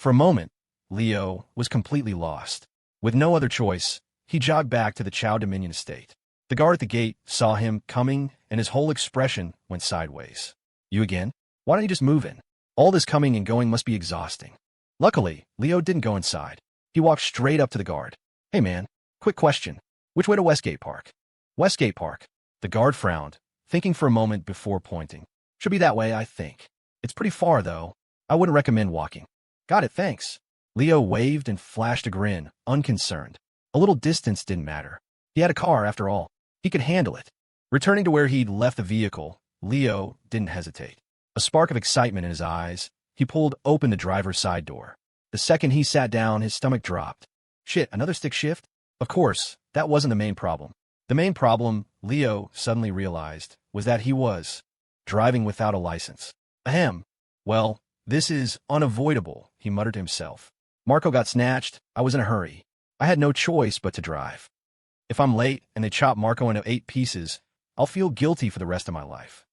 For a moment, Leo was completely lost. With no other choice, he jogged back to the Chow Dominion estate. The guard at the gate saw him coming, and his whole expression went sideways. You again? Why don't you just move in? All this coming and going must be exhausting. Luckily, Leo didn't go inside. He walked straight up to the guard. Hey man, quick question. Which way to Westgate Park? Westgate Park. The guard frowned, thinking for a moment before pointing. Should be that way, I think. It's pretty far, though. I wouldn't recommend walking. Got it, thanks. Leo waved and flashed a grin, unconcerned. A little distance didn't matter. He had a car, after all. He could handle it. Returning to where he'd left the vehicle, Leo didn't hesitate. A spark of excitement in his eyes, he pulled open the driver's side door. The second he sat down, his stomach dropped. Shit, another stick shift? Of course, that wasn't the main problem. The main problem, Leo suddenly realized, was that he was driving without a license. Ahem. Well, this is unavoidable, he muttered to himself. Marco got snatched. I was in a hurry. I had no choice but to drive. If I'm late and they chop Marco into 8 pieces, I'll feel guilty for the rest of my life.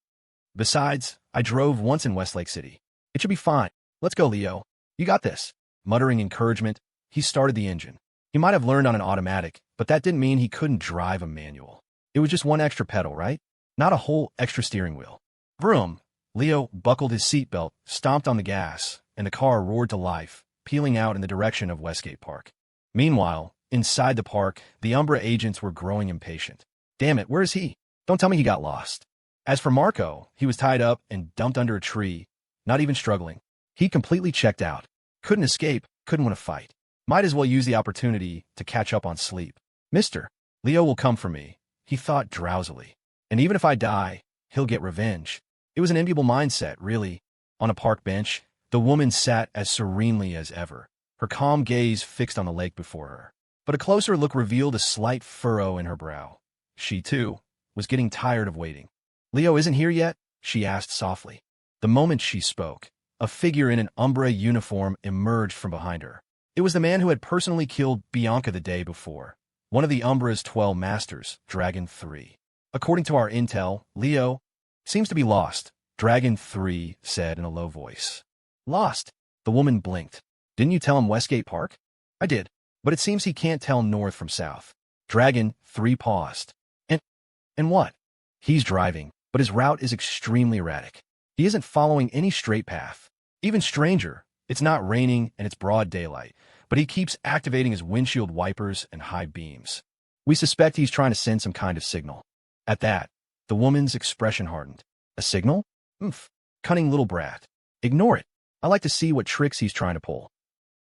Besides, I drove once in Westlake City. It should be fine. Let's go, Leo. You got this. Muttering encouragement, he started the engine. He might have learned on an automatic, but that didn't mean he couldn't drive a manual. It was just one extra pedal, right? Not a whole extra steering wheel. Vroom. Leo buckled his seatbelt, stomped on the gas, and the car roared to life, peeling out in the direction of Westgate Park. Meanwhile, inside the park, the Umbra agents were growing impatient. Damn it, where is he? Don't tell me he got lost. As for Marco, he was tied up and dumped under a tree, not even struggling. He completely checked out. Couldn't escape, couldn't win a fight. Might as well use the opportunity to catch up on sleep. Mister, Leo will come for me, he thought drowsily. And even if I die, he'll get revenge. It was an enviable mindset, really. On a park bench, the woman sat as serenely as ever, her calm gaze fixed on the lake before her. But a closer look revealed a slight furrow in her brow. She, too, was getting tired of waiting. Leo isn't here yet? She asked softly. The moment she spoke, a figure in an Umbra uniform emerged from behind her. It was the man who had personally killed Bianca the day before, one of the Umbra's 12 masters, Dragon 3. According to our intel, Leo seems to be lost, Dragon 3 said in a low voice. Lost? The woman blinked. Didn't you tell him Westgate Park? I did, but it seems he can't tell north from south. Dragon 3 paused. And what? He's driving, but his route is extremely erratic. He isn't following any straight path. Even stranger, it's not raining and it's broad daylight, but he keeps activating his windshield wipers and high beams. We suspect he's trying to send some kind of signal. At that, the woman's expression hardened. A signal? Oomph. Cunning little brat. Ignore it. I like to see what tricks he's trying to pull.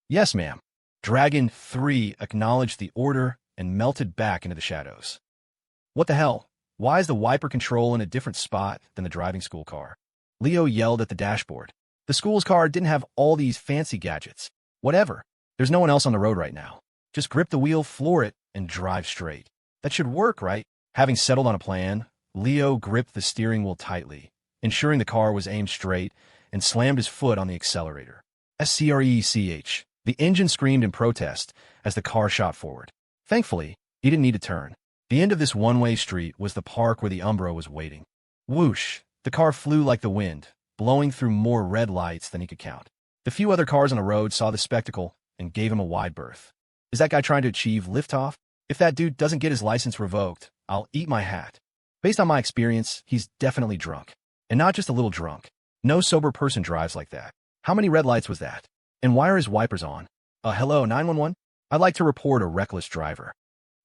Yes, ma'am. Dragon 3 acknowledged the order and melted back into the shadows. What the hell? Why is the wiper control in a different spot than the driving school car? Leo yelled at the dashboard. The school's car didn't have all these fancy gadgets. Whatever. There's no one else on the road right now. Just grip the wheel, floor it, and drive straight. That should work, right? Having settled on a plan, Leo gripped the steering wheel tightly, ensuring the car was aimed straight, and slammed his foot on the accelerator. Screech. The engine screamed in protest as the car shot forward. Thankfully, he didn't need to turn. The end of this one-way street was the park where the Umbra was waiting. Whoosh! The car flew like the wind, blowing through more red lights than he could count. The few other cars on the road saw the spectacle and gave him a wide berth. Is that guy trying to achieve liftoff? If that dude doesn't get his license revoked, I'll eat my hat. Based on my experience, he's definitely drunk. And not just a little drunk. No sober person drives like that. How many red lights was that? And why are his wipers on? Hello, 911? I'd like to report a reckless driver.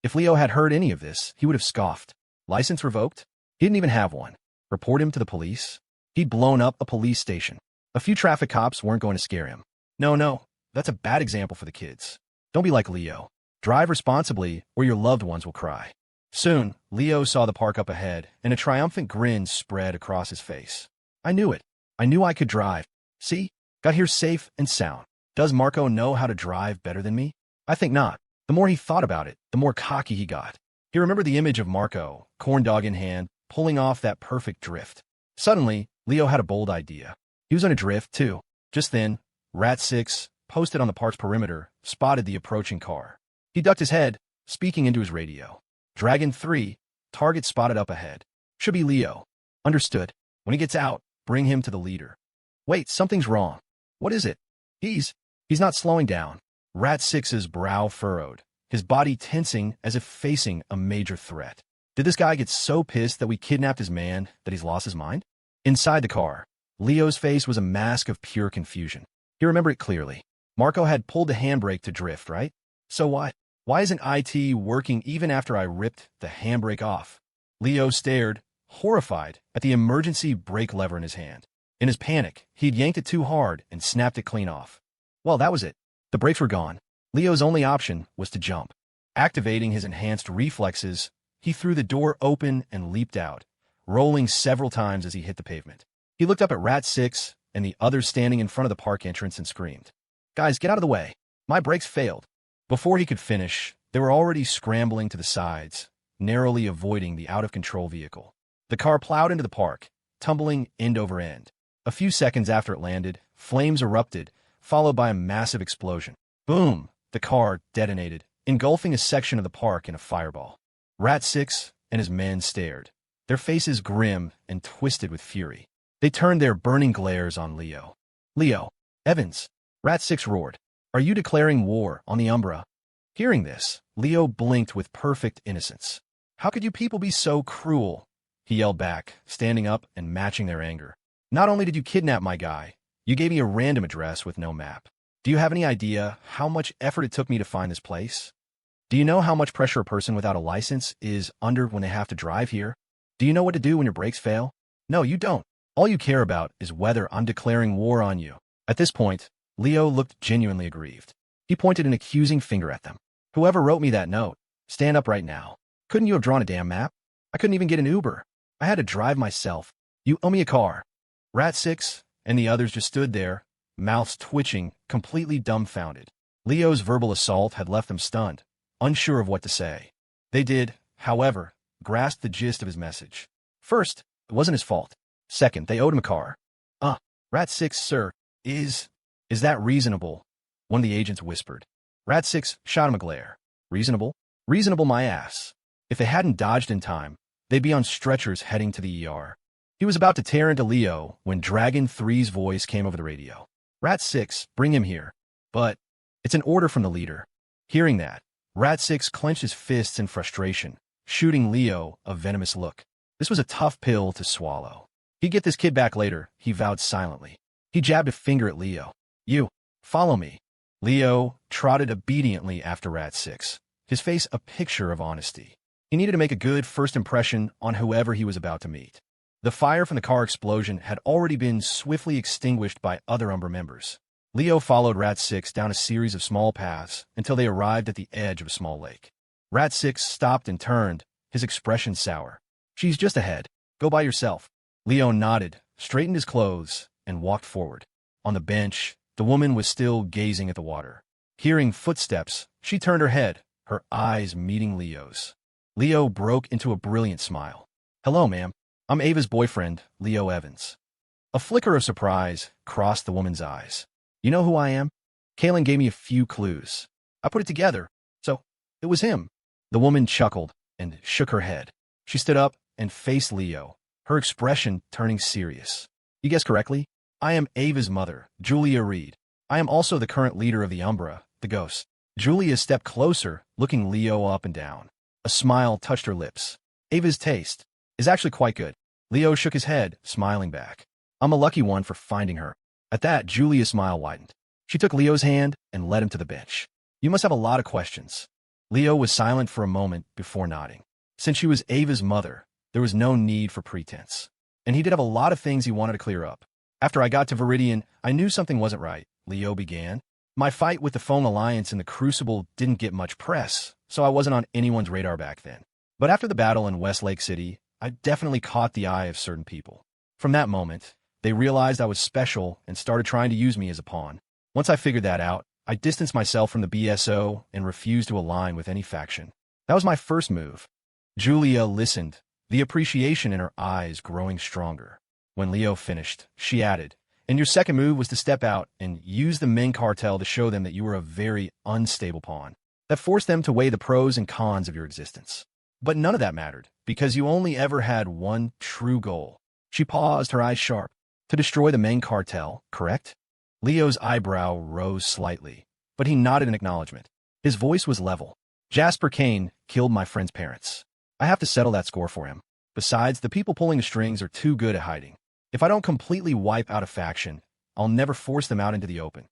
If Leo had heard any of this, he would have scoffed. License revoked? He didn't even have one. Report him to the police? He'd blown up a police station. A few traffic cops weren't going to scare him. No, that's a bad example for the kids. Don't be like Leo. Drive responsibly, or your loved ones will cry. Soon, Leo saw the park up ahead, and a triumphant grin spread across his face. I knew it. I knew I could drive. See? Got here safe and sound. Does Marco know how to drive better than me? I think not. The more he thought about it, the more cocky he got. He remembered the image of Marco, corn dog in hand, pulling off that perfect drift. Suddenly, Leo had a bold idea. He was on a drift, too. Just then, Rat 6, posted on the park's perimeter, spotted the approaching car. He ducked his head, speaking into his radio. Dragon 3, target spotted up ahead. Should be Leo. Understood. When he gets out, bring him to the leader. Wait, something's wrong. What is it? He's not slowing down. Rat Six's brow furrowed, his body tensing as if facing a major threat. Did this guy get so pissed that we kidnapped his man that he's lost his mind? Inside the car, Leo's face was a mask of pure confusion. He remembered it clearly. Marco had pulled the handbrake to drift, right? So what? Why isn't IT working even after I ripped the handbrake off? Leo stared, horrified, at the emergency brake lever in his hand. In his panic, he'd yanked it too hard and snapped it clean off. Well, that was it. The brakes were gone. Leo's only option was to jump. Activating his enhanced reflexes, he threw the door open and leaped out, rolling several times as he hit the pavement. He looked up at Rat Six and the others standing in front of the park entrance and screamed, "Guys, get out of the way. My brakes failed." Before he could finish, they were already scrambling to the sides, narrowly avoiding the out-of-control vehicle. The car plowed into the park, tumbling end over end. A few seconds after it landed, flames erupted, followed by a massive explosion. Boom! The car detonated, engulfing a section of the park in a fireball. Rat Six and his men stared, their faces grim and twisted with fury. They turned their burning glares on Leo. "Leo! Evans!" Rat Six roared. "Are you declaring war on the Umbra?" Hearing this, Leo blinked with perfect innocence. "How could you people be so cruel?" he yelled back, standing up and matching their anger. "Not only did you kidnap my guy, you gave me a random address with no map. Do you have any idea how much effort it took me to find this place? Do you know how much pressure a person without a license is under when they have to drive here? Do you know what to do when your brakes fail? No, you don't. All you care about is whether I'm declaring war on you." At this point, Leo looked genuinely aggrieved. He pointed an accusing finger at them. "Whoever wrote me that note, stand up right now. Couldn't you have drawn a damn map? I couldn't even get an Uber. I had to drive myself. You owe me a car." Rat Six and the others just stood there, mouths twitching, completely dumbfounded. Leo's verbal assault had left them stunned, unsure of what to say. They did, however, grasp the gist of his message. First, it wasn't his fault. Second, they owed him a car. Rat Six, sir, is that reasonable?" one of the agents whispered. Rat Six shot him a glare. "Reasonable? Reasonable my ass. If they hadn't dodged in time, they'd be on stretchers heading to the ER. He was about to tear into Leo when Dragon 3's voice came over the radio. "Rat Six, bring him here." "But it's an order from the leader." Hearing that, Rat Six clenched his fists in frustration, shooting Leo a venomous look. This was a tough pill to swallow. He'd get this kid back later, he vowed silently. He jabbed a finger at Leo. "You, follow me." Leo trotted obediently after Rat Six, his face a picture of honesty. He needed to make a good first impression on whoever he was about to meet. The fire from the car explosion had already been swiftly extinguished by other Umbra members. Leo followed Rat Six down a series of small paths until they arrived at the edge of a small lake. Rat Six stopped and turned, his expression sour. "She's just ahead. Go by yourself." Leo nodded, straightened his clothes, and walked forward. On the bench, the woman was still gazing at the water. Hearing footsteps, she turned her head, her eyes meeting Leo's. Leo broke into a brilliant smile. "Hello, ma'am. I'm Ava's boyfriend, Leo Evans." A flicker of surprise crossed the woman's eyes. "You know who I am? Kalen gave me a few clues. I put it together, so it was him." The woman chuckled and shook her head. She stood up and faced Leo, her expression turning serious. "You guessed correctly. I am Ava's mother, Julia Reed. I am also the current leader of the Umbra, the Ghost." Julia stepped closer, looking Leo up and down. A smile touched her lips. "Ava's taste is actually quite good." Leo shook his head, smiling back. "I'm a lucky one for finding her." At that, Julia's smile widened. She took Leo's hand and led him to the bench. "You must have a lot of questions." Leo was silent for a moment before nodding. Since she was Ava's mother, there was no need for pretense. And he did have a lot of things he wanted to clear up. "After I got to Viridian, I knew something wasn't right," Leo began. "My fight with the Foam Alliance in the Crucible didn't get much press, so I wasn't on anyone's radar back then. But after the battle in West Lake City, I definitely caught the eye of certain people. From that moment, they realized I was special and started trying to use me as a pawn. Once I figured that out, I distanced myself from the BSO and refused to align with any faction. That was my first move." Julia listened, the appreciation in her eyes growing stronger. When Leo finished, she added, "And your second move was to step out and use the Ming cartel to show them that you were a very unstable pawn. That forced them to weigh the pros and cons of your existence. But none of that mattered, because you only ever had one true goal." She paused, her eyes sharp. "To destroy the Ming cartel, correct?" Leo's eyebrow rose slightly, but he nodded in acknowledgement. His voice was level. Jasper Kane killed my friend's parents. I have to settle that score for him. Besides, the people pulling the strings are too good at hiding. If I don't completely wipe out a faction, I'll never force them out into the open.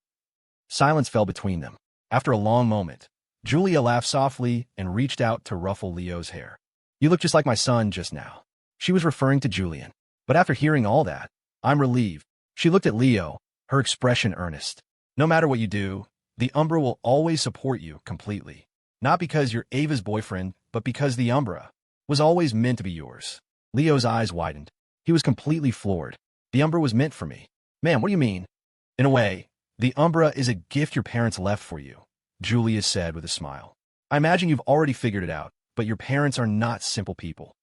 Silence fell between them. After a long moment, Julia laughed softly and reached out to ruffle Leo's hair. You look just like my son just now. She was referring to Julian. But after hearing all that, I'm relieved. She looked at Leo, her expression earnest. No matter what you do, the Umbra will always support you completely. Not because you're Ava's boyfriend, but because the Umbra was always meant to be yours. Leo's eyes widened. He was completely floored. The Umbra was meant for me. Man, what do you mean? In a way, the Umbra is a gift your parents left for you, Julia said with a smile. I imagine you've already figured it out, but your parents are not simple people.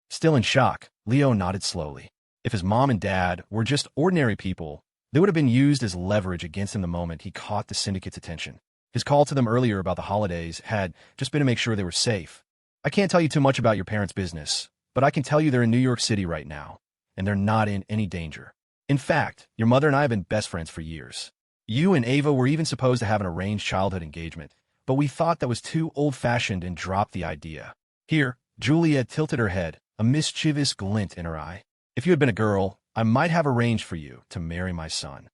Still in shock, Leo nodded slowly. If his mom and dad were just ordinary people, they would have been used as leverage against him the moment he caught the syndicate's attention. His call to them earlier about the holidays had just been to make sure they were safe. I can't tell you too much about your parents' business, but I can tell you they're in New York City right now, and they're not in any danger. In fact, your mother and I have been best friends for years. You and Ava were even supposed to have an arranged childhood engagement, but we thought that was too old-fashioned and dropped the idea. Here, Julia tilted her head, a mischievous glint in her eye. If you had been a girl, I might have arranged for you to marry my son.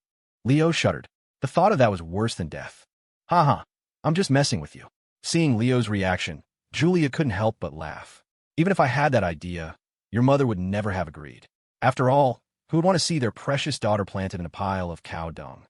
Leo shuddered. The thought of that was worse than death. Haha, I'm just messing with you. Seeing Leo's reaction, Julia couldn't help but laugh. Even if I had that idea, your mother would never have agreed. After all, who would want to see their precious daughter planted in a pile of cow dung?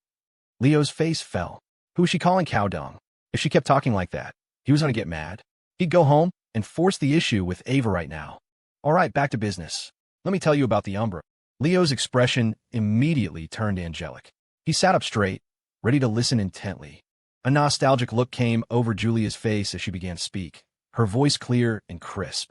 Leo's face fell. Who was she calling cow dung? If she kept talking like that, he was going to get mad. He'd go home and force the issue with Ava right now. All right, back to business. Let me tell you about the Umbra. Leo's expression immediately turned angelic. He sat up straight, ready to listen intently. A nostalgic look came over Julia's face as she began to speak, her voice clear and crisp.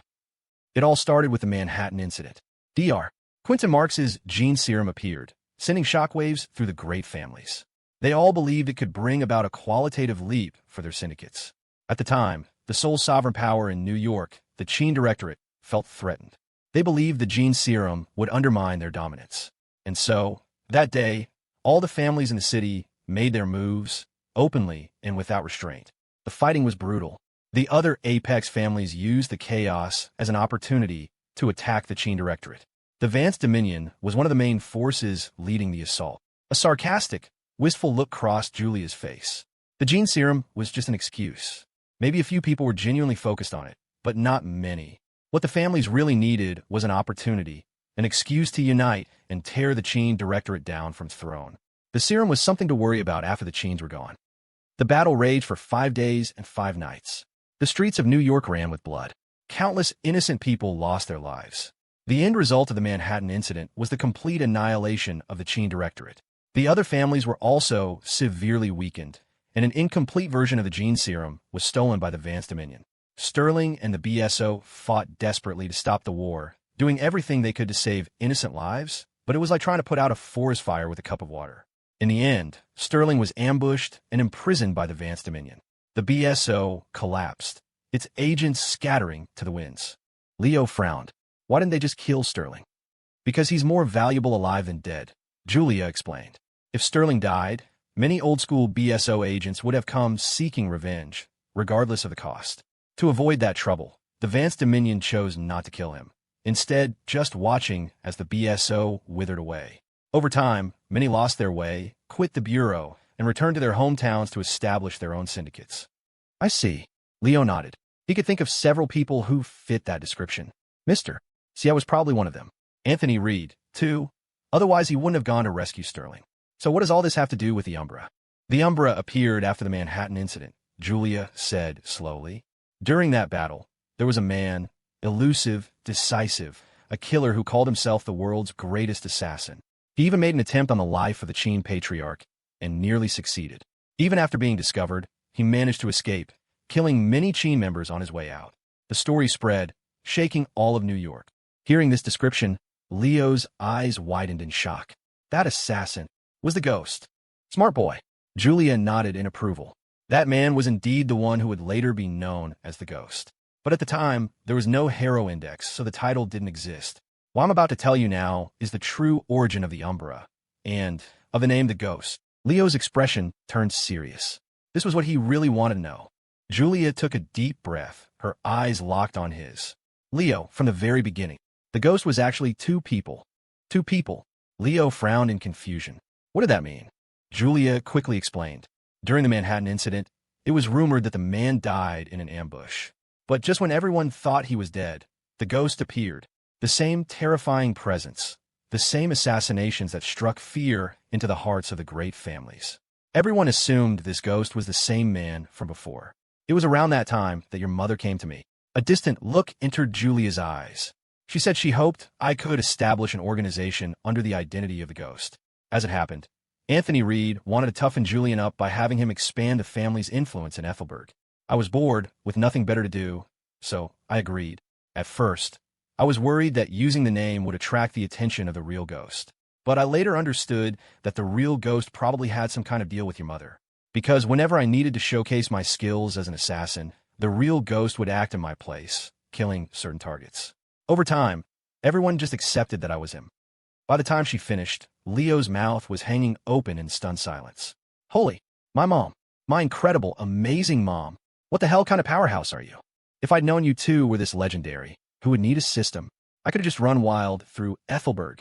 It all started with the Manhattan incident. Dr. Quentin Marx's gene serum appeared, sending shockwaves through the great families. They all believed it could bring about a qualitative leap for their syndicates. At the time, the sole sovereign power in New York, the Gene Directorate, felt threatened. They believed the gene serum would undermine their dominance. And so, that day, all the families in the city made their moves, openly and without restraint. The fighting was brutal. The other Apex families used the chaos as an opportunity to attack the Gene Directorate. The Vance Dominion was one of the main forces leading the assault. A sarcastic, wistful look crossed Julia's face. The gene serum was just an excuse. Maybe a few people were genuinely focused on it, but not many. What the families really needed was an opportunity, an excuse to unite and tear the Gene Directorate down from its throne. The serum was something to worry about after the Genes were gone. The battle raged for 5 days and 5 nights. The streets of New York ran with blood. Countless innocent people lost their lives. The end result of the Manhattan incident was the complete annihilation of the Gene Directorate. The other families were also severely weakened, and an incomplete version of the gene serum was stolen by the Vance Dominion. Sterling and the BSO fought desperately to stop the war, doing everything they could to save innocent lives, but it was like trying to put out a forest fire with a cup of water. In the end, Sterling was ambushed and imprisoned by the Vance Dominion. The BSO collapsed, its agents scattering to the winds. Leo frowned. Why didn't they just kill Sterling? Because he's more valuable alive than dead, Julia explained. If Sterling died, many old-school BSO agents would have come seeking revenge, regardless of the cost. To avoid that trouble, the Vance Dominion chose not to kill him, instead just watching as the BSO withered away. Over time, many lost their way, quit the Bureau, and returned to their hometowns to establish their own syndicates. I see. Leo nodded. He could think of several people who fit that description. See, I was probably one of them. Anthony Reed, too. Otherwise, he wouldn't have gone to rescue Sterling. So what does all this have to do with the Umbra? The Umbra appeared after the Manhattan incident, Julia said slowly. During that battle, there was a man, elusive, decisive, a killer who called himself the world's greatest assassin. He even made an attempt on the life of the Gene Patriarch and nearly succeeded. Even after being discovered, he managed to escape, killing many Gene members on his way out. The story spread, shaking all of New York. Hearing this description, Leo's eyes widened in shock. That assassin was the Ghost. Smart boy. Julia nodded in approval. That man was indeed the one who would later be known as the Ghost. But at the time, there was no Hero Index, so the title didn't exist. What I'm about to tell you now is the true origin of the Umbra, and of the name the Ghost. Leo's expression turned serious. This was what he really wanted to know. Julia took a deep breath, her eyes locked on his. Leo, from the very beginning. The ghost was actually two people. Two people. Leo frowned in confusion. What did that mean? Julia quickly explained. During the Manhattan incident, it was rumored that the man died in an ambush. But just when everyone thought he was dead, the ghost appeared. The same terrifying presence. The same assassinations that struck fear into the hearts of the great families. Everyone assumed this ghost was the same man from before. It was around that time that your mother came to me. A distant look entered Julia's eyes. She said she hoped I could establish an organization under the identity of the ghost. As it happened, Anthony Reed wanted to toughen Julian up by having him expand the family's influence in Ethelberg. I was bored, with nothing better to do, so I agreed. At first, I was worried that using the name would attract the attention of the real ghost. But I later understood that the real ghost probably had some kind of deal with your mother. Because whenever I needed to showcase my skills as an assassin, the real ghost would act in my place, killing certain targets. Over time, everyone just accepted that I was him. By the time she finished, Leo's mouth was hanging open in stunned silence. Holy, my mom. My incredible, amazing mom. What the hell kind of powerhouse are you? If I'd known you two were this legendary, who would need a system, I could have just run wild through Ethelberg.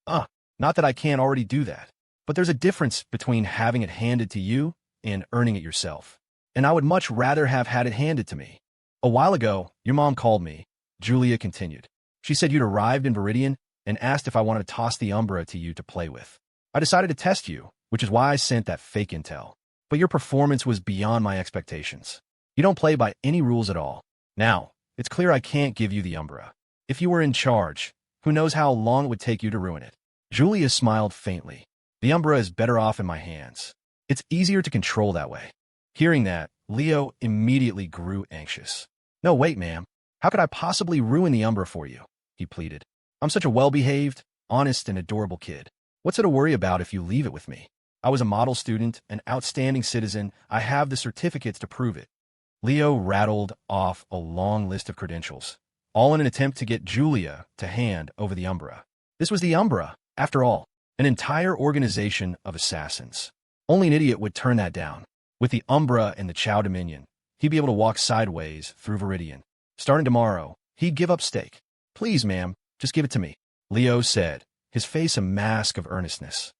Not that I can't already do that, but there's a difference between having it handed to you and earning it yourself. And I would much rather have had it handed to me. A while ago, your mom called me, Julia continued. She said you'd arrived in Viridian and asked if I wanted to toss the Umbra to you to play with. I decided to test you, which is why I sent that fake intel. But your performance was beyond my expectations. You don't play by any rules at all. Now, it's clear I can't give you the Umbra. If you were in charge, who knows how long it would take you to ruin it. Julia smiled faintly. The Umbra is better off in my hands. It's easier to control that way. Hearing that, Leo immediately grew anxious. No, wait, ma'am. How could I possibly ruin the Umbra for you? He pleaded. I'm such a well-behaved, honest, and adorable kid. What's it to worry about if you leave it with me? I was a model student, an outstanding citizen. I have the certificates to prove it. Leo rattled off a long list of credentials, all in an attempt to get Julia to hand over the Umbra. This was the Umbra, after all, an entire organization of assassins. Only an idiot would turn that down. With the Umbra and the Chow Dominion, he'd be able to walk sideways through Viridian. Starting tomorrow, he'd give up stake. Please, ma'am, just give it to me, Leo said, his face a mask of earnestness.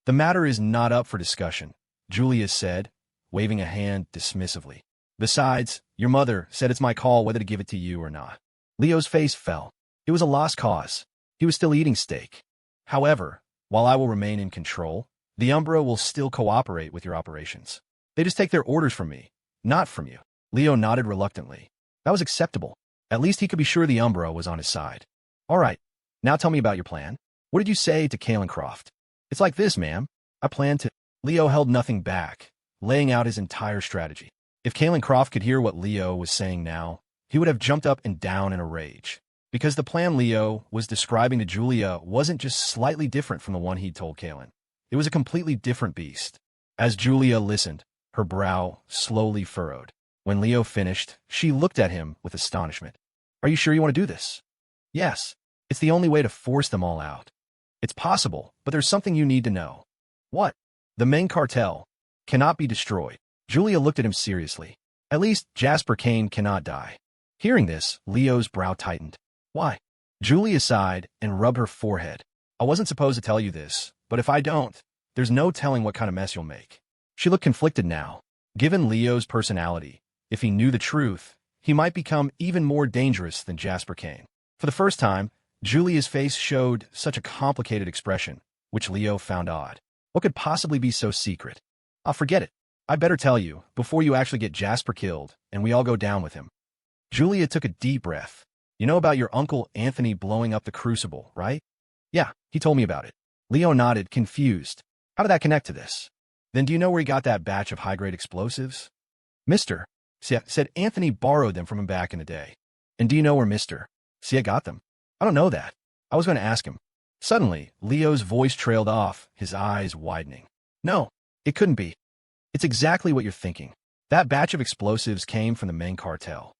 The matter is not up for discussion, Julia said, waving a hand dismissively. Besides, your mother said it's my call whether to give it to you or not. Leo's face fell. It was a lost cause. He was still eating steak. However, while I will remain in control, the Umbra will still cooperate with your operations. They just take their orders from me, not from you. Leo nodded reluctantly. That was acceptable. At least he could be sure the Umbra was on his side. All right, now tell me about your plan. What did you say to Kalen Croft? It's like this, ma'am. I plan to... Leo held nothing back, laying out his entire strategy. If Kalen Croft could hear what Leo was saying now, he would have jumped up and down in a rage. Because the plan Leo was describing to Julia wasn't just slightly different from the one he'd told Kalen. It was a completely different beast. As Julia listened, her brow slowly furrowed. When Leo finished, she looked at him with astonishment. Are you sure you want to do this? Yes. It's the only way to force them all out. It's possible, but there's something you need to know. What? The main cartel cannot be destroyed. Julia looked at him seriously. At least Jasper Kane cannot die. Hearing this, Leo's brow tightened. Why? Julia sighed and rubbed her forehead. I wasn't supposed to tell you this, but if I don't, there's no telling what kind of mess you'll make. She looked conflicted now. Given Leo's personality, if he knew the truth, he might become even more dangerous than Jasper Kane. For the first time, Julia's face showed such a complicated expression, which Leo found odd. What could possibly be so secret? I'll forget it. I'd better tell you, before you actually get Jasper killed, and we all go down with him. Julia took a deep breath. You know about your uncle Anthony blowing up the Crucible, right? Yeah, he told me about it. Leo nodded, confused. How did that connect to this? Then do you know where he got that batch of high-grade explosives? Mr. said Anthony borrowed them from him back in the day. And do you know where Mr. Sia got them? I don't know that. I was going to ask him. Suddenly, Leo's voice trailed off, his eyes widening. No, it couldn't be. It's exactly what you're thinking. That batch of explosives came from the main cartel.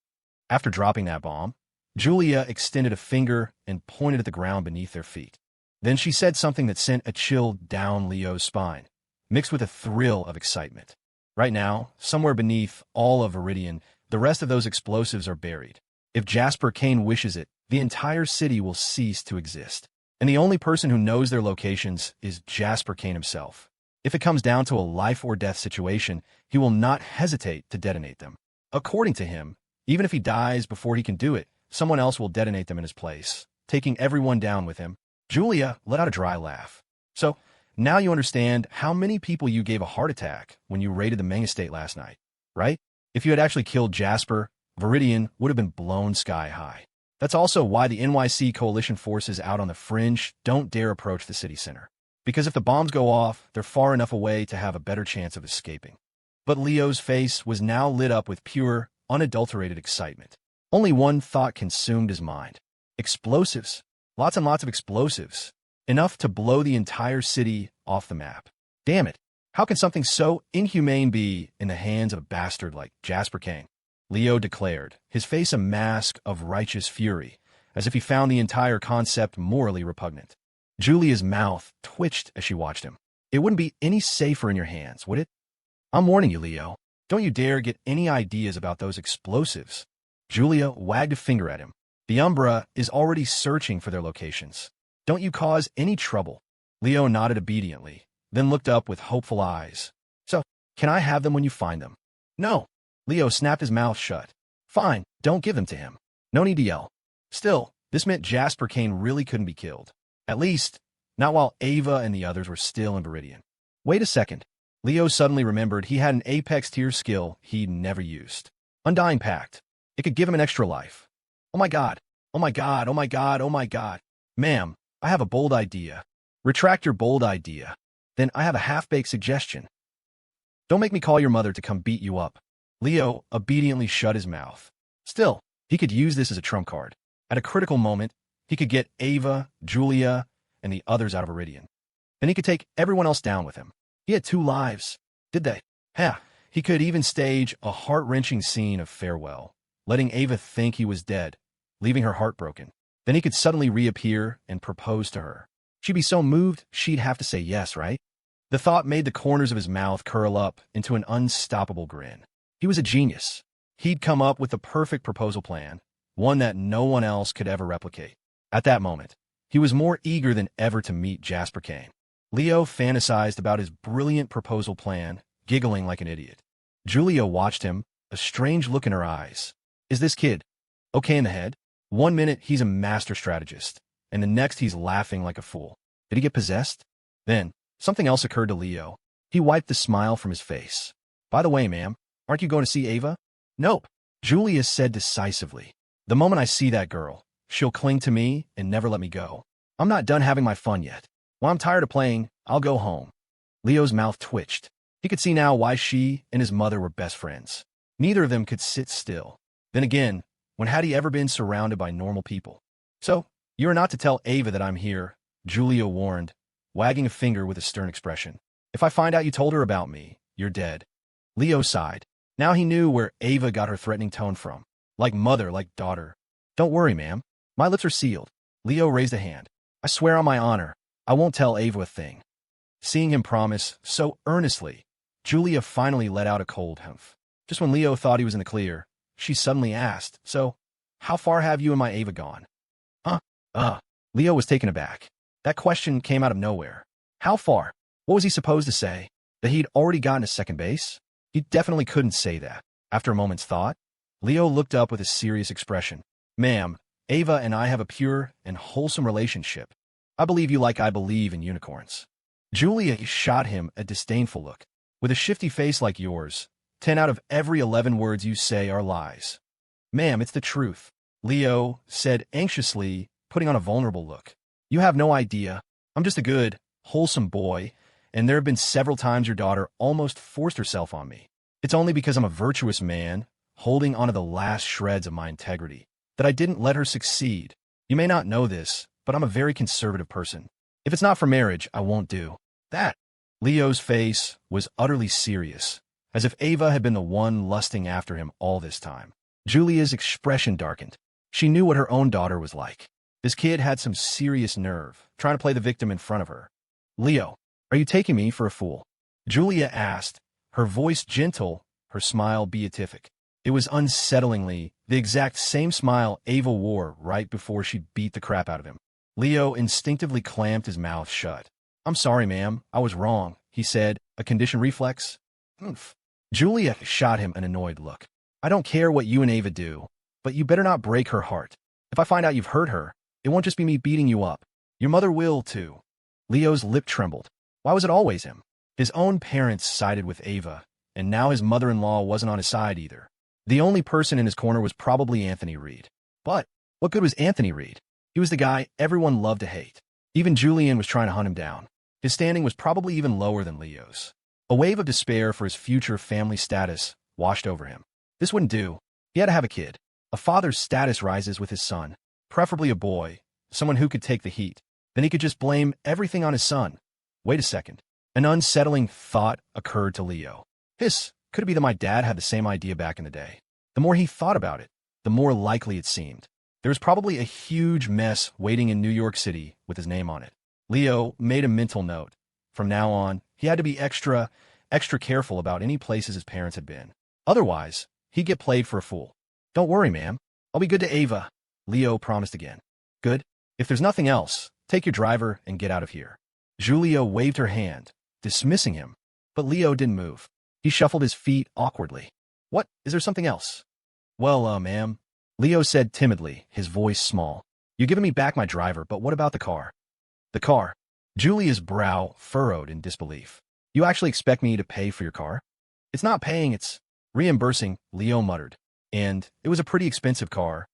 After dropping that bomb, Julia extended a finger and pointed at the ground beneath their feet. Then she said something that sent a chill down Leo's spine. mixed with a thrill of excitement. Right now, somewhere beneath all of Viridian, the rest of those explosives are buried. If Jasper Kane wishes it, the entire city will cease to exist. And the only person who knows their locations is Jasper Kane himself. If it comes down to a life-or-death situation, he will not hesitate to detonate them. According to him, even if he dies before he can do it, someone else will detonate them in his place, taking everyone down with him. Julia let out a dry laugh. So, now you understand how many people you gave a heart attack when you raided the Meng estate last night, right? If you had actually killed Jasper, Viridian would have been blown sky high. That's also why the NYC coalition forces out on the fringe don't dare approach the city center. Because if the bombs go off, they're far enough away to have a better chance of escaping. But Leo's face was now lit up with pure, unadulterated excitement. Only one thought consumed his mind. Explosives. Lots and lots of explosives. Enough to blow the entire city off the map. Damn it. How can something so inhumane be in the hands of a bastard like Jasper Kane? Leo declared, his face a mask of righteous fury, as if he found the entire concept morally repugnant. Julia's mouth twitched as she watched him. It wouldn't be any safer in your hands, would it? I'm warning you, Leo. Don't you dare get any ideas about those explosives. Julia wagged a finger at him. The Umbra is already searching for their locations. Don't you cause any trouble. Leo nodded obediently, then looked up with hopeful eyes. So, can I have them when you find them? No. Leo snapped his mouth shut. Fine, don't give them to him. No need to yell. Still, this meant Jasper Kane really couldn't be killed. At least, not while Ava and the others were still in Viridian. Wait a second. Leo suddenly remembered he had an Apex tier skill he'd never used. Undying Pact. It could give him an extra life. Oh my god. Oh my god. Oh my god. Oh my god. Ma'am, I have a bold idea. Retract your bold idea. Then I have a half-baked suggestion. Don't make me call your mother to come beat you up. Leo obediently shut his mouth. Still, he could use this as a trump card. At a critical moment, he could get Ava, Julia, and the others out of Viridian. Then he could take everyone else down with him. He had 2 lives. Did they? Yeah, he could even stage a heart-wrenching scene of farewell, letting Ava think he was dead, leaving her heartbroken. Then he could suddenly reappear and propose to her. She'd be so moved, she'd have to say yes, right? The thought made the corners of his mouth curl up into an unstoppable grin. He was a genius. He'd come up with the perfect proposal plan, one that no one else could ever replicate. At that moment, he was more eager than ever to meet Jasper Kane. Leo fantasized about his brilliant proposal plan, giggling like an idiot. Julia watched him, a strange look in her eyes. Is this kid okay in the head? One minute he's a master strategist, and the next he's laughing like a fool. Did he get possessed? Then, something else occurred to Leo. He wiped the smile from his face. By the way, ma'am, aren't you going to see Ava? Nope, Julia said decisively. The moment I see that girl, she'll cling to me and never let me go. I'm not done having my fun yet. When I'm tired of playing, I'll go home. Leo's mouth twitched. He could see now why she and his mother were best friends. Neither of them could sit still. Then again, when had he ever been surrounded by normal people? So, you are not to tell Ava that I'm here, Julia warned, wagging a finger with a stern expression. If I find out you told her about me, you're dead. Leo sighed. Now he knew where Ava got her threatening tone from. Like mother, like daughter. Don't worry, ma'am. My lips are sealed. Leo raised a hand. I swear on my honor, I won't tell Ava a thing. Seeing him promise so earnestly, Julia finally let out a cold humph. Just when Leo thought he was in the clear, she suddenly asked, So, how far have you and my Ava gone? Huh? Leo was taken aback. That question came out of nowhere. How far? What was he supposed to say? That he'd already gotten to second base? He definitely couldn't say that. After a moment's thought, Leo looked up with a serious expression. Ma'am, Ava and I have a pure and wholesome relationship. I believe you like I believe in unicorns. Julia shot him a disdainful look. With a shifty face like yours, 10 out of every 11 words you say are lies. Ma'am, it's the truth. Leo said anxiously, putting on a vulnerable look. You have no idea. I'm just a good, wholesome boy, and there have been several times your daughter almost forced herself on me. It's only because I'm a virtuous man, holding onto the last shreds of my integrity, that I didn't let her succeed. You may not know this, but I'm a very conservative person. If it's not for marriage, I won't do that. Leo's face was utterly serious, as if Ava had been the one lusting after him all this time. Julia's expression darkened. She knew what her own daughter was like. This kid had some serious nerve, trying to play the victim in front of her. Leo, are you taking me for a fool? Julia asked, her voice gentle, her smile beatific. It was unsettlingly the exact same smile Ava wore right before she beat the crap out of him. Leo instinctively clamped his mouth shut. "I'm sorry, ma'am. I was wrong," he said, a conditioned reflex. "Oomph." Julia shot him an annoyed look. "I don't care what you and Ava do, but you better not break her heart. If I find out you've hurt her, it won't just be me beating you up. Your mother will, too." Leo's lip trembled. Why was it always him? His own parents sided with Ava, and now his mother-in-law wasn't on his side either. The only person in his corner was probably Anthony Reed. But what good was Anthony Reed? He was the guy everyone loved to hate. Even Julian was trying to hunt him down. His standing was probably even lower than Leo's. A wave of despair for his future family status washed over him. This wouldn't do. He had to have a kid. A father's status rises with his son, preferably a boy, someone who could take the heat. Then he could just blame everything on his son. Wait a second. An unsettling thought occurred to Leo. Could it be that my dad had the same idea back in the day? The more he thought about it, the more likely it seemed. There was probably a huge mess waiting in New York City with his name on it. Leo made a mental note. From now on, he had to be extra careful about any places his parents had been. Otherwise, he'd get played for a fool. "Don't worry, ma'am. I'll be good to Ava," Leo promised again. "Good. If there's nothing else, take your driver and get out of here." Julia waved her hand, dismissing him, but Leo didn't move. He shuffled his feet awkwardly. "What? Is there something else?" "Well, ma'am," Leo said timidly, his voice small. "You're giving me back my driver, but what about the car?" "The car?" Julia's brow furrowed in disbelief. "You actually expect me to pay for your car?" "It's not paying, it's reimbursing," Leo muttered. "And it was a pretty expensive car."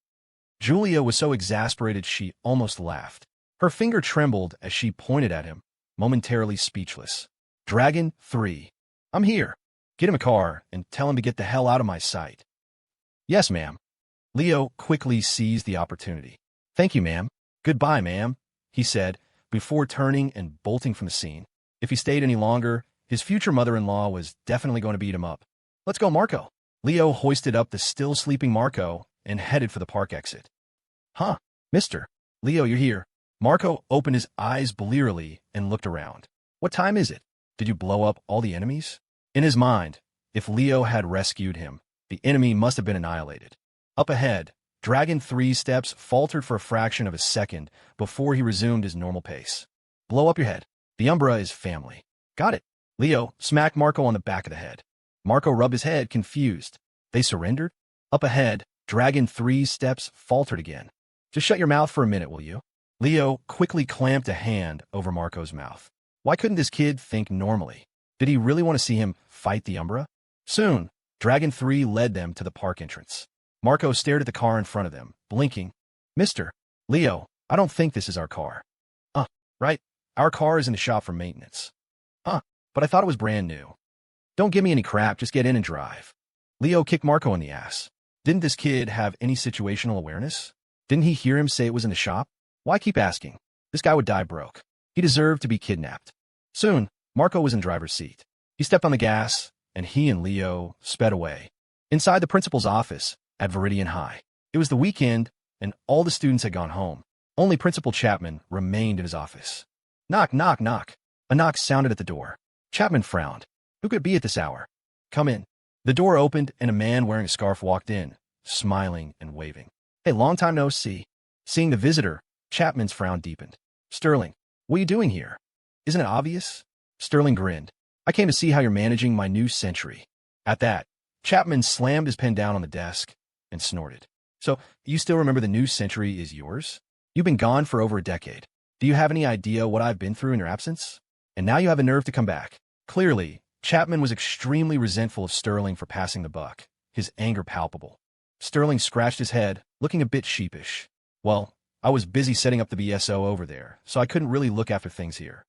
Julia was so exasperated she almost laughed. Her finger trembled as she pointed at him, momentarily speechless. "Dragon 3. I'm here. Get him a car and tell him to get the hell out of my sight." "Yes, ma'am." Leo quickly seized the opportunity. "Thank you, ma'am. Goodbye, ma'am," he said, before turning and bolting from the scene. If he stayed any longer, his future mother-in-law was definitely going to beat him up. "Let's go, Marco." Leo hoisted up the still-sleeping Marco and headed for the park exit. "Huh, mister. Leo, you're here." Marco opened his eyes blearily and looked around. "What time is it? Did you blow up all the enemies?" In his mind, if Leo had rescued him, the enemy must have been annihilated. Up ahead, Dragon 3's steps faltered for a fraction of a second before he resumed his normal pace. "Blow up your head. The Umbra is family." "Got it." Leo smacked Marco on the back of the head. Marco rubbed his head, confused. "They surrendered?" Up ahead, Dragon 3's steps faltered again. "Just shut your mouth for a minute, will you?" Leo quickly clamped a hand over Marco's mouth. Why couldn't this kid think normally? Did he really want to see him fight the Umbra? Soon, Dragon 3 led them to the park entrance. Marco stared at the car in front of them, blinking. "Mister, Leo, I don't think this is our car." Right. Our car is in the shop for maintenance." But I thought it was brand new." "Don't give me any crap, just get in and drive." Leo kicked Marco in the ass. Didn't this kid have any situational awareness? Didn't he hear him say it was in the shop? Why keep asking? This guy would die broke. He deserved to be kidnapped. Soon, Marco was in driver's seat. He stepped on the gas, and he and Leo sped away. Inside the principal's office at Viridian High. It was the weekend, and all the students had gone home. Only Principal Chapman remained in his office. Knock, knock, knock. A knock sounded at the door. Chapman frowned. Who could it be at this hour? "Come in." The door opened, and a man wearing a scarf walked in, smiling and waving. "Hey, long time no see." Seeing the visitor, Chapman's frown deepened. "Sterling, what are you doing here? Isn't it obvious?" Sterling grinned. "I came to see how you're managing my new century." At that, Chapman slammed his pen down on the desk and snorted. "So, you still remember the new century is yours? You've been gone for over a decade. Do you have any idea what I've been through in your absence? And now you have a nerve to come back." Clearly, Chapman was extremely resentful of Sterling for passing the buck, his anger palpable. Sterling scratched his head, looking a bit sheepish. "Well, I was busy setting up the BSO over there, so I couldn't really look after things here."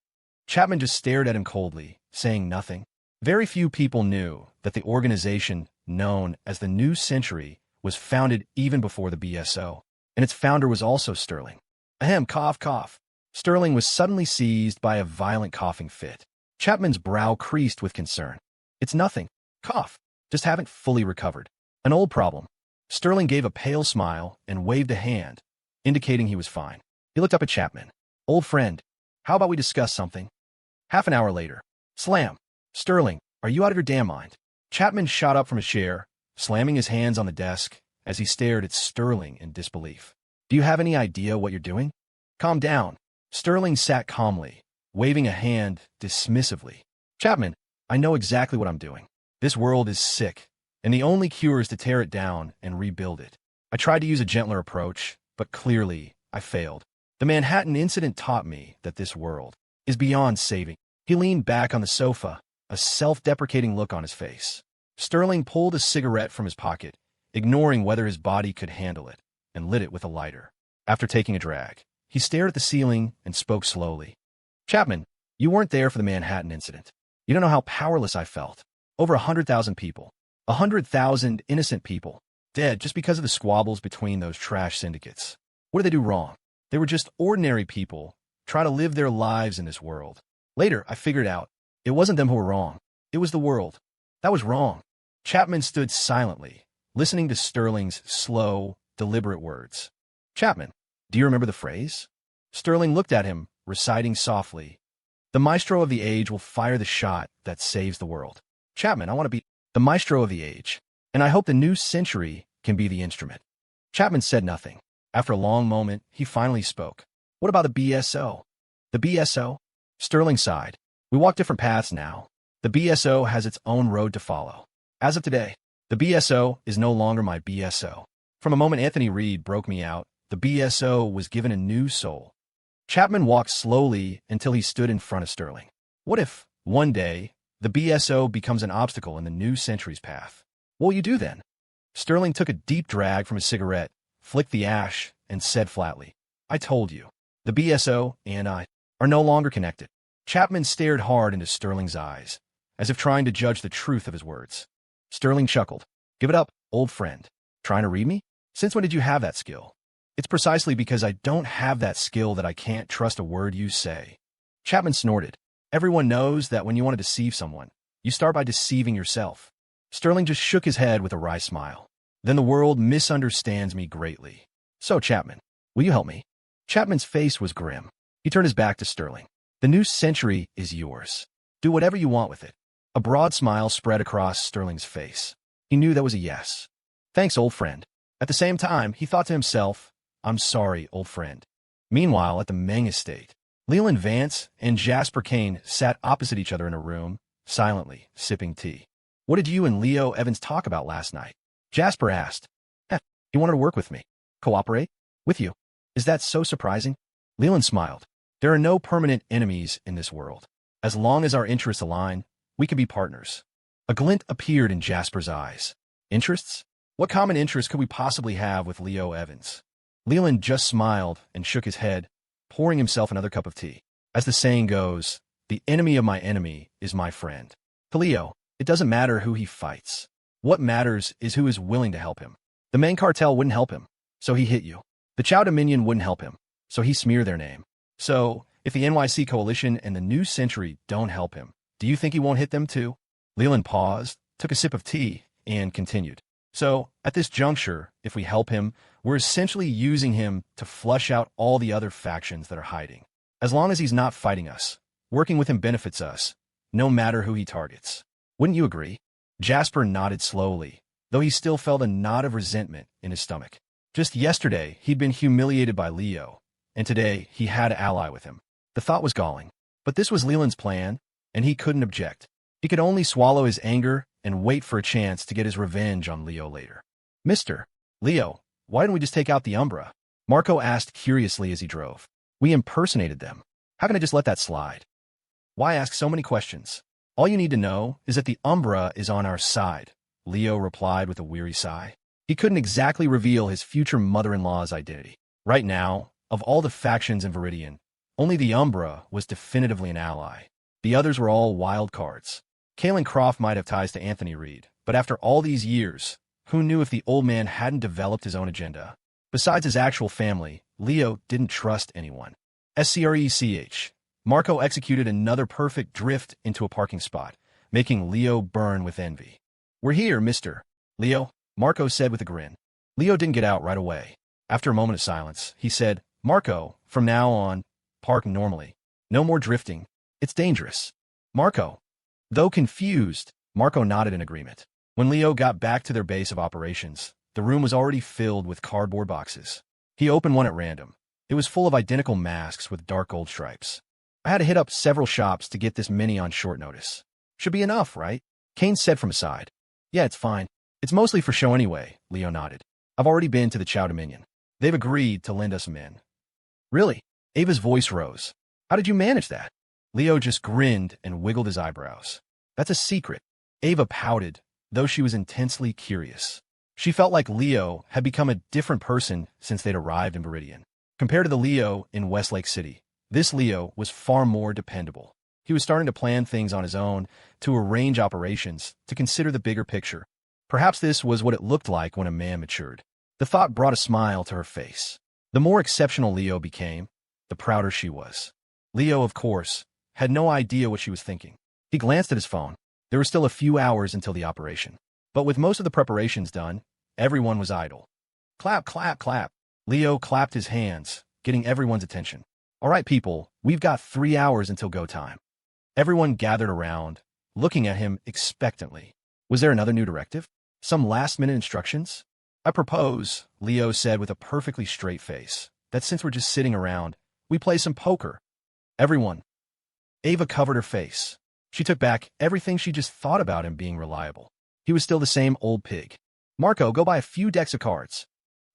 Chapman just stared at him coldly, saying nothing. Very few people knew that the organization known as the New Century was founded even before the BSO, and its founder was also Sterling. Ahem, cough, cough. Sterling was suddenly seized by a violent coughing fit. Chapman's brow creased with concern. "It's nothing. Cough. Just haven't fully recovered. An old problem." Sterling gave a pale smile and waved a hand, indicating he was fine. He looked up at Chapman. "Old friend, how about we discuss something?" Half an hour later. Slam. Sterling, are you out of your damn mind? Chapman shot up from his chair, slamming his hands on the desk as he stared at Sterling in disbelief. Do you have any idea what you're doing? Calm down. Sterling sat calmly, waving a hand dismissively. Chapman, I know exactly what I'm doing. This world is sick, and the only cure is to tear it down and rebuild it. I tried to use a gentler approach, but clearly I failed. The Manhattan incident taught me that this world is beyond saving. He leaned back on the sofa, a self-deprecating look on his face. Sterling pulled a cigarette from his pocket, ignoring whether his body could handle it, and lit it with a lighter. After taking a drag, he stared at the ceiling and spoke slowly. Chapman, you weren't there for the Manhattan incident. You don't know how powerless I felt. Over 100,000 people. 100,000 innocent people. Dead just because of the squabbles between those trash syndicates. What did they do wrong? They were just ordinary people, trying to live their lives in this world. Later, I figured out, it wasn't them who were wrong. It was the world. That was wrong. Chapman stood silently, listening to Sterling's slow, deliberate words. Chapman, do you remember the phrase? Sterling looked at him, reciting softly. The maestro of the age will fire the shot that saves the world. Chapman, I want to be the maestro of the age, and I hope the new century can be the instrument. Chapman said nothing. After a long moment, he finally spoke. What about the BSO? The BSO? Sterling sighed. We walk different paths now. The BSO has its own road to follow. As of today, the BSO is no longer my BSO. From a moment Anthony Reed broke me out, the BSO was given a new soul. Chapman walked slowly until he stood in front of Sterling. What if, one day, the BSO becomes an obstacle in the new century's path? What will you do then? Sterling took a deep drag from his cigarette, flicked the ash, and said flatly, I told you, the BSO and I are no longer connected. Chapman stared hard into Sterling's eyes, as if trying to judge the truth of his words. Sterling chuckled. Give it up, old friend. Trying to read me? Since when did you have that skill? It's precisely because I don't have that skill that I can't trust a word you say. Chapman snorted. Everyone knows that when you want to deceive someone, you start by deceiving yourself. Sterling just shook his head with a wry smile. Then the world misunderstands me greatly. So, Chapman, will you help me? Chapman's face was grim. He turned his back to Sterling. The new century is yours. Do whatever you want with it. A broad smile spread across Sterling's face. He knew that was a yes. Thanks, old friend. At the same time, he thought to himself, I'm sorry, old friend. Meanwhile, at the Meng estate, Leland Vance and Jasper Kane sat opposite each other in a room, silently, sipping tea. What did you and Leo Evans talk about last night? Jasper asked. He wanted to work with me. Cooperate? With you. Is that so surprising? Leland smiled. There are no permanent enemies in this world. As long as our interests align, we can be partners. A glint appeared in Jasper's eyes. Interests? What common interest could we possibly have with Leo Evans? Leland just smiled and shook his head, pouring himself another cup of tea. As the saying goes, the enemy of my enemy is my friend. To Leo, it doesn't matter who he fights. What matters is who is willing to help him. The Meng cartel wouldn't help him, so he hit you. The Chow Dominion wouldn't help him, so he smeared their name. So, if the NYC Coalition and the New Century don't help him, do you think he won't hit them too? Leland paused, took a sip of tea, and continued. So, at this juncture, if we help him, we're essentially using him to flush out all the other factions that are hiding. As long as he's not fighting us, working with him benefits us, no matter who he targets. Wouldn't you agree? Jasper nodded slowly, though he still felt a knot of resentment in his stomach. Just yesterday, he'd been humiliated by Leo, and today he had an ally with him. The thought was galling. But this was Leland's plan, and he couldn't object. He could only swallow his anger and wait for a chance to get his revenge on Leo later. Mr. Leo, why didn't we just take out the Umbra? Marco asked curiously as he drove. We impersonated them. How can I just let that slide? Why ask so many questions? All you need to know is that the Umbra is on our side, Leo replied with a weary sigh. He couldn't exactly reveal his future mother-in-law's identity. Right now, of all the factions in Viridian, only the Umbra was definitively an ally. The others were all wild cards. Kalen Croft might have ties to Anthony Reed, but after all these years, who knew if the old man hadn't developed his own agenda? Besides his actual family, Leo didn't trust anyone. SCRECH. Marco executed another perfect drift into a parking spot, making Leo burn with envy. We're here, Mr. Leo, Marco said with a grin. Leo didn't get out right away. After a moment of silence, he said, Marco, from now on, park normally. No more drifting. It's dangerous. Marco. Though confused, Marco nodded in agreement. When Leo got back to their base of operations, the room was already filled with cardboard boxes. He opened one at random. It was full of identical masks with dark gold stripes. I had to hit up several shops to get this many on short notice. Should be enough, right? Kane said from aside. Yeah, it's fine. It's mostly for show anyway, Leo nodded. I've already been to the Chow Dominion. They've agreed to lend us men. Really? Ava's voice rose. How did you manage that? Leo just grinned and wiggled his eyebrows. That's a secret. Ava pouted, though she was intensely curious. She felt like Leo had become a different person since they'd arrived in Viridian. Compared to the Leo in Westlake City, this Leo was far more dependable. He was starting to plan things on his own, to arrange operations, to consider the bigger picture. Perhaps this was what it looked like when a man matured. The thought brought a smile to her face. The more exceptional Leo became, the prouder she was. Leo, of course, had no idea what she was thinking. He glanced at his phone. There were still a few hours until the operation. But with most of the preparations done, everyone was idle. Clap, clap, clap. Leo clapped his hands, getting everyone's attention. All right, people, we've got 3 hours until go time. Everyone gathered around, looking at him expectantly. Was there another new directive? Some last-minute instructions? I propose, Leo said with a perfectly straight face, that since we're just sitting around, we play some poker. Everyone. Ava covered her face. She took back everything she just thought about him being reliable. He was still the same old pig. Marco, go buy a few decks of cards.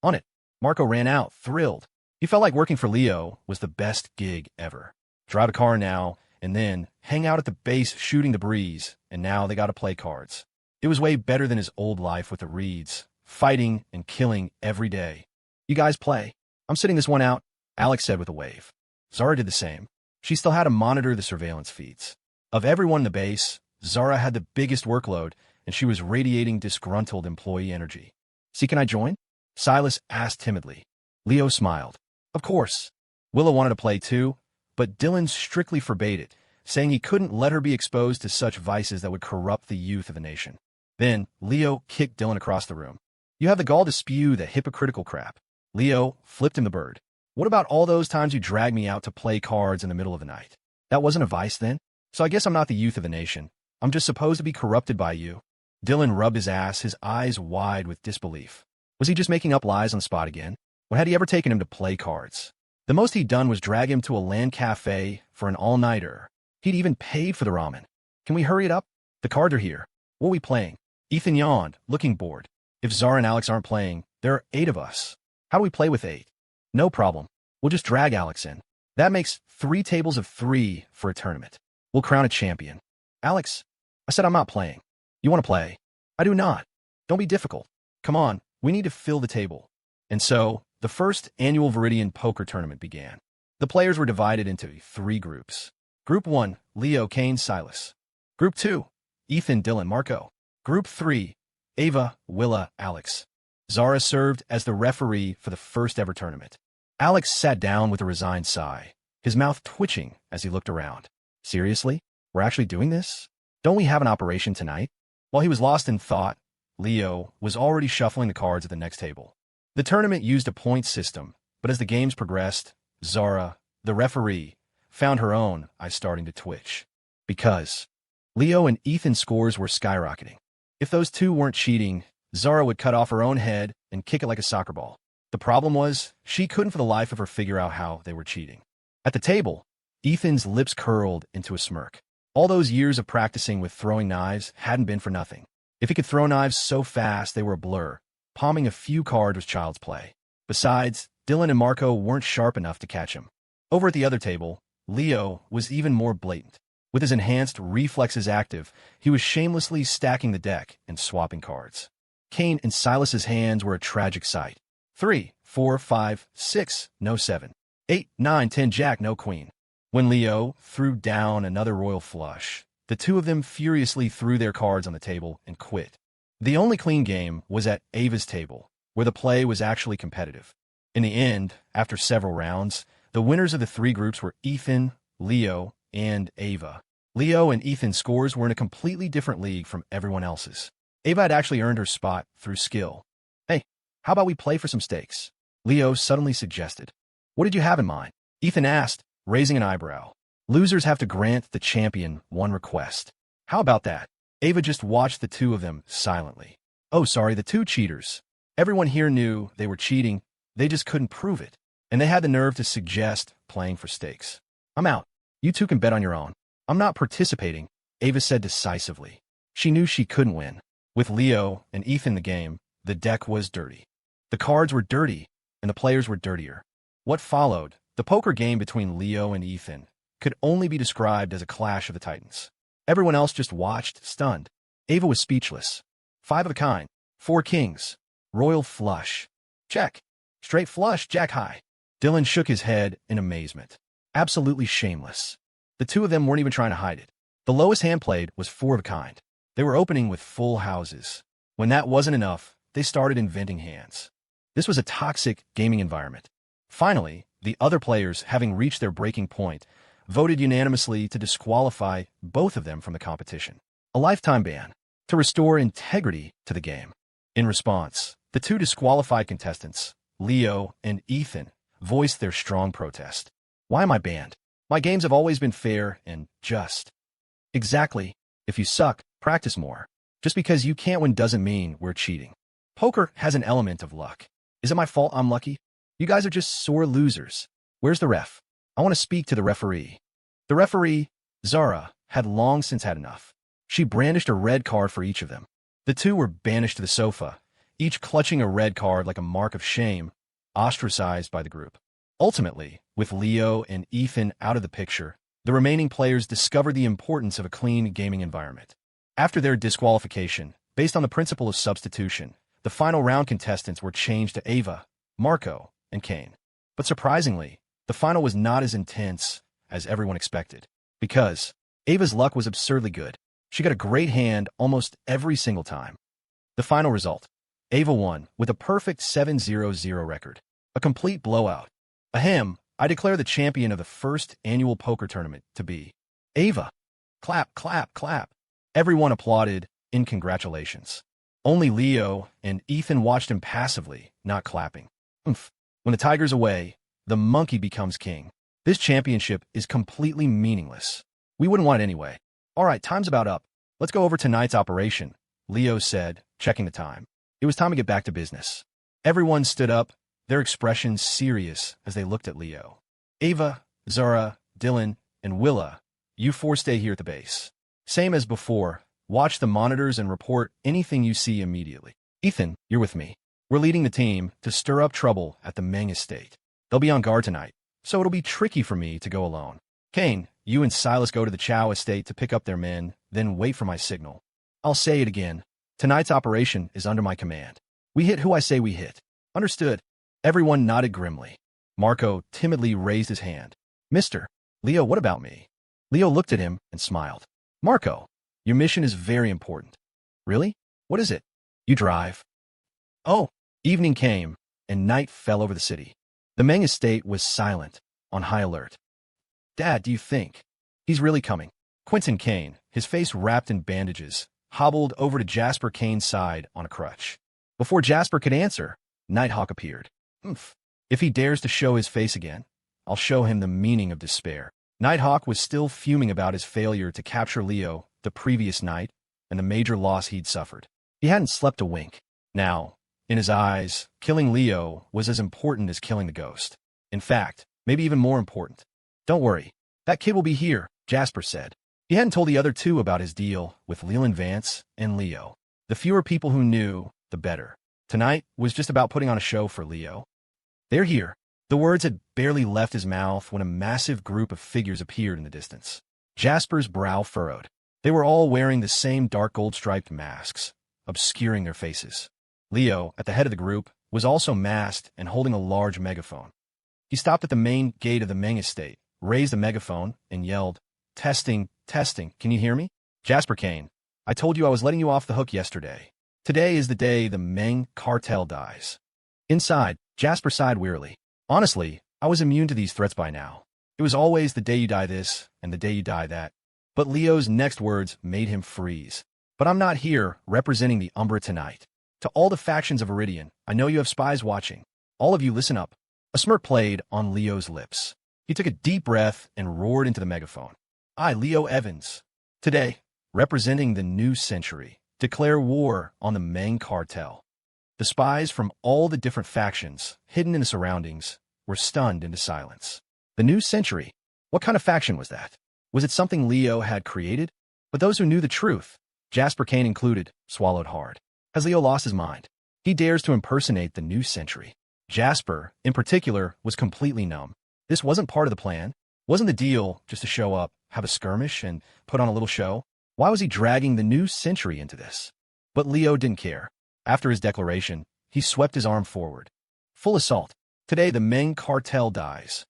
On it. Marco ran out, thrilled. He felt like working for Leo was the best gig ever. Drive a car now, and then hang out at the base shooting the breeze, and now they got to play cards. It was way better than his old life with the Reeds, fighting and killing every day. You guys play. I'm sitting this one out, Alex said with a wave. Zara did the same. She still had to monitor the surveillance feeds. Of everyone in the base, Zara had the biggest workload, and she was radiating disgruntled employee energy. See, can I join? Silas asked timidly. Leo smiled. Of course. Willow wanted to play too, but Dylan strictly forbade it, saying he couldn't let her be exposed to such vices that would corrupt the youth of the nation. Then, Leo kicked Dylan across the room. You have the gall to spew that hypocritical crap. Leo flipped him the bird. What about all those times you dragged me out to play cards in the middle of the night? That wasn't a vice then? So I guess I'm not the youth of the nation. I'm just supposed to be corrupted by you. Dylan rubbed his ass, his eyes wide with disbelief. Was he just making up lies on the spot again? When had he ever taken him to play cards? The most he'd done was drag him to a land cafe for an all-nighter. He'd even paid for the ramen. Can we hurry it up? The cards are here. What are we playing? Ethan yawned, looking bored. If Zara and Alex aren't playing, there are 8 of us. How do we play with 8? No problem. We'll just drag Alex in. That makes 3 tables of 3 for a tournament. We'll crown a champion. Alex, I said I'm not playing. You want to play? I do not. Don't be difficult. Come on, we need to fill the table. And so, the first annual Viridian poker tournament began. The players were divided into 3 groups. Group 1, Leo, Kane, Silas. Group 2, Ethan, Dylan, Marco. Group 3, Ava, Willa, Alex. Zara served as the referee for the first ever tournament. Alex sat down with a resigned sigh, his mouth twitching as he looked around. Seriously? We're actually doing this? Don't we have an operation tonight? While he was lost in thought, Leo was already shuffling the cards at the next table. The tournament used a point system, but as the games progressed, Zara, the referee, found her own eyes starting to twitch. Because Leo and Ethan's scores were skyrocketing. If those two weren't cheating, Zara would cut off her own head and kick it like a soccer ball. The problem was, she couldn't for the life of her figure out how they were cheating. At the table, Ethan's lips curled into a smirk. All those years of practicing with throwing knives hadn't been for nothing. If he could throw knives so fast they were a blur, palming a few cards was child's play. Besides, Dylan and Marco weren't sharp enough to catch him. Over at the other table, Leo was even more blatant. With his enhanced reflexes active, he was shamelessly stacking the deck and swapping cards. Kane and Silas's hands were a tragic sight. 3, 4, 5, 6, no 7. 8, 9, 10, jack, no queen. When Leo threw down another royal flush, the two of them furiously threw their cards on the table and quit. The only clean game was at Ava's table, where the play was actually competitive. In the end, after several rounds, the winners of the 3 groups were Ethan, Leo, and Ava. Leo and Ethan's scores were in a completely different league from everyone else's. Ava had actually earned her spot through skill. Hey, how about we play for some stakes? Leo suddenly suggested. What did you have in mind? Ethan asked, raising an eyebrow. Losers have to grant the champion one request. How about that? Ava just watched the two of them silently. Oh, sorry, the two cheaters. Everyone here knew they were cheating. They just couldn't prove it. And they had the nerve to suggest playing for stakes. I'm out. You two can bet on your own. I'm not participating, Ava said decisively. She knew she couldn't win. With Leo and Ethan in the game, the deck was dirty. The cards were dirty, and the players were dirtier. What followed, the poker game between Leo and Ethan, could only be described as a clash of the titans. Everyone else just watched, stunned. Ava was speechless. 5 of a kind, 4 kings, royal flush. Check. Straight flush, jack high. Dylan shook his head in amazement. Absolutely shameless. The two of them weren't even trying to hide it. The lowest hand played was 4 of a kind. They were opening with full houses. When that wasn't enough, they started inventing hands. This was a toxic gaming environment. Finally, the other players, having reached their breaking point, voted unanimously to disqualify both of them from the competition. A lifetime ban to restore integrity to the game. In response, the two disqualified contestants, Leo and Ethan, voiced their strong protest. Why am I banned? My games have always been fair and just. Exactly. If you suck, practice more. Just because you can't win doesn't mean we're cheating. Poker has an element of luck. Is it my fault I'm lucky? You guys are just sore losers. Where's the ref? I want to speak to the referee. The referee, Zara, had long since had enough. She brandished a red card for each of them. The two were banished to the sofa, each clutching a red card like a mark of shame, ostracized by the group. Ultimately, with Leo and Ethan out of the picture, the remaining players discovered the importance of a clean gaming environment. After their disqualification, based on the principle of substitution, the final round contestants were changed to Ava, Marco, and Kane. But surprisingly, the final was not as intense as everyone expected, because Ava's luck was absurdly good. She got a great hand almost every single time. The final result: Ava won with a perfect 7-0-0 record. A complete blowout. Ahem, I declare the champion of the first annual poker tournament to be Ava. Clap, clap, clap. Everyone applauded in congratulations. Only Leo and Ethan watched him passively, not clapping. When the tiger's away, the monkey becomes king. This championship is completely meaningless. We wouldn't want it anyway. All right, time's about up. Let's go over tonight's operation, Leo said, checking the time. It was time to get back to business. Everyone stood up, their expressions serious as they looked at Leo. Ava, Zara, Dylan, and Willa, you 4 stay here at the base. Same as before, watch the monitors and report anything you see immediately. Ethan, you're with me. We're leading the team to stir up trouble at the Meng estate. They'll be on guard tonight, so it'll be tricky for me to go alone. Kane, you and Silas go to the Chow estate to pick up their men, then wait for my signal. I'll say it again. Tonight's operation is under my command. We hit who I say we hit. Understood. Everyone nodded grimly. Marco timidly raised his hand. Mister, Leo, what about me? Leo looked at him and smiled. Marco, your mission is very important. Really? What is it? You drive. Oh, evening came, and night fell over the city. The Meng estate was silent, on high alert. Dad, do you think he's really coming? Quentin Kane, his face wrapped in bandages, hobbled over to Jasper Kane's side on a crutch. Before Jasper could answer, Nighthawk appeared. If he dares to show his face again, I'll show him the meaning of despair. Nighthawk was still fuming about his failure to capture Leo the previous night and the major loss he'd suffered. He hadn't slept a wink. Now, in his eyes, killing Leo was as important as killing the ghost. In fact, maybe even more important. Don't worry, that kid will be here, Jasper said. He hadn't told the other two about his deal with Leland Vance and Leo. The fewer people who knew, the better. Tonight was just about putting on a show for Leo. They're here. The words had barely left his mouth when a massive group of figures appeared in the distance. Jasper's brow furrowed. They were all wearing the same dark gold-striped masks, obscuring their faces. Leo, at the head of the group, was also masked and holding a large megaphone. He stopped at the main gate of the Meng estate, raised the megaphone, and yelled, Testing, testing, can you hear me? Jasper Kane, I told you I was letting you off the hook yesterday. Today is the day the Meng cartel dies. Inside, Jasper sighed wearily. Honestly, I was immune to these threats by now. It was always the day you die this, and the day you die that. But Leo's next words made him freeze. But I'm not here representing the Umbra tonight. To all the factions of Iridian, I know you have spies watching. All of you listen up. A smirk played on Leo's lips. He took a deep breath and roared into the megaphone. I, Leo Evans. Today, representing the new century, declare war on the main cartel. The spies from all the different factions, hidden in the surroundings, were stunned into silence. The new century? What kind of faction was that? Was it something Leo had created? But those who knew the truth, Jasper Kane included, swallowed hard. Has Leo lost his mind? He dares to impersonate the new century. Jasper, in particular, was completely numb. This wasn't part of the plan. Wasn't the deal just to show up, have a skirmish, and put on a little show? Why was he dragging the new century into this? But Leo didn't care. After his declaration, he swept his arm forward. Full assault. Today the main cartel dies.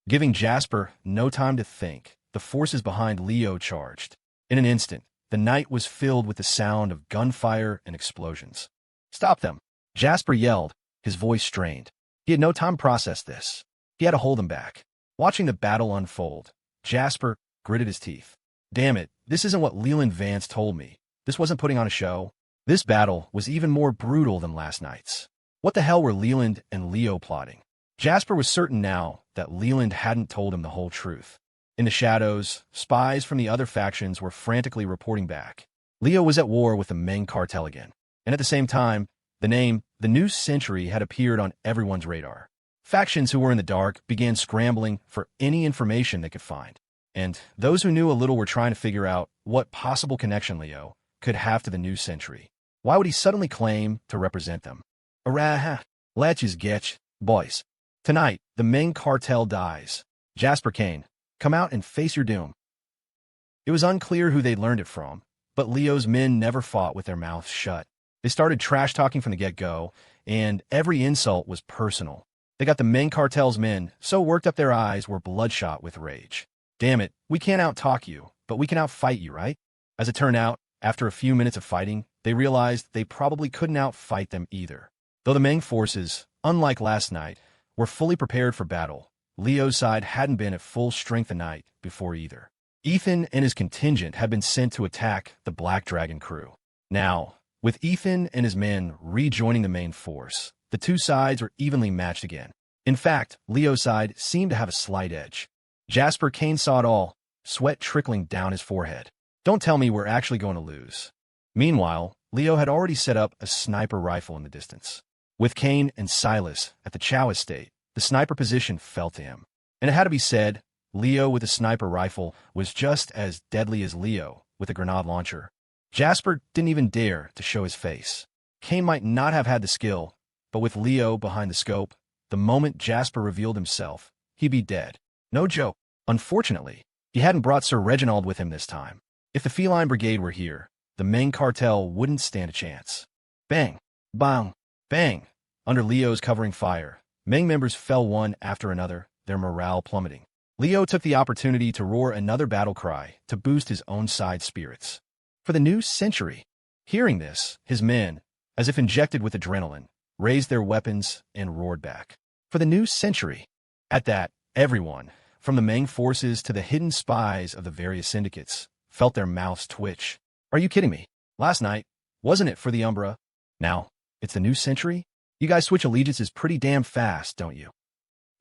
Giving Jasper no time to think, the forces behind Leo charged. In an instant, the night was filled with the sound of gunfire and explosions. Stop them! Jasper yelled, his voice strained. He had no time to process this. He had to hold them back. Watching the battle unfold, Jasper gritted his teeth. Damn it, this isn't what Leland Vance told me. This wasn't putting on a show. This battle was even more brutal than last night's. What the hell were Leland and Leo plotting? Jasper was certain now that Leland hadn't told him the whole truth. In the shadows, spies from the other factions were frantically reporting back. Leo was at war with the main cartel again. And at the same time, the name, the New Century, had appeared on everyone's radar. Factions who were in the dark began scrambling for any information they could find. And those who knew a little were trying to figure out what possible connection Leo could have to the New Century. Why would he suddenly claim to represent them? Let's get, boys. Tonight, the main cartel dies. Jasper Kane, come out and face your doom. It was unclear who they'd learned it from, but Leo's men never fought with their mouths shut. They started trash-talking from the get-go, and every insult was personal. They got the main cartel's men so worked up their eyes were bloodshot with rage. Damn it, we can't out-talk you, but we can out-fight you, right? As it turned out, after a few minutes of fighting, they realized they probably couldn't out-fight them either. Though the main forces, unlike last night, were fully prepared for battle, Leo's side hadn't been at full strength the night before either. Ethan and his contingent had been sent to attack the Black Dragon crew. Now, with Ethan and his men rejoining the main force, the two sides were evenly matched again. In fact, Leo's side seemed to have a slight edge. Jasper Kane saw it all, sweat trickling down his forehead. Don't tell me we're actually going to lose. Meanwhile, Leo had already set up a sniper rifle in the distance. With Kane and Silas at the Chow estate, the sniper position fell to him. And it had to be said, Leo with a sniper rifle was just as deadly as Leo with a grenade launcher. Jasper didn't even dare to show his face. Kane might not have had the skill, but with Leo behind the scope, the moment Jasper revealed himself, he'd be dead. No joke. Unfortunately, he hadn't brought Sir Reginald with him this time. If the Feline Brigade were here, the main cartel wouldn't stand a chance. Bang! Bang! Bang! Under Leo's covering fire, Meng members fell one after another, their morale plummeting. Leo took the opportunity to roar another battle cry to boost his own side's spirits. For the New Century. Hearing this, his men, as if injected with adrenaline, raised their weapons and roared back. For the New Century. At that, everyone, from the Meng forces to the hidden spies of the various syndicates, felt their mouths twitch. Are you kidding me? Last night, wasn't it for the Umbra? Now, it's the New Century? You guys switch allegiances pretty damn fast, don't you?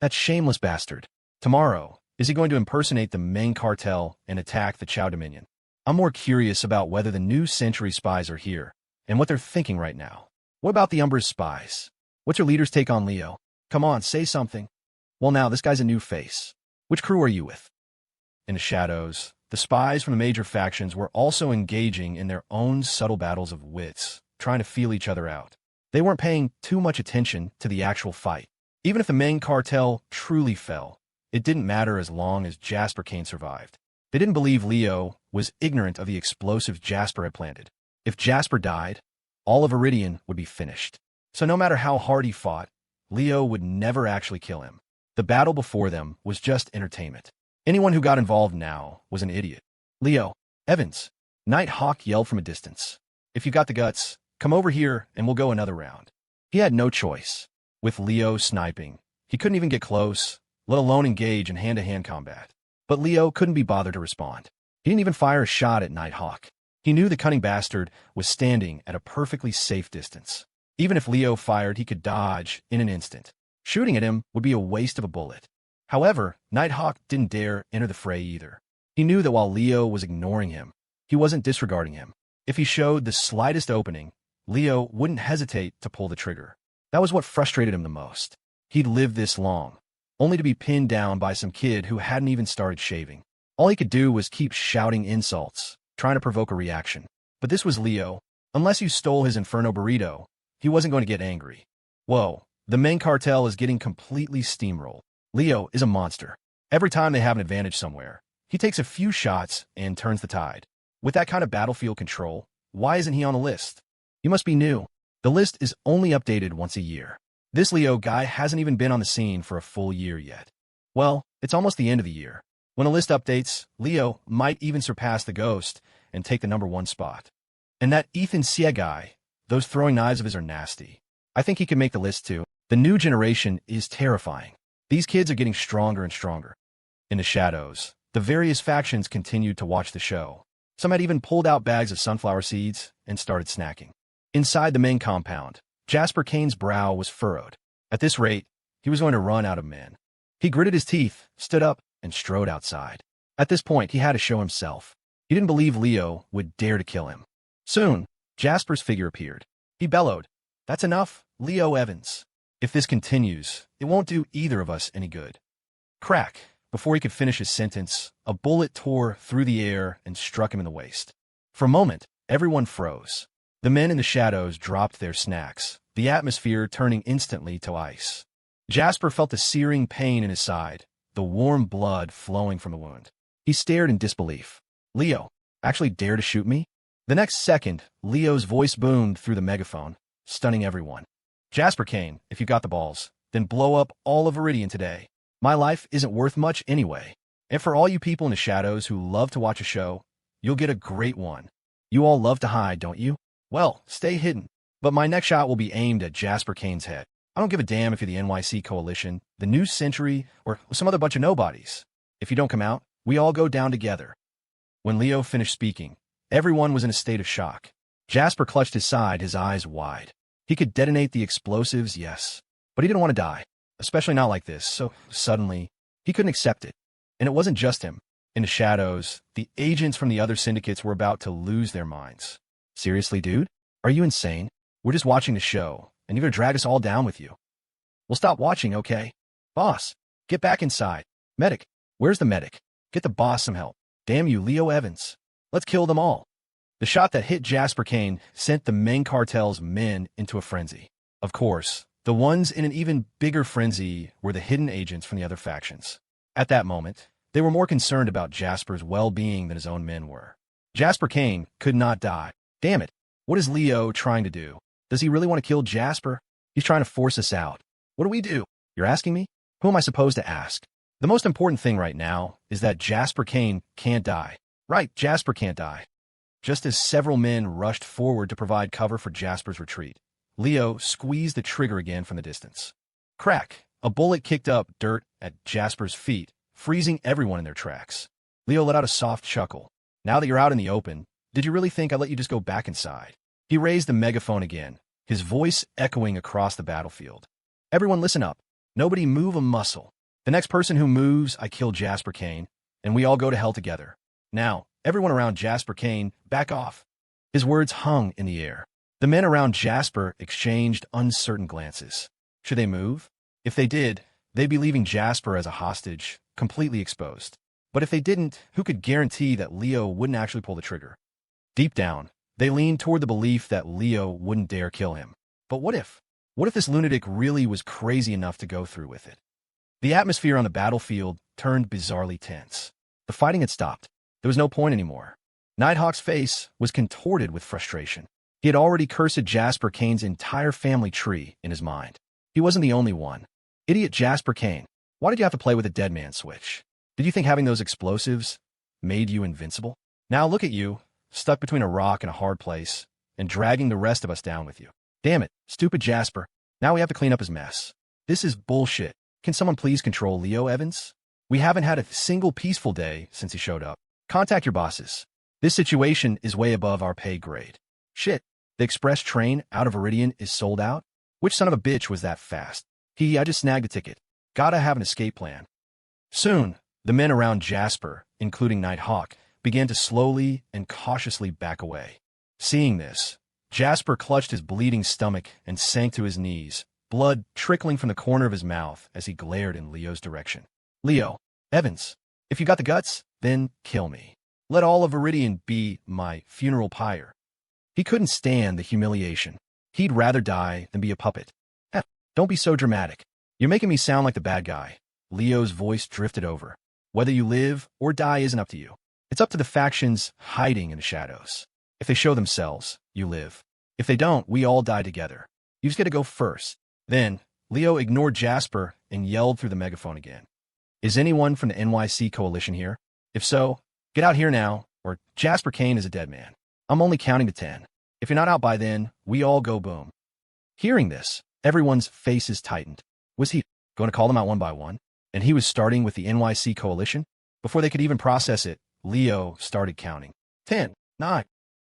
That shameless bastard. Tomorrow, is he going to impersonate the main cartel and attack the Chow Dominion? I'm more curious about whether the New Century spies are here, and what they're thinking right now. What about the Umbra's spies? What's your leader's take on Leo? Come on, say something. Well now, this guy's a new face. Which crew are you with? In the shadows, the spies from the major factions were also engaging in their own subtle battles of wits, trying to feel each other out. They weren't paying too much attention to the actual fight. Even if the main cartel truly fell, it didn't matter as long as Jasper Kane survived. They didn't believe Leo was ignorant of the explosives Jasper had planted. If Jasper died, all of Iridian would be finished. So no matter how hard he fought, Leo would never actually kill him. The battle before them was just entertainment. Anyone who got involved now was an idiot. Leo, Evans, Nighthawk yelled from a distance. If you got the guts, come over here and we'll go another round. He had no choice. With Leo sniping, he couldn't even get close, let alone engage in hand-to-hand combat. But Leo couldn't be bothered to respond. He didn't even fire a shot at Nighthawk. He knew the cunning bastard was standing at a perfectly safe distance. Even if Leo fired, he could dodge in an instant. Shooting at him would be a waste of a bullet. However, Nighthawk didn't dare enter the fray either. He knew that while Leo was ignoring him, He wasn't disregarding him. If he showed the slightest opening, Leo wouldn't hesitate to pull the trigger. That was what frustrated him the most. He'd lived this long, only to be pinned down by some kid who hadn't even started shaving. All he could do was keep shouting insults, trying to provoke a reaction. But this was Leo. Unless you stole his Inferno burrito, he wasn't going to get angry. Whoa, the main cartel is getting completely steamrolled. Leo is a monster. Every time they have an advantage somewhere, he takes a few shots and turns the tide. With that kind of battlefield control, why isn't he on the list? He must be new. The list is only updated once a year. This Leo guy hasn't even been on the scene for a full year yet. Well, it's almost the end of the year. When a list updates, Leo might even surpass the Ghost and take the #1 spot. And that Ethan Sia guy, those throwing knives of his are nasty. I think he could make the list too. The new generation is terrifying. These kids are getting stronger and stronger. In the shadows, the various factions continued to watch the show. Some had even pulled out bags of sunflower seeds and started snacking. Inside the main compound, Jasper Kane's brow was furrowed. At this rate, he was going to run out of men. He gritted his teeth, stood up, and strode outside. At this point, he had to show himself. He didn't believe Leo would dare to kill him. Soon, Jasper's figure appeared. He bellowed, "That's enough, Leo Evans. If this continues, it won't do either of us any good." Crack! Before he could finish his sentence, a bullet tore through the air and struck him in the waist. For a moment, everyone froze. The men in the shadows dropped their snacks, the atmosphere turning instantly to ice. Jasper felt the searing pain in his side, the warm blood flowing from the wound. He stared in disbelief. "Leo, actually dare to shoot me?" The next second, Leo's voice boomed through the megaphone, stunning everyone. "Jasper Kane, if you got the balls, then blow up all of Viridian today. My life isn't worth much anyway. And for all you people in the shadows who love to watch a show, you'll get a great one. You all love to hide, don't you? Well, stay hidden. But my next shot will be aimed at Jasper Kane's head. I don't give a damn if you're the NYC Coalition, the New Century, or some other bunch of nobodies. If you don't come out, we all go down together." When Leo finished speaking, everyone was in a state of shock. Jasper clutched his side, his eyes wide. He could detonate the explosives, yes, but he didn't want to die, especially not like this, so suddenly, he couldn't accept it. And it wasn't just him. In the shadows, the agents from the other syndicates were about to lose their minds. "Seriously, dude? Are you insane? We're just watching the show, and you're going to drag us all down with you." "We'll stop watching, okay? Boss, get back inside. Medic, where's the medic? Get the boss some help. Damn you, Leo Evans. Let's kill them all." The shot that hit Jasper Kane sent the main cartel's men into a frenzy. Of course, the ones in an even bigger frenzy were the hidden agents from the other factions. At that moment, they were more concerned about Jasper's well-being than his own men were. Jasper Kane could not die. Damn it. What is Leo trying to do? Does he really want to kill Jasper? He's trying to force us out. What do we do? You're asking me? Who am I supposed to ask? The most important thing right now is that Jasper Kane can't die. Right, Jasper can't die. Just as several men rushed forward to provide cover for Jasper's retreat, Leo squeezed the trigger again from the distance. Crack! A bullet kicked up dirt at Jasper's feet, freezing everyone in their tracks. Leo let out a soft chuckle. "Now that you're out in the open, did you really think I'd let you just go back inside?" He raised the megaphone again, his voice echoing across the battlefield. "Everyone listen up. Nobody move a muscle. The next person who moves, I kill Jasper Kane, and we all go to hell together. Now, everyone around Jasper Kane, back off." His words hung in the air. The men around Jasper exchanged uncertain glances. Should they move? If they did, they'd be leaving Jasper as a hostage, completely exposed. But if they didn't, who could guarantee that Leo wouldn't actually pull the trigger? Deep down, they leaned toward the belief that Leo wouldn't dare kill him. But what if? What if this lunatic really was crazy enough to go through with it? The atmosphere on the battlefield turned bizarrely tense. The fighting had stopped. There was no point anymore. Nighthawk's face was contorted with frustration. He had already cursed Jasper Kane's entire family tree in his mind. He wasn't the only one. Idiot Jasper Kane. Why did you have to play with a dead man switch? Did you think having those explosives made you invincible? Now look at you, stuck between a rock and a hard place, and dragging the rest of us down with you. Damn it, stupid Jasper. Now we have to clean up his mess. This is bullshit. Can someone please control Leo Evans? We haven't had a single peaceful day since he showed up. Contact your bosses. This situation is way above our pay grade. Shit, the express train out of Viridian is sold out? Which son of a bitch was that fast? I just snagged a ticket. Gotta have an escape plan. Soon, the men around Jasper, including Nighthawk, began to slowly and cautiously back away. Seeing this, Jasper clutched his bleeding stomach and sank to his knees, blood trickling from the corner of his mouth as he glared in Leo's direction. Leo, Evans, if you got the guts, then kill me. Let all of Viridian be my funeral pyre. He couldn't stand the humiliation. He'd rather die than be a puppet. Don't be so dramatic. You're making me sound like the bad guy. Leo's voice drifted over. Whether you live or die isn't up to you. It's up to the factions hiding in the shadows. If they show themselves, you live. If they don't, we all die together. You just get to go first. Then, Leo ignored Jasper and yelled through the megaphone again. Is anyone from the NYC coalition here? If so, get out here now, or Jasper Kane is a dead man. I'm only counting to 10. If you're not out by then, we all go boom. Hearing this, everyone's faces tightened. Was he going to call them out one by one? And he was starting with the NYC coalition? Before they could even process it, Leo started counting. 10, 9.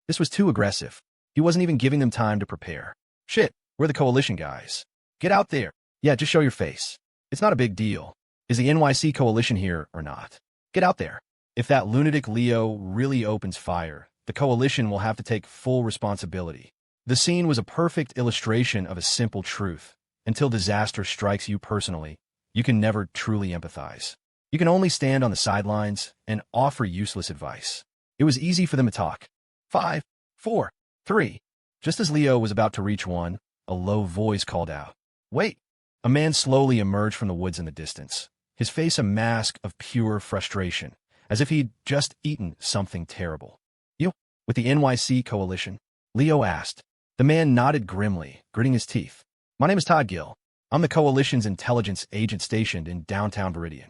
This was too aggressive. He wasn't even giving them time to prepare. Shit, we're the coalition guys. Get out there. Yeah, just show your face. It's not a big deal. Is the NYC coalition here or not? Get out there. If that lunatic Leo really opens fire, the coalition will have to take full responsibility. The scene was a perfect illustration of a simple truth. Until disaster strikes you personally, you can never truly empathize. You can only stand on the sidelines and offer useless advice. It was easy for them to talk. 5, 4, 3. Just as Leo was about to reach one, a low voice called out. Wait! A man slowly emerged from the woods in the distance, his face a mask of pure frustration, as if he'd just eaten something terrible. You, with the NYC coalition? Leo asked. The man nodded grimly, gritting his teeth. My name is Todd Gill. I'm the coalition's intelligence agent stationed in downtown Viridian.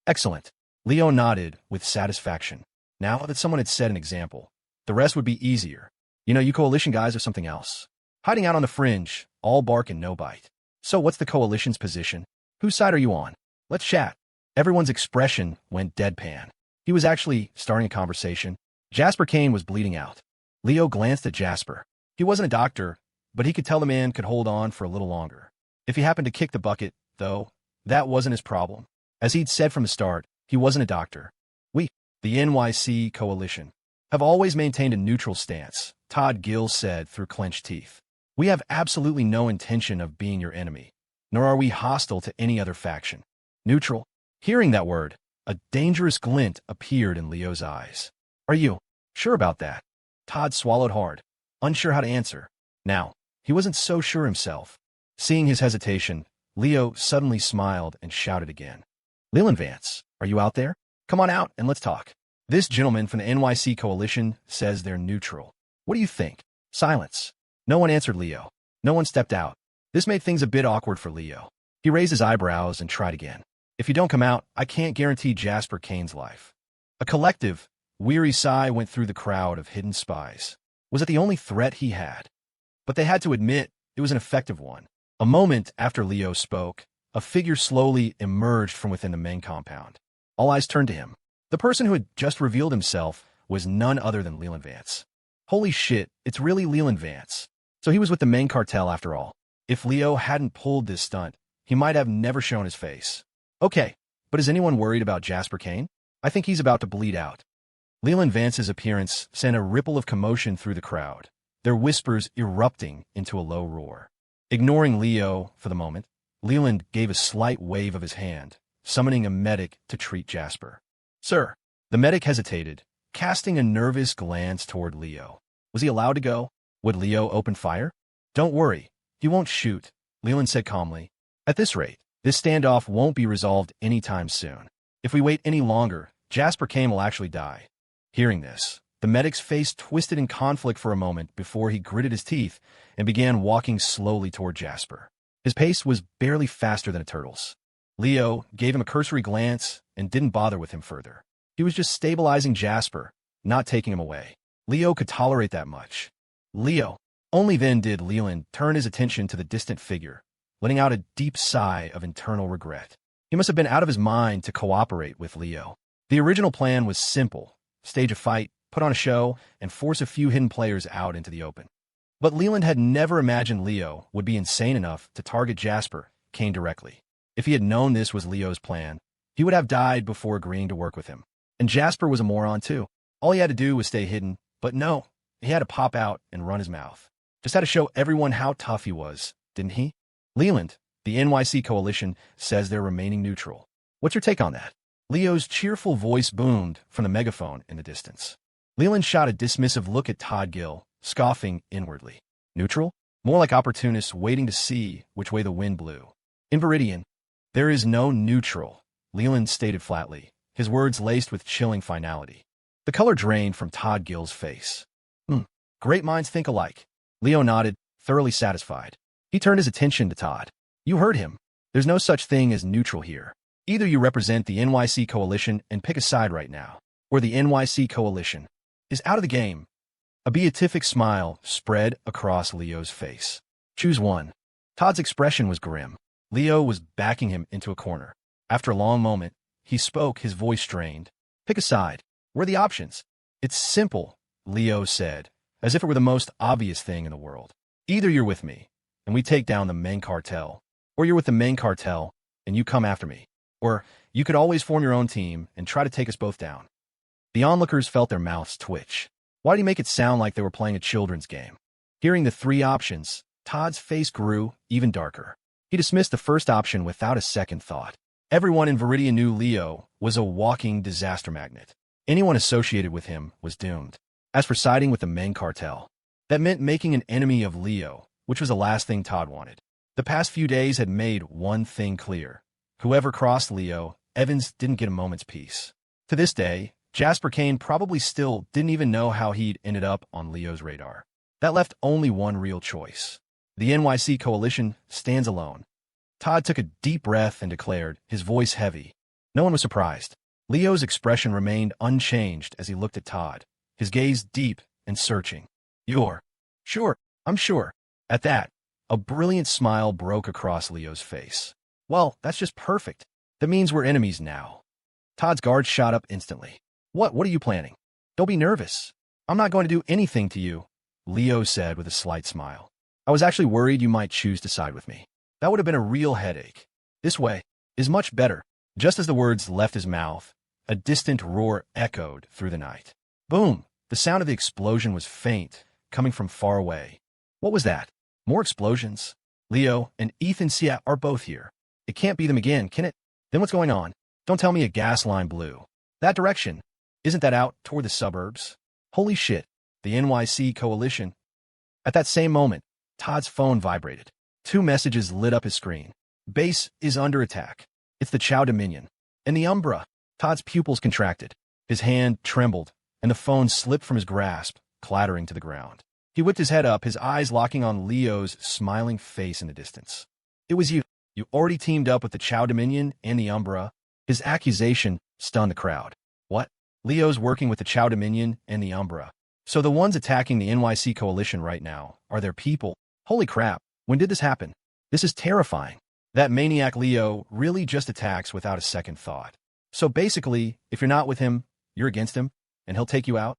Excellent. Leo nodded with satisfaction. Now that someone had set an example, the rest would be easier. You know, you coalition guys are something else. Hiding out on the fringe, all bark and no bite. So what's the coalition's position? Whose side are you on? Let's chat. Everyone's expression went deadpan. He was actually starting a conversation. Jasper Kane was bleeding out. Leo glanced at Jasper. He wasn't a doctor, but he could tell the man could hold on for a little longer. If he happened to kick the bucket, though, that wasn't his problem. As he'd said from the start, he wasn't a doctor. We, the NYC coalition, have always maintained a neutral stance, Todd Gill said through clenched teeth. We have absolutely no intention of being your enemy, nor are we hostile to any other faction. Neutral? Hearing that word, a dangerous glint appeared in Leo's eyes. Are you sure about that? Todd swallowed hard, unsure how to answer. Now, he wasn't so sure himself. Seeing his hesitation, Leo suddenly smiled and shouted again. Leland Vance, are you out there? Come on out and let's talk. This gentleman from the NYC coalition says they're neutral. What do you think? Silence. No one answered Leo. No one stepped out. This made things a bit awkward for Leo. He raised his eyebrows and tried again. If you don't come out, I can't guarantee Jasper Kane's life. A collective, weary sigh went through the crowd of hidden spies. Was it the only threat he had? But they had to admit it was an effective one. A moment after Leo spoke, a figure slowly emerged from within the main compound. All eyes turned to him. The person who had just revealed himself was none other than Leland Vance. Holy shit, it's really Leland Vance. So he was with the main cartel after all. If Leo hadn't pulled this stunt, he might have never shown his face. Okay, but is anyone worried about Jasper Kane? I think he's about to bleed out. Leland Vance's appearance sent a ripple of commotion through the crowd, their whispers erupting into a low roar. Ignoring Leo for the moment, Leland gave a slight wave of his hand, summoning a medic to treat Jasper. Sir, the medic hesitated, casting a nervous glance toward Leo. Was he allowed to go? Would Leo open fire? Don't worry, he won't shoot, Leland said calmly. At this rate, this standoff won't be resolved anytime soon. If we wait any longer, Jasper Kane will actually die. Hearing this, the medic's face twisted in conflict for a moment before he gritted his teeth and began walking slowly toward Jasper. His pace was barely faster than a turtle's. Leo gave him a cursory glance and didn't bother with him further. He was just stabilizing Jasper, not taking him away. Leo could tolerate that much. Leo. Only then did Leland turn his attention to the distant figure, letting out a deep sigh of internal regret. He must have been out of his mind to cooperate with Leo. The original plan was simple: stage a fight, put on a show, and force a few hidden players out into the open. But Leland had never imagined Leo would be insane enough to target Jasper Kane directly. If he had known this was Leo's plan, he would have died before agreeing to work with him. And Jasper was a moron too. All he had to do was stay hidden, but no, he had to pop out and run his mouth. Just had to show everyone how tough he was, didn't he? Leland, the NYC coalition, says they're remaining neutral. What's your take on that? Leo's cheerful voice boomed from the megaphone in the distance. Leland shot a dismissive look at Todd Gill, scoffing inwardly. Neutral? More like opportunists waiting to see which way the wind blew. In Viridian, there is no neutral, Leland stated flatly, his words laced with chilling finality. The color drained from Todd Gill's face. Great minds think alike. Leo nodded, thoroughly satisfied. He turned his attention to Todd. You heard him. There's no such thing as neutral here. Either you represent the NYC coalition and pick a side right now, or the NYC coalition is out of the game. A beatific smile spread across Leo's face. Choose one. Todd's expression was grim. Leo was backing him into a corner. After a long moment, he spoke, his voice strained. Pick a side. What are the options? It's simple, Leo said, as if it were the most obvious thing in the world. Either you're with me, and we take down the main cartel, or you're with the main cartel, and you come after me. Or you could always form your own team and try to take us both down. The onlookers felt their mouths twitch. Why did he make it sound like they were playing a children's game? Hearing the three options, Todd's face grew even darker. He dismissed the first option without a second thought. Everyone in Viridian knew Leo was a walking disaster magnet. Anyone associated with him was doomed. As for siding with the main cartel, that meant making an enemy of Leo, which was the last thing Todd wanted. The past few days had made one thing clear. Whoever crossed Leo, Evans didn't get a moment's peace. To this day, Jasper Kane probably still didn't even know how he'd ended up on Leo's radar. That left only one real choice. The NYC coalition stands alone. Todd took a deep breath and declared, his voice heavy. No one was surprised. Leo's expression remained unchanged as he looked at Todd, his gaze deep and searching. You're sure? I'm sure. At that, a brilliant smile broke across Leo's face. Well, that's just perfect. That means we're enemies now. Todd's guard shot up instantly. What are you planning? Don't be nervous. I'm not going to do anything to you, Leo said with a slight smile. I was actually worried you might choose to side with me. That would have been a real headache. This way is much better. Just as the words left his mouth, a distant roar echoed through the night. Boom! The sound of the explosion was faint, coming from far away. What was that? More explosions? Leo and Ethan Sia are both here. It can't be them again, can it? Then what's going on? Don't tell me a gas line blew. That direction. Isn't that out toward the suburbs? Holy shit. The NYC coalition. At that same moment, Todd's phone vibrated. 2 messages lit up his screen. Base is under attack. It's the Chow Dominion. And the Umbra. Todd's pupils contracted. His hand trembled, and the phone slipped from his grasp, clattering to the ground. He whipped his head up, his eyes locking on Leo's smiling face in the distance. It was you. You already teamed up with the Chow Dominion and the Umbra. His accusation stunned the crowd. What? Leo's working with the Chow Dominion and the Umbra. So the ones attacking the NYC coalition right now are their people. Holy crap. When did this happen? This is terrifying. That maniac Leo really just attacks without a second thought. So basically, if you're not with him, you're against him, and he'll take you out?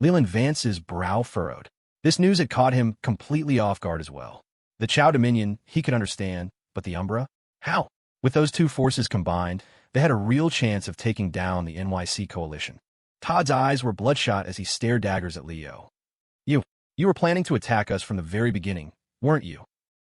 Leland Vance's brow furrowed. This news had caught him completely off guard as well. The Chow Dominion, he could understand, but the Umbra? How? With those two forces combined, they had a real chance of taking down the NYC coalition. Todd's eyes were bloodshot as he stared daggers at Leo. You were planning to attack us from the very beginning, weren't you?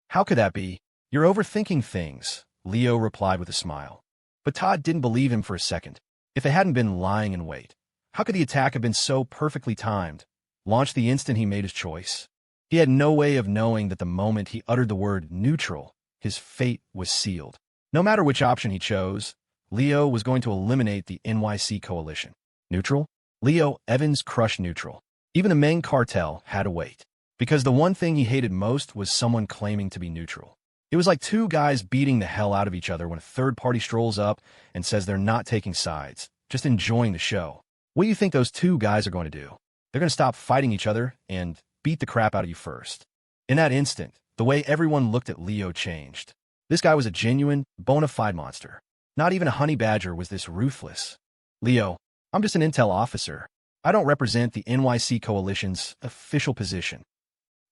How could that be? You're overthinking things, Leo replied with a smile. But Todd didn't believe him for a second. If they hadn't been lying in wait, how could the attack have been so perfectly timed, launched the instant he made his choice? He had no way of knowing that the moment he uttered the word neutral, his fate was sealed. No matter which option he chose, Leo was going to eliminate the NYC coalition. Neutral? Leo Evans crushed neutral. Even the main cartel had to wait. Because the one thing he hated most was someone claiming to be neutral. It was like two guys beating the hell out of each other when a third party strolls up and says they're not taking sides, just enjoying the show. What do you think those two guys are going to do? They're going to stop fighting each other and beat the crap out of you first. In that instant, the way everyone looked at Leo changed. This guy was a genuine, bona fide monster. Not even a honey badger was this ruthless. Leo, I'm just an intel officer. I don't represent the NYC coalition's official position.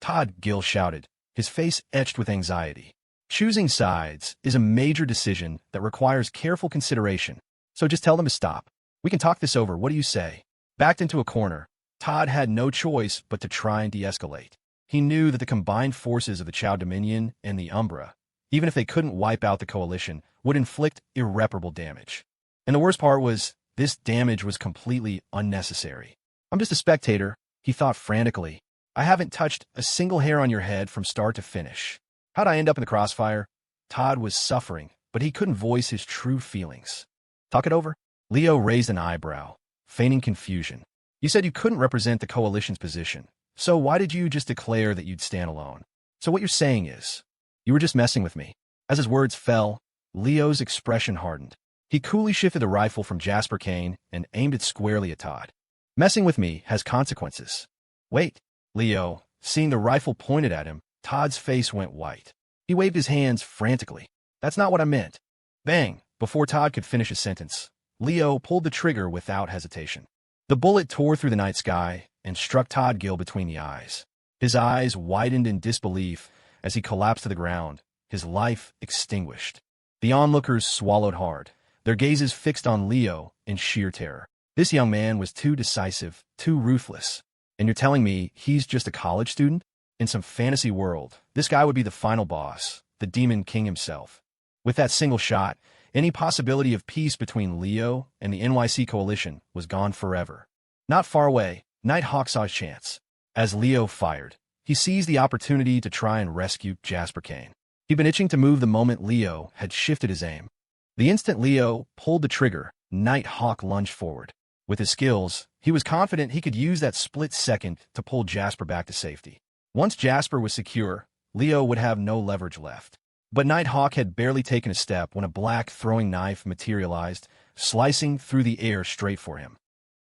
Todd Gill shouted, his face etched with anxiety. Choosing sides is a major decision that requires careful consideration, so just tell them to stop. We can talk this over, what do you say? Backed into a corner, Todd had no choice but to try and de-escalate. He knew that the combined forces of the Chow Dominion and the Umbra, even if they couldn't wipe out the coalition, would inflict irreparable damage. And the worst part was, this damage was completely unnecessary. I'm just a spectator, he thought frantically. I haven't touched a single hair on your head from start to finish. How'd I end up in the crossfire? Todd was suffering, but he couldn't voice his true feelings. Talk it over? Leo raised an eyebrow, feigning confusion. You said you couldn't represent the coalition's position, so why did you just declare that you'd stand alone? So what you're saying is, you were just messing with me. As his words fell, Leo's expression hardened. He coolly shifted the rifle from Jasper Kane and aimed it squarely at Todd. Messing with me has consequences. Wait. Leo, seeing the rifle pointed at him, Todd's face went white. He waved his hands frantically. That's not what I meant. Bang! Before Todd could finish his sentence, Leo pulled the trigger without hesitation. The bullet tore through the night sky and struck Todd Gill between the eyes. His eyes widened in disbelief as he collapsed to the ground, his life extinguished. The onlookers swallowed hard, their gazes fixed on Leo in sheer terror. This young man was too decisive, too ruthless. And you're telling me he's just a college student? In some fantasy world, this guy would be the final boss, the Demon King himself. With that single shot, any possibility of peace between Leo and the NYC coalition was gone forever. Not far away, Nighthawk saw his chance. As Leo fired, he seized the opportunity to try and rescue Jasper Kane. He'd been itching to move the moment Leo had shifted his aim. The instant Leo pulled the trigger, Nighthawk lunged forward. With his skills, he was confident he could use that split second to pull Jasper back to safety. Once Jasper was secure, Leo would have no leverage left. But Nighthawk had barely taken a step when a black throwing knife materialized, slicing through the air straight for him.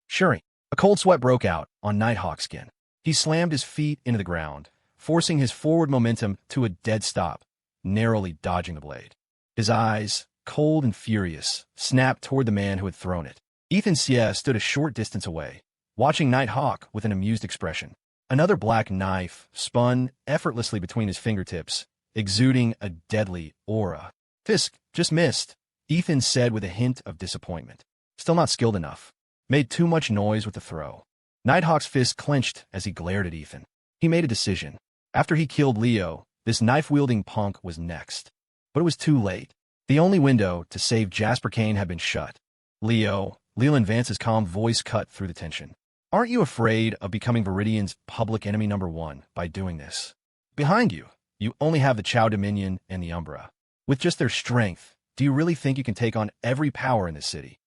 Shuri, a cold sweat broke out on Nighthawk's skin. He slammed his feet into the ground, forcing his forward momentum to a dead stop, narrowly dodging the blade. His eyes, cold and furious, snapped toward the man who had thrown it. Ethan Sia stood a short distance away, watching Nighthawk with an amused expression. Another black knife spun effortlessly between his fingertips, exuding a deadly aura. Fisk just missed, Ethan said with a hint of disappointment. Still not skilled enough. Made too much noise with the throw. Nighthawk's fist clenched as he glared at Ethan. He made a decision. After he killed Leo, this knife-wielding punk was next. But it was too late. The only window to save Jasper Kane had been shut. Leo, Leland Vance's calm voice cut through the tension. Aren't you afraid of becoming Viridian's public enemy #1 by doing this? Behind you, you only have the Chow Dominion and the Umbra. With just their strength, do you really think you can take on every power in this city?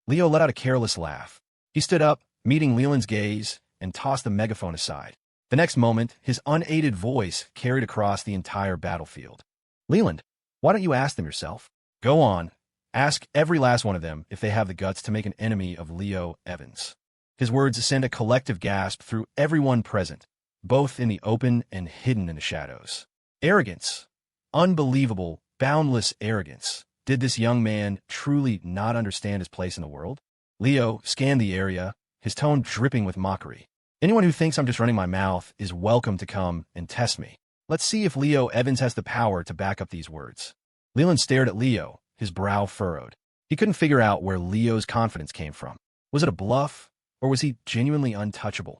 Leo let out a careless laugh. He stood up, meeting Leland's gaze, and tossed the megaphone aside. The next moment, his unaided voice carried across the entire battlefield. Leland, why don't you ask them yourself? Go on. Ask every last one of them if they have the guts to make an enemy of Leo Evans. His words sent a collective gasp through everyone present, both in the open and hidden in the shadows. Arrogance. Unbelievable, boundless arrogance. Did this young man truly not understand his place in the world? Leo scanned the area, his tone dripping with mockery. Anyone who thinks I'm just running my mouth is welcome to come and test me. Let's see if Leo Evans has the power to back up these words. Leland stared at Leo, his brow furrowed. He couldn't figure out where Leo's confidence came from. Was it a bluff, or was he genuinely untouchable?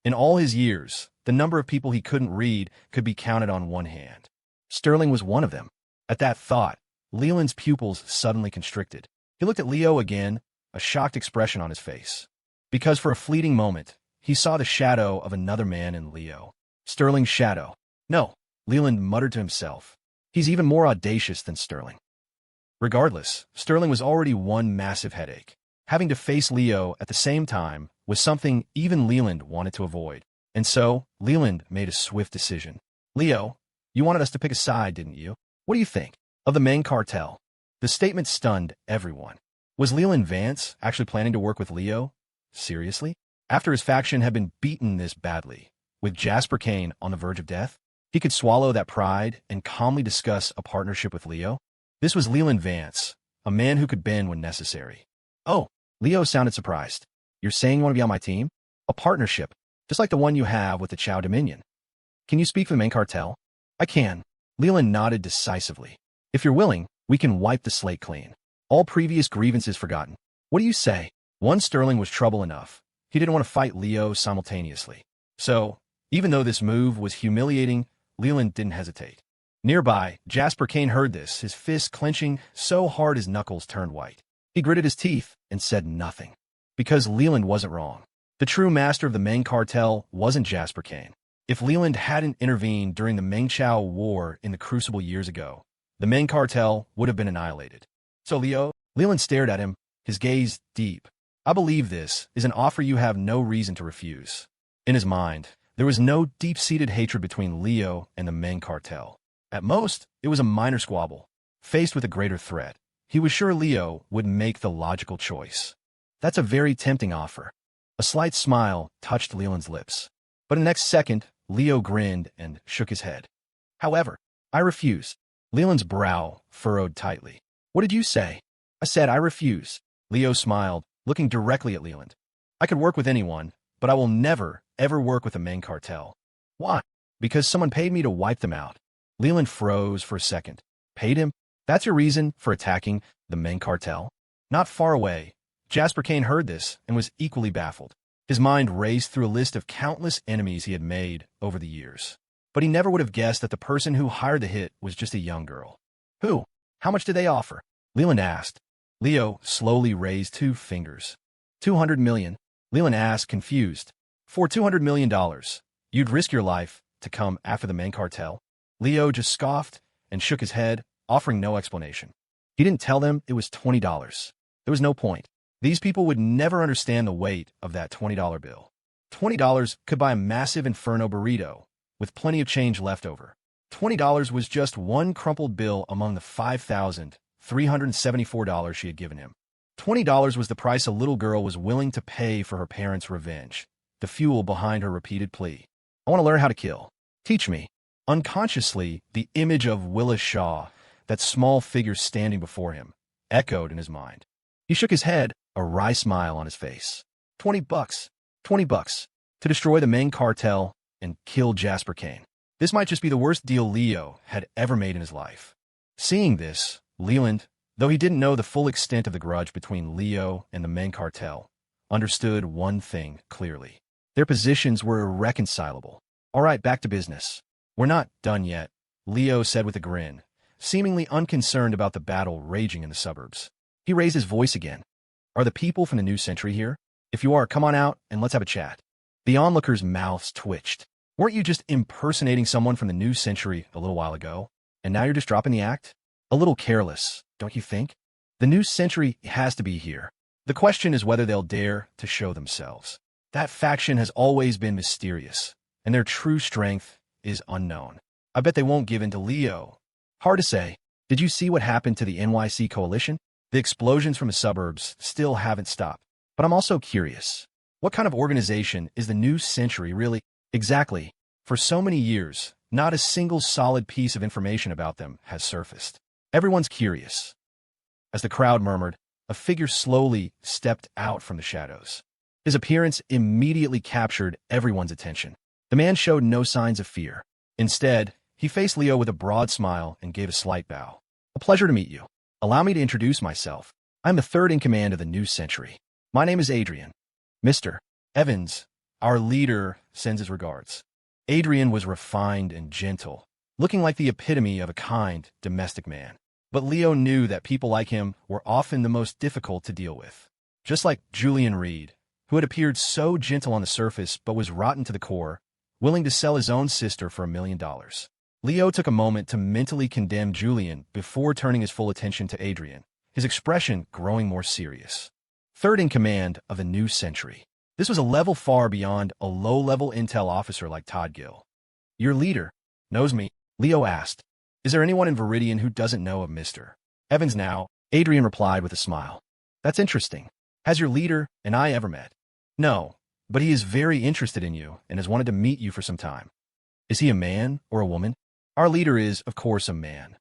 In all his years, the number of people he couldn't read could be counted on one hand. Sterling was one of them. At that thought, Leland's pupils suddenly constricted. He looked at Leo again, a shocked expression on his face. Because for a fleeting moment, he saw the shadow of another man in Leo. Sterling's shadow. No, Leland muttered to himself. He's even more audacious than Sterling. Regardless, Sterling was already one massive headache. Having to face Leo at the same time was something even Leland wanted to avoid. And so, Leland made a swift decision. Leo, you wanted us to pick a side, didn't you? What do you think of the main cartel? The statement stunned everyone. Was Leland Vance actually planning to work with Leo? Seriously? After his faction had been beaten this badly, with Jasper Kane on the verge of death, he could swallow that pride and calmly discuss a partnership with Leo? This was Leland Vance, a man who could bend when necessary. Oh, Leo sounded surprised. You're saying you want to be on my team? A partnership, just like the one you have with the Chow Dominion. Can you speak for the main cartel? I can. Leland nodded decisively. If you're willing, we can wipe the slate clean. All previous grievances forgotten. What do you say? One Sterling was trouble enough. He didn't want to fight Leo simultaneously. So, even though this move was humiliating, Leland didn't hesitate. Nearby, Jasper Kane heard this, his fists clenching so hard his knuckles turned white. He gritted his teeth and said nothing. Because Leland wasn't wrong. The true master of the Meng cartel wasn't Jasper Kane. If Leland hadn't intervened during the Meng Chao War in the Crucible years ago, the Meng cartel would have been annihilated. So Leland stared at him, his gaze deep. I believe this is an offer you have no reason to refuse. In his mind, there was no deep-seated hatred between Leo and the Meng cartel. At most, it was a minor squabble. Faced with a greater threat, he was sure Leo would make the logical choice. That's a very tempting offer. A slight smile touched Leland's lips. But in the next second, Leo grinned and shook his head. However, I refuse. Leland's brow furrowed tightly. What did you say? I said I refuse. Leo smiled, looking directly at Leland. I could work with anyone, but I will never, ever work with the Meng cartel. Why? Because someone paid me to wipe them out. Leland froze for a second. Paid him? That's your reason for attacking the Meng cartel? Not far away, Jasper Kane heard this and was equally baffled. His mind raced through a list of countless enemies he had made over the years. But he never would have guessed that the person who hired the hit was just a young girl. Who? How much did they offer? Leland asked. Leo slowly raised 2 fingers. 200 million. Leland asked, confused. For $200 million, you'd risk your life to come after the Meng cartel? Leo just scoffed and shook his head, offering no explanation. He didn't tell them it was $20. There was no point. These people would never understand the weight of that $20 bill. $20 could buy a massive Inferno burrito, with plenty of change left over. $20 was just one crumpled bill among the $5,374 she had given him. $20 was the price a little girl was willing to pay for her parents' revenge, the fuel behind her repeated plea. I want to learn how to kill. Teach me. Unconsciously, the image of Willis Shaw, that small figure standing before him, echoed in his mind. He shook his head, a wry smile on his face. $20. $20. To destroy the Meng cartel and kill Jasper Kane. This might just be the worst deal Leo had ever made in his life. Seeing this, Leland, though he didn't know the full extent of the grudge between Leo and the Meng cartel, understood one thing clearly. Their positions were irreconcilable. All right, back to business. We're not done yet, Leo said with a grin, seemingly unconcerned about the battle raging in the suburbs. He raised his voice again. Are the people from the New Century here? If you are, come on out and let's have a chat. The onlookers' mouths twitched. Weren't you just impersonating someone from the New Century a little while ago? And now you're just dropping the act? A little careless, don't you think? The New Century has to be here. The question is whether they'll dare to show themselves. That faction has always been mysterious, and their true strength is unknown. I bet they won't give in to Leo. Hard to say. Did you see what happened to the NYC coalition? The explosions from the suburbs still haven't stopped. But I'm also curious. What kind of organization is the New Century really? Exactly. For so many years, not a single solid piece of information about them has surfaced. Everyone's curious. As the crowd murmured, a figure slowly stepped out from the shadows. His appearance immediately captured everyone's attention. The man showed no signs of fear. Instead, he faced Leo with a broad smile and gave a slight bow. A pleasure to meet you. Allow me to introduce myself. I'm the third in command of the New Century. My name is Adrian. Mr. Evans, our leader, sends his regards. Adrian was refined and gentle, looking like the epitome of a kind, domestic man. But Leo knew that people like him were often the most difficult to deal with. Just like Julian Reed, who had appeared so gentle on the surface but was rotten to the core, willing to sell his own sister for $1 million. Leo took a moment to mentally condemn Julian before turning his full attention to Adrian, his expression growing more serious. Third in command of the New Century. This was a level far beyond a low-level intel officer like Todd Gill. Your leader knows me, Leo asked. Is there anyone in Viridian who doesn't know of Mr. Evans now? Adrian replied with a smile. That's interesting. Has your leader and I ever met? No, but he is very interested in you and has wanted to meet you for some time. Is he a man or a woman? Our leader is, of course, a man.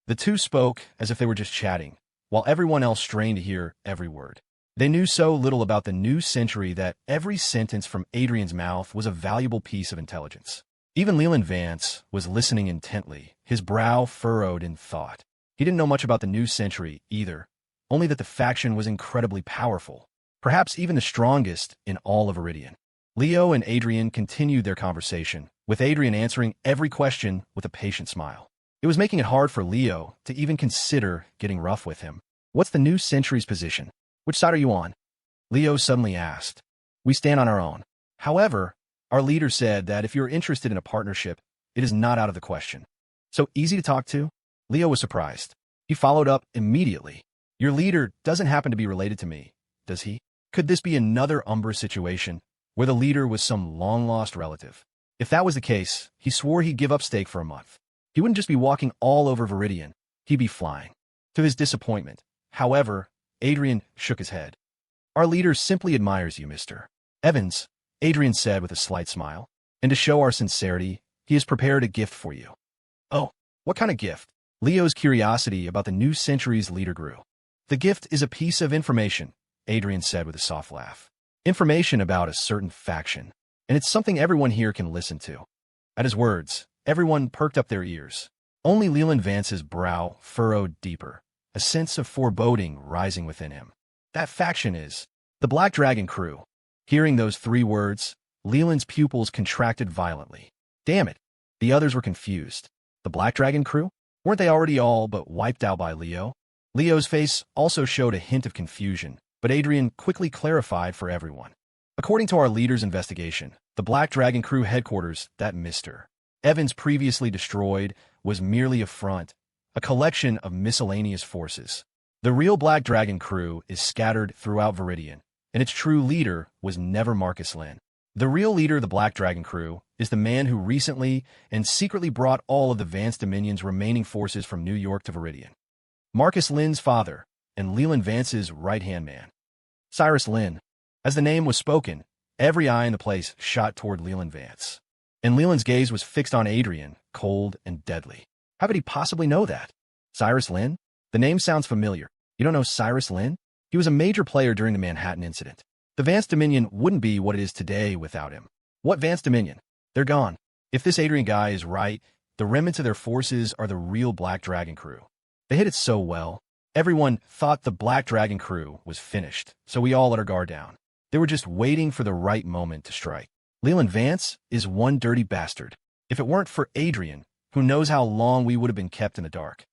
The two spoke as if they were just chatting, while everyone else strained to hear every word. They knew so little about the New Century that every sentence from Adrian's mouth was a valuable piece of intelligence. Even Leland Vance was listening intently, his brow furrowed in thought. He didn't know much about the New Century either, only that the faction was incredibly powerful. perhaps even the strongest in all of Viridian. Leo and Adrian continued their conversation, with Adrian answering every question with a patient smile. It was making it hard for Leo to even consider getting rough with him. What's the new Sentry's position? Which side are you on? Leo suddenly asked. We stand on our own. However, our leader said that if you're interested in a partnership, it is not out of the question. So easy to talk to? Leo was surprised. He followed up immediately. Your leader doesn't happen to be related to me, does he? Could this be another Umbra situation, where the leader was some long-lost relative? If that was the case, he swore he'd give up steak for a month. He wouldn't just be walking all over Viridian, he'd be flying. To his disappointment, however, Adrian shook his head. Our leader simply admires you, Mr. Evans, Adrian said with a slight smile. And to show our sincerity, he has prepared a gift for you. Oh, what kind of gift? Leo's curiosity about the new Sentry's leader grew. The gift is a piece of information, Adrian said with a soft laugh. Information about a certain faction, and it's something everyone here can listen to. At his words, everyone perked up their ears. Only Leland Vance's brow furrowed deeper, a sense of foreboding rising within him. That faction is the Black Dragon Crew. Hearing those 3 words, Leland's pupils contracted violently. Damn it, the others were confused. The Black Dragon Crew? Weren't they already all but wiped out by Leo? Leo's face also showed a hint of confusion, but Adrian quickly clarified for everyone. According to our leader's investigation, the Black Dragon Crew headquarters that Mr. Evans previously destroyed was merely a front, a collection of miscellaneous forces. The real Black Dragon Crew is scattered throughout Viridian, and its true leader was never Marcus Lynn. The real leader of the Black Dragon Crew is the man who recently and secretly brought all of the Vance Dominion's remaining forces from New York to Viridian. Marcus Lynn's father, and Leland Vance's right-hand man. Cyrus Lynn. As the name was spoken, every eye in the place shot toward Leland Vance. And Leland's gaze was fixed on Adrian, cold and deadly. How could he possibly know that? Cyrus Lynn? The name sounds familiar. You don't know Cyrus Lynn? He was a major player during the Manhattan incident. The Vance Dominion wouldn't be what it is today without him. What Vance Dominion? They're gone. If this Adrian guy is right, the remnants of their forces are the real Black Dragon Crew. They hit it so well. Everyone thought the Black Dragon Crew was finished, so we all let our guard down. They were just waiting for the right moment to strike. Leland Vance is one dirty bastard. If it weren't for Adrian, who knows how long we would have been kept in the dark.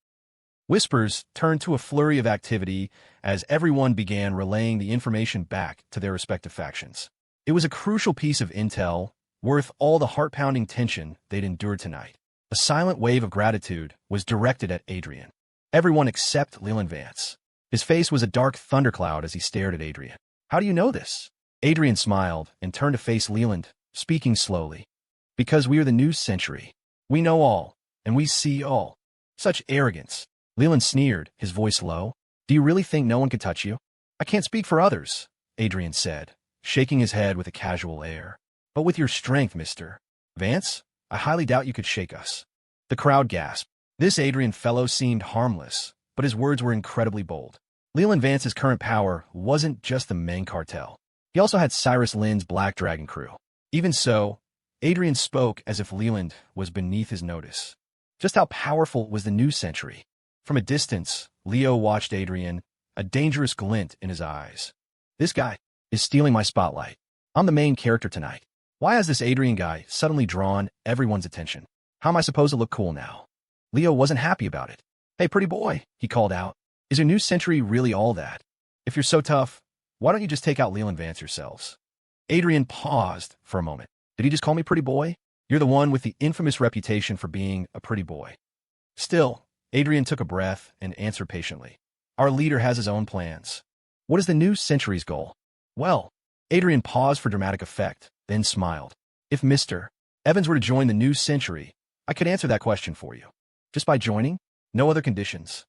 Whispers turned to a flurry of activity as everyone began relaying the information back to their respective factions. It was a crucial piece of intel, worth all the heart-pounding tension they'd endured tonight. A silent wave of gratitude was directed at Adrian. Everyone except Leland Vance. His face was a dark thundercloud as he stared at Adrian. How do you know this? Adrian smiled and turned to face Leland, speaking slowly. Because we are the new Sentry. We know all, and we see all. Such arrogance. Leland sneered, his voice low. Do you really think no one could touch you? I can't speak for others, Adrian said, shaking his head with a casual air. But with your strength, Mr. Vance, I highly doubt you could shake us. The crowd gasped. This Adrian fellow seemed harmless, but his words were incredibly bold. Leland Vance's current power wasn't just the main cartel. He also had Cyrus Lynn's Black Dragon Crew. Even so, Adrian spoke as if Leland was beneath his notice. Just how powerful was the new Sentry? From a distance, Leo watched Adrian, a dangerous glint in his eyes. This guy is stealing my spotlight. I'm the main character tonight. Why has this Adrian guy suddenly drawn everyone's attention? How am I supposed to look cool now? Leo wasn't happy about it. Hey, pretty boy, he called out. Is your new Sentry really all that? If you're so tough, why don't you just take out Leland Vance yourselves? Adrian paused for a moment. Did he just call me pretty boy? You're the one with the infamous reputation for being a pretty boy. Still, Adrian took a breath and answered patiently. Our leader has his own plans. What is the new Sentry's goal? Well, Adrian paused for dramatic effect, then smiled. If Mr. Evans were to join the new Sentry, I could answer that question for you. Just by joining? No other conditions.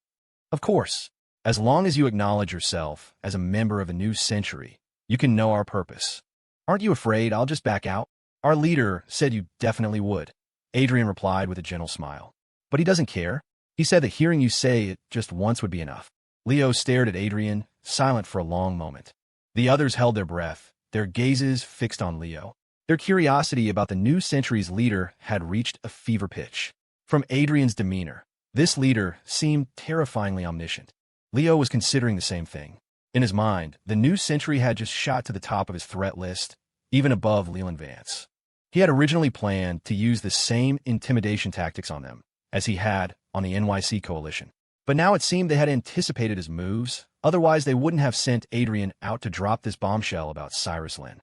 Of course, as long as you acknowledge yourself as a member of a new Sentry, you can know our purpose. Aren't you afraid I'll just back out? Our leader said you definitely would. Adrian replied with a gentle smile. But he doesn't care. He said that hearing you say it just once would be enough. Leo stared at Adrian, silent for a long moment. The others held their breath, their gazes fixed on Leo. Their curiosity about the new Sentry's leader had reached a fever pitch. From Adrian's demeanor, this leader seemed terrifyingly omniscient. Leo was considering the same thing. In his mind, the new sentry had just shot to the top of his threat list, even above Leland Vance. He had originally planned to use the same intimidation tactics on them as he had on the NYC coalition. But now it seemed they had anticipated his moves, otherwise they wouldn't have sent Adrian out to drop this bombshell about Cyrus Lynn.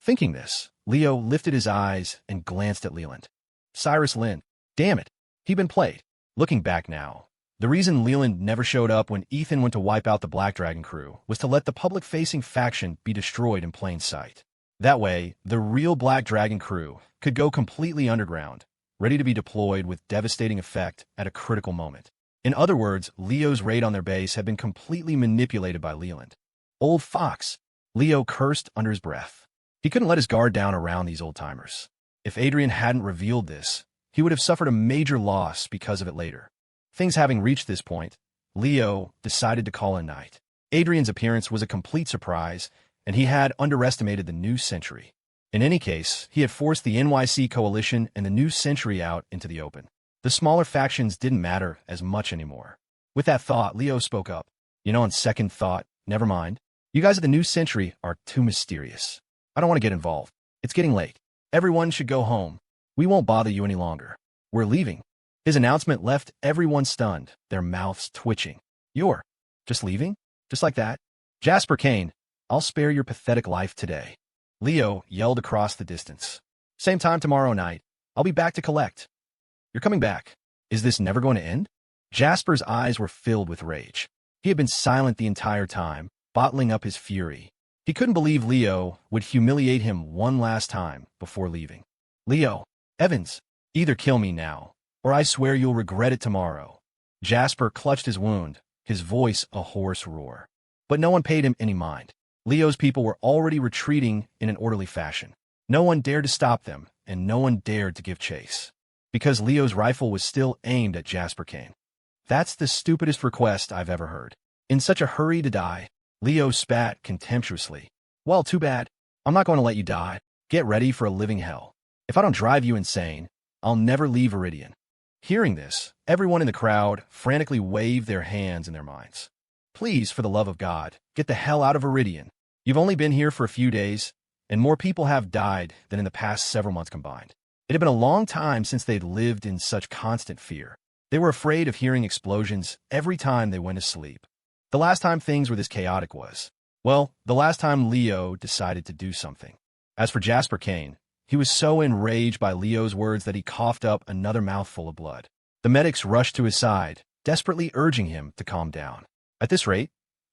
Thinking this, Leo lifted his eyes and glanced at Leland. Cyrus Lynn. Damn it. He'd been played. Looking back now, the reason Leland never showed up when Ethan went to wipe out the Black Dragon crew was to let the public-facing faction be destroyed in plain sight. That way, the real Black Dragon crew could go completely underground, ready to be deployed with devastating effect at a critical moment. In other words, Leo's raid on their base had been completely manipulated by Leland. Old fox, Leo cursed under his breath. He couldn't let his guard down around these old-timers. If Adrian hadn't revealed this, he would have suffered a major loss because of it later. Things having reached this point, Leo decided to call a night. Adrian's appearance was a complete surprise, and he had underestimated the new sentry. In any case, he had forced the NYC coalition and the new sentry out into the open. The smaller factions didn't matter as much anymore. With that thought, Leo spoke up. On second thought, never mind. You guys at the new sentry are too mysterious. I don't want to get involved. It's getting late. Everyone should go home. We won't bother you any longer. We're leaving. His announcement left everyone stunned, their mouths twitching. You're just leaving? Just like that? Jasper Kane, I'll spare your pathetic life today. Leo yelled across the distance. Same time tomorrow night. I'll be back to collect. You're coming back. Is this never going to end? Jasper's eyes were filled with rage. He had been silent the entire time, bottling up his fury. He couldn't believe Leo would humiliate him one last time before leaving. Leo, Evans, either kill me now, or I swear you'll regret it tomorrow. Jasper clutched his wound, his voice a hoarse roar. But no one paid him any mind. Leo's people were already retreating in an orderly fashion. No one dared to stop them, and no one dared to give chase. Because Leo's rifle was still aimed at Jasper Kane. That's the stupidest request I've ever heard. In such a hurry to die, Leo spat contemptuously. Well, too bad. I'm not going to let you die. Get ready for a living hell. If I don't drive you insane, I'll never leave Viridian. Hearing this, everyone in the crowd frantically waved their hands in their minds. Please, for the love of God, get the hell out of Viridian. You've only been here for a few days, and more people have died than in the past several months combined. It had been a long time since they'd lived in such constant fear. They were afraid of hearing explosions every time they went to sleep. The last time things were this chaotic was, well, the last time Leo decided to do something. As for Jasper Kane, he was so enraged by Leo's words that he coughed up another mouthful of blood. The medics rushed to his side, desperately urging him to calm down. At this rate,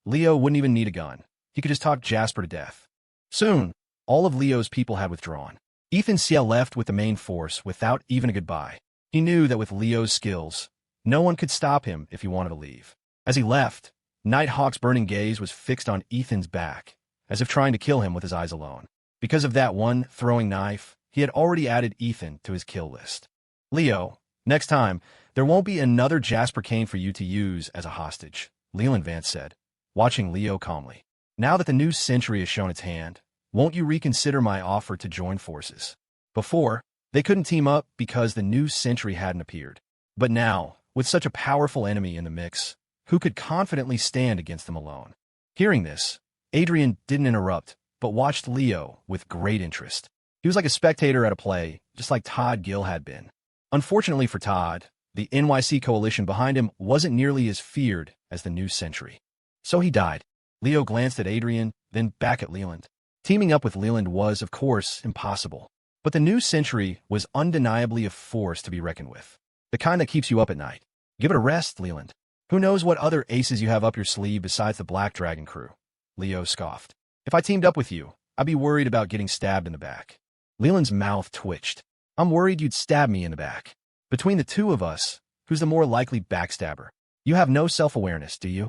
Leo wouldn't even need a gun. He could just talk Jasper to death. Soon, all of Leo's people had withdrawn. Ethan Ciel left with the main force without even a goodbye. He knew that with Leo's skills, no one could stop him if he wanted to leave. As he left, Nighthawk's burning gaze was fixed on Ethan's back, as if trying to kill him with his eyes alone. Because of that one throwing knife, he had already added Ethan to his kill list. Leo, next time, there won't be another Jasper Kane for you to use as a hostage, Leland Vance said, watching Leo calmly. Now that the new sentry has shown its hand, won't you reconsider my offer to join forces? Before, they couldn't team up because the new sentry hadn't appeared. But now, with such a powerful enemy in the mix, who could confidently stand against them alone? Hearing this, Adrian didn't interrupt, but watched Leo with great interest. He was like a spectator at a play, just like Todd Gill had been. Unfortunately for Todd, the NYC coalition behind him wasn't nearly as feared as the new sentry. So he died. Leo glanced at Adrian, then back at Leland. Teaming up with Leland was, of course, impossible. But the new sentry was undeniably a force to be reckoned with. The kind that keeps you up at night. Give it a rest, Leland. Who knows what other aces you have up your sleeve besides the Black Dragon crew? Leo scoffed. If I teamed up with you, I'd be worried about getting stabbed in the back. Leland's mouth twitched. I'm worried you'd stab me in the back. Between the two of us, who's the more likely backstabber? You have no self-awareness, do you?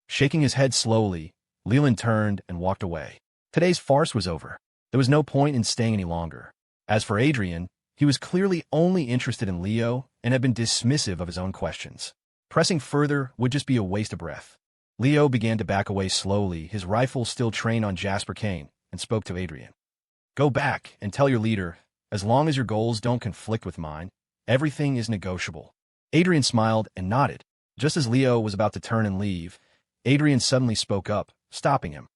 Shaking his head slowly, Leland turned and walked away. Today's farce was over. There was no point in staying any longer. As for Adrian, he was clearly only interested in Leo and had been dismissive of his own questions. Pressing further would just be a waste of breath. Leo began to back away slowly, his rifle still trained on Jasper Kane, and spoke to Adrian. Go back and tell your leader, as long as your goals don't conflict with mine, everything is negotiable. Adrian smiled and nodded. Just as Leo was about to turn and leave, Adrian suddenly spoke up, stopping him.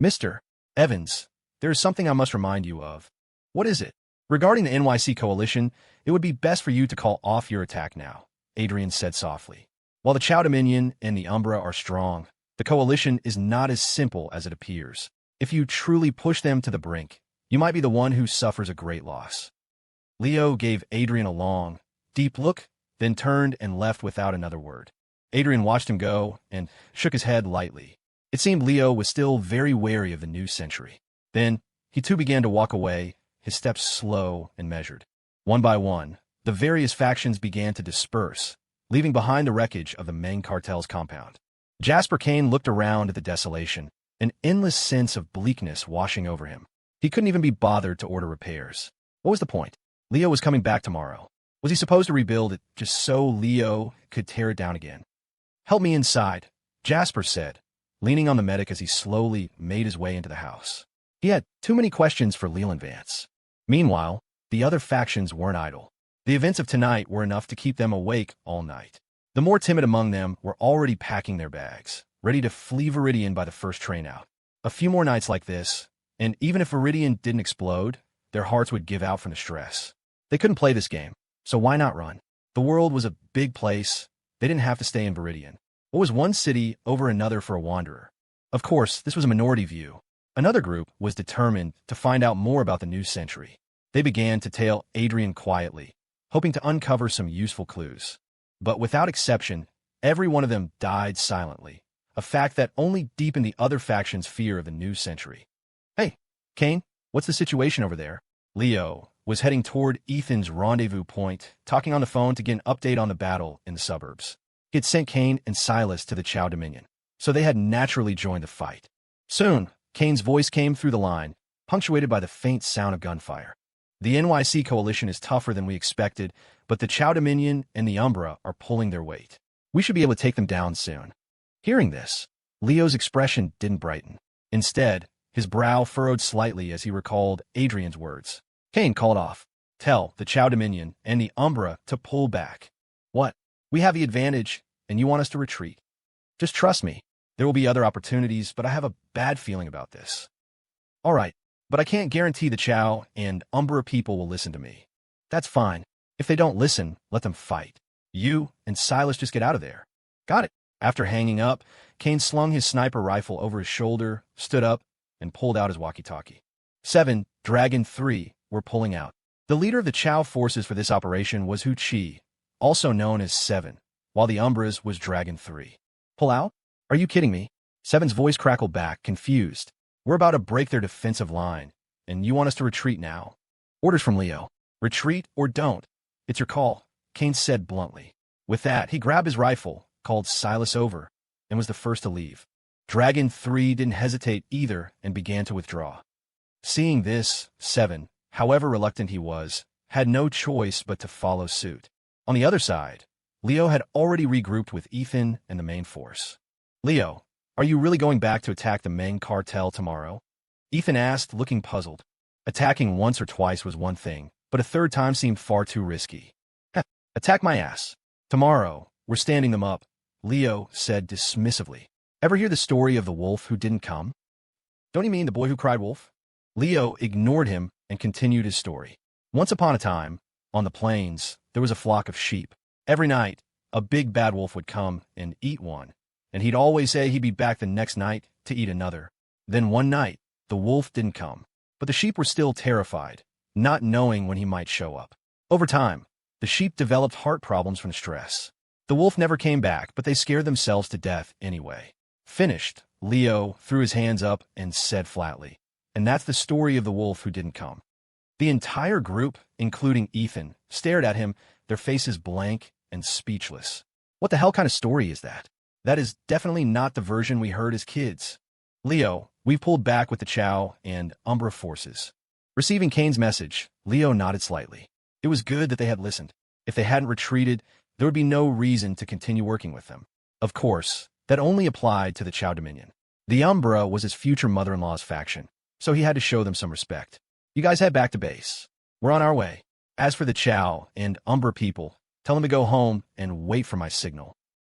Mr. Evans, there is something I must remind you of. What is it? Regarding the NYC coalition, it would be best for you to call off your attack now, Adrian said softly. While the Chow Dominion and the Umbra are strong, the coalition is not as simple as it appears. If you truly push them to the brink, you might be the one who suffers a great loss. Leo gave Adrian a long, deep look, then turned and left without another word. Adrian watched him go and shook his head lightly. It seemed Leo was still very wary of the new century. Then, he too began to walk away, his steps slow and measured. One by one, the various factions began to disperse, leaving behind the wreckage of the main cartel's compound. Jasper Kane looked around at the desolation, an endless sense of bleakness washing over him. He couldn't even be bothered to order repairs. What was the point? Leo was coming back tomorrow. Was he supposed to rebuild it just so Leo could tear it down again? "Help me inside," Jasper said, leaning on the medic as he slowly made his way into the house. He had too many questions for Leland Vance. Meanwhile, the other factions weren't idle. The events of tonight were enough to keep them awake all night. The more timid among them were already packing their bags, ready to flee Viridian by the first train out. A few more nights like this, and even if Viridian didn't explode, their hearts would give out from the stress. They couldn't play this game, so why not run? The world was a big place. They didn't have to stay in Viridian. What was one city over another for a wanderer? Of course, this was a minority view. Another group was determined to find out more about the new century. They began to tail Adrian quietly, hoping to uncover some useful clues. But without exception, every one of them died silently, a fact that only deepened the other faction's fear of the new century. "Hey, Kane, what's the situation over there?" Leo was heading toward Ethan's rendezvous point, talking on the phone to get an update on the battle in the suburbs. He had sent Kane and Silas to the Chow Dominion, so they had naturally joined the fight. Soon, Kane's voice came through the line, punctuated by the faint sound of gunfire. "The NYC coalition is tougher than we expected, but the Chow Dominion and the Umbra are pulling their weight. We should be able to take them down soon." Hearing this, Leo's expression didn't brighten. Instead, his brow furrowed slightly as he recalled Adrian's words. Kane called off. "Tell the Chow Dominion and the Umbra to pull back." "What? We have the advantage, and you want us to retreat?" "Just trust me. There will be other opportunities, but I have a bad feeling about this." "All right, but I can't guarantee the Chow and Umbra people will listen to me." "That's fine. If they don't listen, let them fight. You and Silas just get out of there." "Got it." After hanging up, Kane slung his sniper rifle over his shoulder, stood up, and pulled out his walkie-talkie. 7, Dragon 3, were pulling out. The leader of the Chow forces for this operation was Hu Chi, also known as 7, while the Umbras was Dragon 3. "Pull out? Are you kidding me?" 7's voice crackled back, confused. "We're about to break their defensive line, and you want us to retreat now?" "Orders from Leo. Retreat or don't. It's your call," Kane said bluntly. With that, he grabbed his rifle, called Silas over, and was the first to leave. Dragon 3 didn't hesitate either and began to withdraw. Seeing this, 7, however reluctant he was, had no choice but to follow suit. On the other side, Leo had already regrouped with Ethan and the main force. "Leo, are you really going back to attack the main cartel tomorrow?" Ethan asked, looking puzzled. Attacking once or twice was one thing, but a third time seemed far too risky. "Heh, attack my ass. Tomorrow, we're standing them up," Leo said dismissively. "Ever hear the story of the wolf who didn't come?" "Don't you mean the boy who cried wolf?" Leo ignored him and continued his story. "Once upon a time, on the plains, there was a flock of sheep. Every night, a big bad wolf would come and eat one, and he'd always say he'd be back the next night to eat another. Then one night, the wolf didn't come, but the sheep were still terrified, not knowing when he might show up. Over time, the sheep developed heart problems from stress. The wolf never came back, but they scared themselves to death anyway." Finished, Leo threw his hands up and said flatly, "And that's the story of the wolf who didn't come." The entire group, including Ethan, stared at him, their faces blank and speechless. "What the hell kind of story is that? That is definitely not the version we heard as kids." "Leo, we've pulled back with the Chow and Umbra forces." Receiving Kane's message, Leo nodded slightly. It was good that they had listened. If they hadn't retreated, there would be no reason to continue working with them. Of course, that only applied to the Chow Dominion. The Umbra was his future mother-in-law's faction, so he had to show them some respect. "You guys head back to base. We're on our way. As for the Chow and Umbra people, tell them to go home and wait for my signal."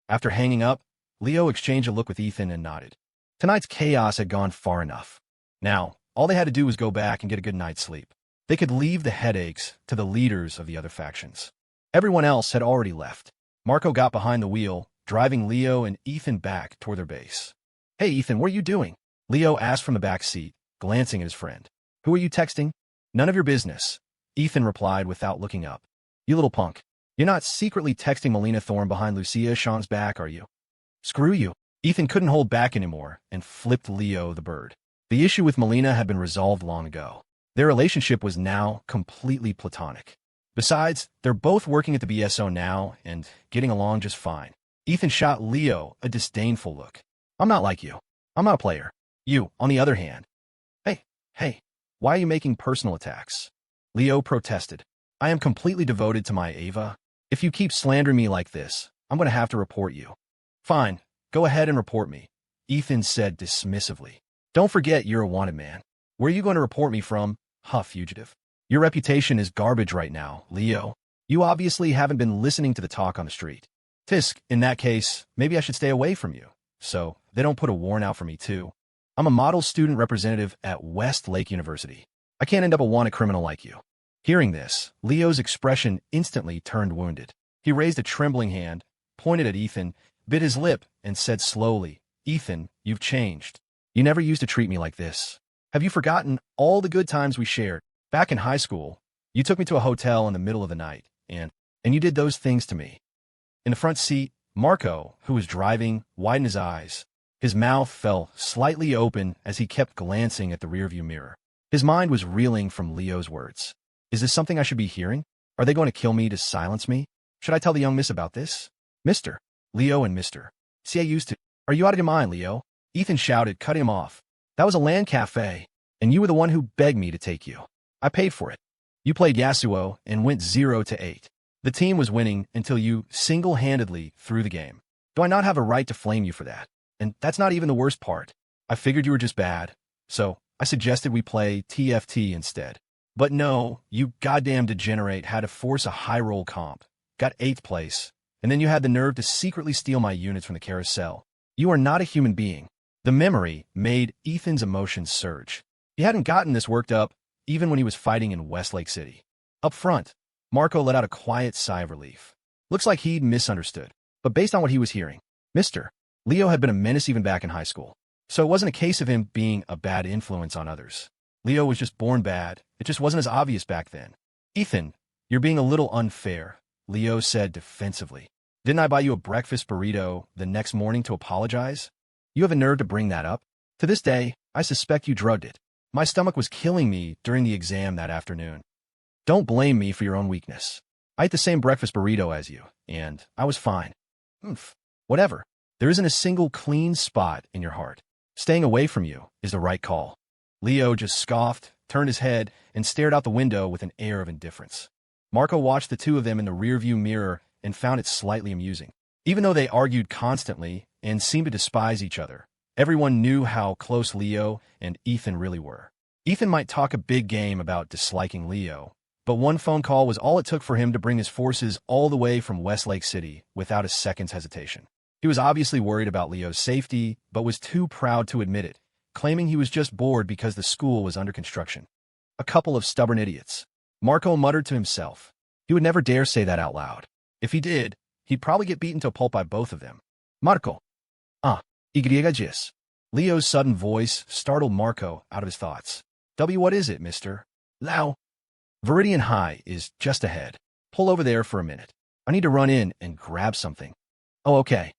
After hanging up, Leo exchanged a look with Ethan and nodded. Tonight's chaos had gone far enough. Now, all they had to do was go back and get a good night's sleep. They could leave the headaches to the leaders of the other factions. Everyone else had already left. Marco got behind the wheel, driving Leo and Ethan back toward their base. "Hey, Ethan, what are you doing?" Leo asked from the back seat, glancing at his friend. "Who are you texting?" "None of your business," Ethan replied without looking up. "You little punk. You're not secretly texting Melina Thorne behind Lucia Sean's back, are you?" "Screw you." Ethan couldn't hold back anymore and flipped Leo the bird. The issue with Melina had been resolved long ago. Their relationship was now completely platonic. Besides, they're both working at the BSO now and getting along just fine. Ethan shot Leo a disdainful look. "I'm not like you. I'm not a player. You, on the other hand." Hey, why are you making personal attacks?" Leo protested. "I am completely devoted to my Ava. If you keep slandering me like this, I'm going to have to report you." "Fine, go ahead and report me," Ethan said dismissively. "Don't forget you're a wanted man. Where are you going to report me from, fugitive? Your reputation is garbage right now, Leo. You obviously haven't been listening to the talk on the street. Tisk, in that case, maybe I should stay away from you, so they don't put a warrant out for me too. I'm a model student representative at Westlake University. I can't end up a wanted criminal like you." Hearing this, Leo's expression instantly turned wounded. He raised a trembling hand, pointed at Ethan, bit his lip, and said slowly, "Ethan, you've changed. You never used to treat me like this. Have you forgotten all the good times we shared? Back in high school, you took me to a hotel in the middle of the night, and you did those things to me." In the front seat, Marco, who was driving, widened his eyes. His mouth fell slightly open as he kept glancing at the rearview mirror. His mind was reeling from Leo's words. Is this something I should be hearing? Are they going to kill me to silence me? Should I tell the young miss about this? "Mr. Leo and Mr. See, I used to." "Are you out of your mind, Leo?" Ethan shouted, cutting him off. "That was a land cafe, and you were the one who begged me to take you. I paid for it. You played Yasuo and went 0-8. The team was winning until you single-handedly threw the game. Do I not have a right to flame you for that? And that's not even the worst part. I figured you were just bad, so I suggested we play TFT instead. But no, you goddamn degenerate had to force a high-roll comp, got 8th place, and then you had the nerve to secretly steal my units from the carousel. You are not a human being." The memory made Ethan's emotions surge. He hadn't gotten this worked up even when he was fighting in Westlake City. Up front, Marco let out a quiet sigh of relief. Looks like he'd misunderstood. But based on what he was hearing, Mr. Leo had been a menace even back in high school. So it wasn't a case of him being a bad influence on others. Leo was just born bad. It just wasn't as obvious back then. "Ethan, you're being a little unfair," Leo said defensively. "Didn't I buy you a breakfast burrito the next morning to apologize? You have a nerve to bring that up? To this day, I suspect you drugged it. My stomach was killing me during the exam that afternoon. Don't blame me for your own weakness. I ate the same breakfast burrito as you, and I was fine. Whatever. There isn't a single clean spot in your heart. Staying away from you is the right call." Leo just scoffed, turned his head, and stared out the window with an air of indifference. Marco watched the two of them in the rearview mirror and found it slightly amusing. Even though they argued constantly and seemed to despise each other, everyone knew how close Leo and Ethan really were. Ethan might talk a big game about disliking Leo, but one phone call was all it took for him to bring his forces all the way from Westlake City without a second's hesitation. He was obviously worried about Leo's safety, but was too proud to admit it, claiming he was just bored because the school was under construction. A couple of stubborn idiots. Marco muttered to himself. He would never dare say that out loud. If he did, he'd probably get beaten to a pulp by both of them. "Marco. Y. Leo's sudden voice startled Marco out of his thoughts. What is it, Mr. Lau?" "Viridian High is just ahead. Pull over there for a minute. I need to run in and grab something." "Oh, okay."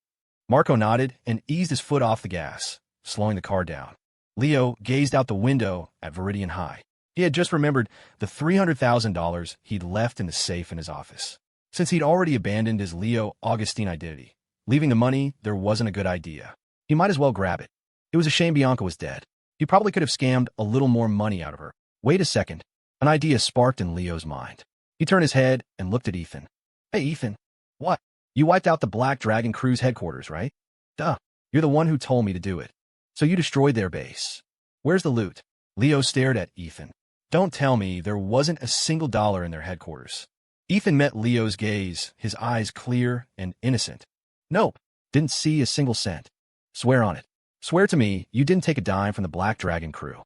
Marco nodded and eased his foot off the gas, slowing the car down. Leo gazed out the window at Viridian High. He had just remembered the $300,000 he'd left in the safe in his office. Since he'd already abandoned his Leo Augustine identity, leaving the money there wasn't a good idea. He might as well grab it. It was a shame Bianca was dead. He probably could have scammed a little more money out of her. Wait a second. An idea sparked in Leo's mind. He turned his head and looked at Ethan. "Hey, Ethan. What? You wiped out the Black Dragon Crew's headquarters, right?" "Duh. You're the one who told me to do it. So you destroyed their base. Where's the loot?" Leo stared at Ethan. "Don't tell me there wasn't a single dollar in their headquarters." Ethan met Leo's gaze, his eyes clear and innocent. "Nope. Didn't see a single cent." "Swear on it." Swear to me you didn't take a dime from the Black Dragon crew.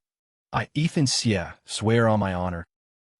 Ethan, yeah, swear on my honor.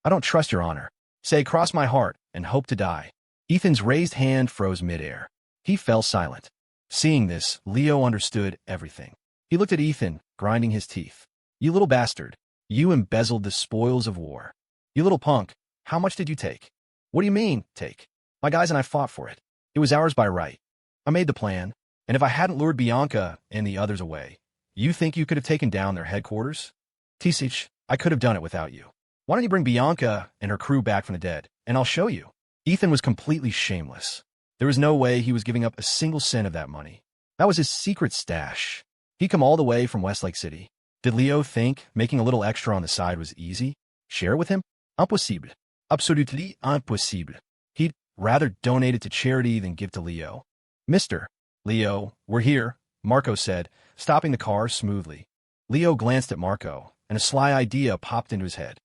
I don't trust your honor. Say, cross my heart and hope to die. Ethan's raised hand froze midair. He fell silent. Seeing this, Leo understood everything. He looked at Ethan, grinding his teeth. You little bastard. You embezzled the spoils of war. You little punk. How much did you take? What do you mean, take? My guys and I fought for it. It was ours by right. I made the plan, and if I hadn't lured Bianca and the others away, you think you could have taken down their headquarters? Tisich, I could have done it without you. Why don't you bring Bianca and her crew back from the dead, and I'll show you. Ethan was completely shameless. There was no way he was giving up a single cent of that money. That was his secret stash. He'd come all the way from Westlake City. Did Leo think making a little extra on the side was easy? Share it with him? Impossible. Absolutely impossible. He'd rather donate it to charity than give to Leo. Mr. Leo, we're here, Marco said, stopping the car smoothly. Leo glanced at Marco, and a sly idea popped into his head.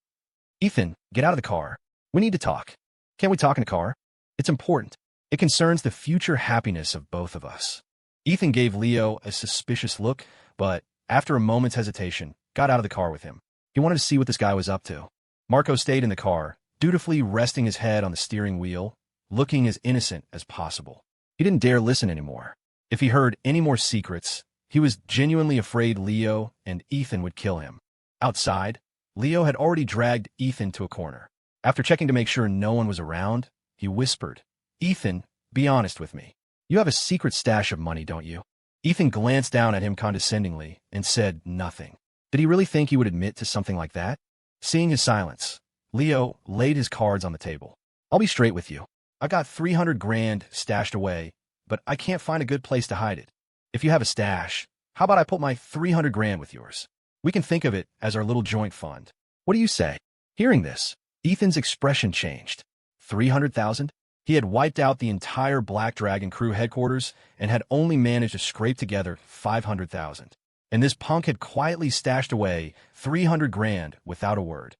Ethan, get out of the car. We need to talk. Can't we talk in a car? It's important. It concerns the future happiness of both of us. Ethan gave Leo a suspicious look, but, after a moment's hesitation, got out of the car with him. He wanted to see what this guy was up to. Marco stayed in the car, dutifully resting his head on the steering wheel, looking as innocent as possible. He didn't dare listen anymore. If he heard any more secrets, he was genuinely afraid Leo and Ethan would kill him. Outside, Leo had already dragged Ethan to a corner. After checking to make sure no one was around, he whispered, Ethan, be honest with me. You have a secret stash of money, don't you? Ethan glanced down at him condescendingly and said nothing. Did he really think he would admit to something like that? Seeing his silence, Leo laid his cards on the table. I'll be straight with you. I got 300 grand stashed away, but I can't find a good place to hide it. If you have a stash, how about I put my 300 grand with yours? We can think of it as our little joint fund. What do you say? Hearing this, Ethan's expression changed. 300,000? He had wiped out the entire Black Dragon crew headquarters and had only managed to scrape together 500,000. And this punk had quietly stashed away 300 grand without a word.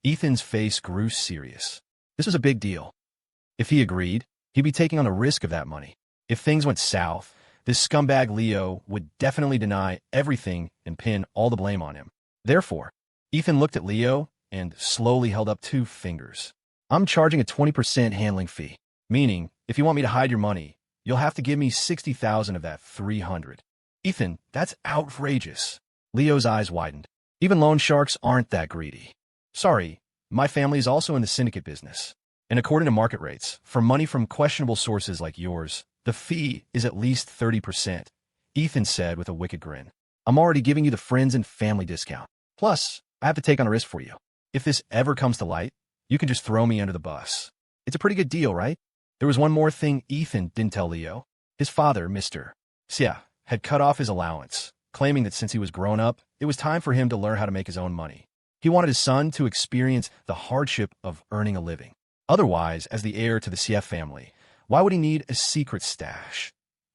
Ethan's face grew serious. This was a big deal. If he agreed, he'd be taking on the risk of that money. If things went south, this scumbag Leo would definitely deny everything and pin all the blame on him. Therefore, Ethan looked at Leo and slowly held up 2 fingers. I'm charging a 20% handling fee, meaning if you want me to hide your money, you'll have to give me 60,000 of that 300. Ethan, that's outrageous. Leo's eyes widened. Even loan sharks aren't that greedy. Sorry, my family is also in the syndicate business. And according to market rates, for money from questionable sources like yours, the fee is at least 30%, Ethan said with a wicked grin. I'm already giving you the friends and family discount. Plus, I have to take on a risk for you. If this ever comes to light, you can just throw me under the bus. It's a pretty good deal, right? There was one more thing Ethan didn't tell Leo. His father, Mr. Xia, had cut off his allowance, claiming that since he was grown up, it was time for him to learn how to make his own money. He wanted his son to experience the hardship of earning a living. Otherwise, as the heir to the Xia family, why would he need a secret stash?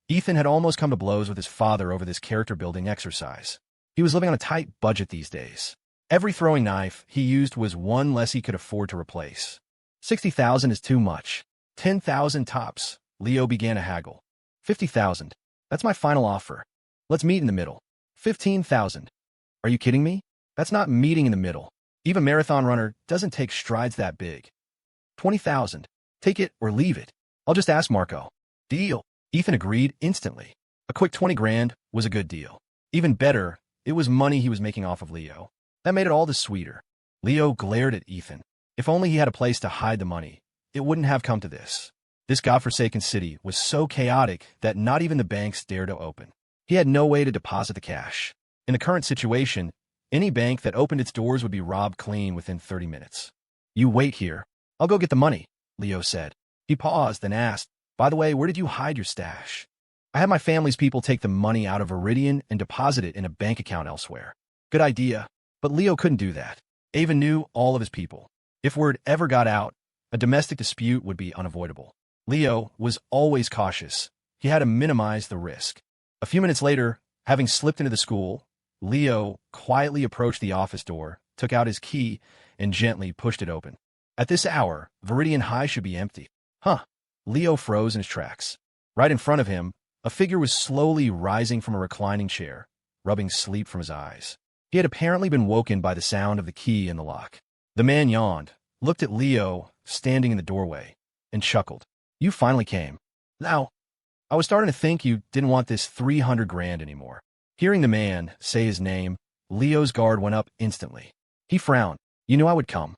Ethan had almost come to blows with his father over this character-building exercise. He was living on a tight budget these days. Every throwing knife he used was one less he could afford to replace. 60,000 is too much. 10,000 tops. Leo began to haggle. 50,000. That's my final offer. Let's meet in the middle. 15,000. Are you kidding me? That's not meeting in the middle. Even a marathon runner doesn't take strides that big. 20,000. Take it or leave it. I'll just ask Marco. Deal. Ethan agreed instantly. A quick 20 grand was a good deal. Even better, it was money he was making off of Leo. That made it all the sweeter. Leo glared at Ethan. If only he had a place to hide the money, it wouldn't have come to this. This godforsaken city was so chaotic that not even the banks dared to open. He had no way to deposit the cash. In the current situation, any bank that opened its doors would be robbed clean within 30 minutes. You wait here. I'll go get the money, Leo said. He paused and asked, by the way, where did you hide your stash? I had my family's people take the money out of Viridian and deposit it in a bank account elsewhere. Good idea. But Leo couldn't do that. Ava knew all of his people. If word ever got out, a domestic dispute would be unavoidable. Leo was always cautious. He had to minimize the risk. A few minutes later, having slipped into the school, Leo quietly approached the office door, took out his key, and gently pushed it open. At this hour, Viridian High should be empty. Huh. Leo froze in his tracks. Right in front of him, a figure was slowly rising from a reclining chair, rubbing sleep from his eyes. He had apparently been woken by the sound of the key in the lock. The man yawned, looked at Leo, standing in the doorway, and chuckled. You finally came. Now, I was starting to think you didn't want this 300 grand anymore. Hearing the man say his name, Leo's guard went up instantly. He frowned. You knew I would come.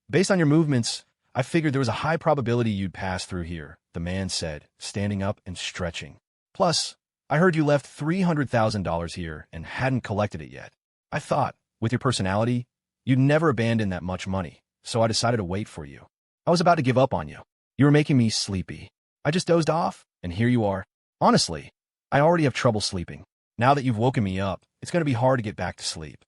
Based on your movements, I figured there was a high probability you'd pass through here, the man said, standing up and stretching. Plus, I heard you left $300,000 here and hadn't collected it yet. I thought, with your personality, you'd never abandon that much money, so I decided to wait for you. I was about to give up on you. You were making me sleepy. I just dozed off, and here you are. Honestly, I already have trouble sleeping. Now that you've woken me up, it's going to be hard to get back to sleep.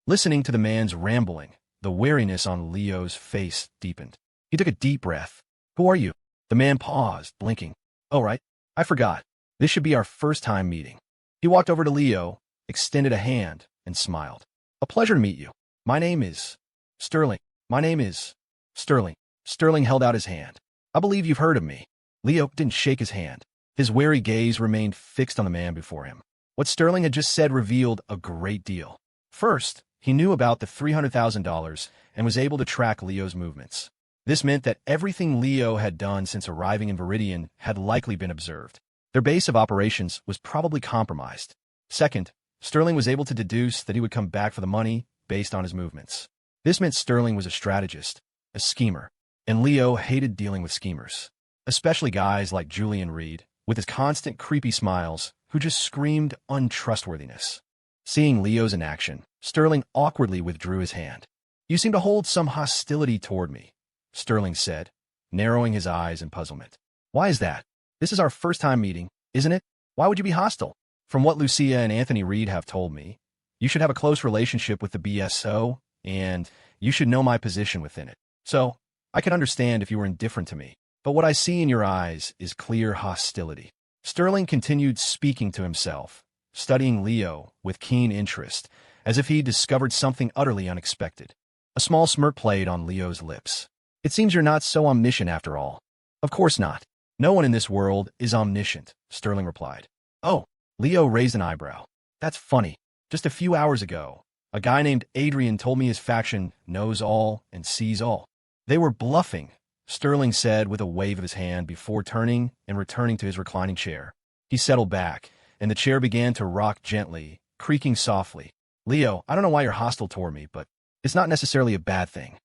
Listening to the man's rambling, the wariness on Leo's face deepened. He took a deep breath. Who are you? The man paused, blinking. Oh, right. I forgot. This should be our first time meeting. He walked over to Leo, extended a hand, and smiled. A pleasure to meet you. My name is Sterling. My name is Sterling. Sterling held out his hand. I believe you've heard of me. Leo didn't shake his hand. His wary gaze remained fixed on the man before him. What Sterling had just said revealed a great deal. First, he knew about the $300,000 and was able to track Leo's movements. This meant that everything Leo had done since arriving in Viridian had likely been observed. Their base of operations was probably compromised. Second, Sterling was able to deduce that he would come back for the money based on his movements. This meant Sterling was a strategist, a schemer, and Leo hated dealing with schemers, especially guys like Julian Reed, with his constant creepy smiles, who just screamed untrustworthiness. Seeing Leo's in action, Sterling awkwardly withdrew his hand. You seem to hold some hostility toward me, Sterling said, narrowing his eyes in puzzlement. Why is that? This is our first time meeting, isn't it? Why would you be hostile? From what Lucia and Anthony Reed have told me, you should have a close relationship with the BSO, and you should know my position within it. So, I could understand if you were indifferent to me, but what I see in your eyes is clear hostility. Sterling continued speaking to himself, studying Leo with keen interest, as if he discovered something utterly unexpected. A small smirk played on Leo's lips. It seems you're not so omniscient after all. Of course not. No one in this world is omniscient, Sterling replied. Oh, Leo raised an eyebrow. That's funny. Just a few hours ago, a guy named Adrian told me his faction knows all and sees all. They were bluffing, Sterling said with a wave of his hand before turning and returning to his reclining chair. He settled back, and the chair began to rock gently, creaking softly. Leo, I don't know why you're hostile toward me, but it's not necessarily a bad thing.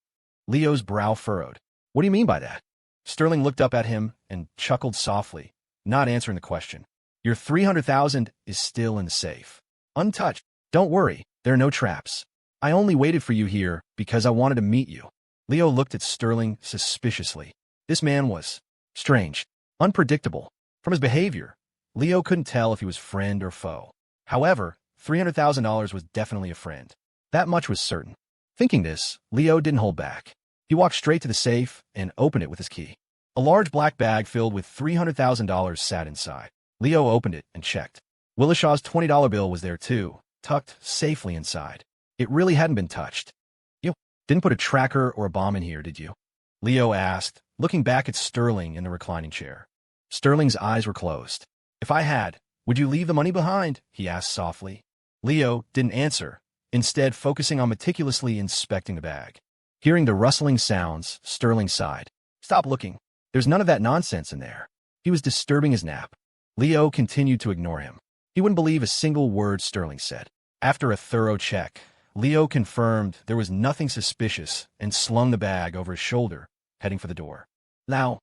Leo's brow furrowed. What do you mean by that? Sterling looked up at him and chuckled softly, not answering the question. Your $300,000 is still in the safe. Untouched. Don't worry, there are no traps. I only waited for you here because I wanted to meet you. Leo looked at Sterling suspiciously. This man was strange, unpredictable. From his behavior, Leo couldn't tell if he was friend or foe. However, $300,000 was definitely a friend. That much was certain. Thinking this, Leo didn't hold back. He walked straight to the safe and opened it with his key. A large black bag filled with $300,000 sat inside. Leo opened it and checked. Willishaw's $20 bill was there too, tucked safely inside. It really hadn't been touched. You didn't put a tracker or a bomb in here, did you? Leo asked, looking back at Sterling in the reclining chair. Sterling's eyes were closed. If I had, would you leave the money behind? He asked softly. Leo didn't answer, instead focusing on meticulously inspecting the bag. Hearing the rustling sounds, Sterling sighed. Stop looking. There's none of that nonsense in there. He was disturbing his nap. Leo continued to ignore him. He wouldn't believe a single word Sterling said. After a thorough check, Leo confirmed there was nothing suspicious and slung the bag over his shoulder, heading for the door. Now,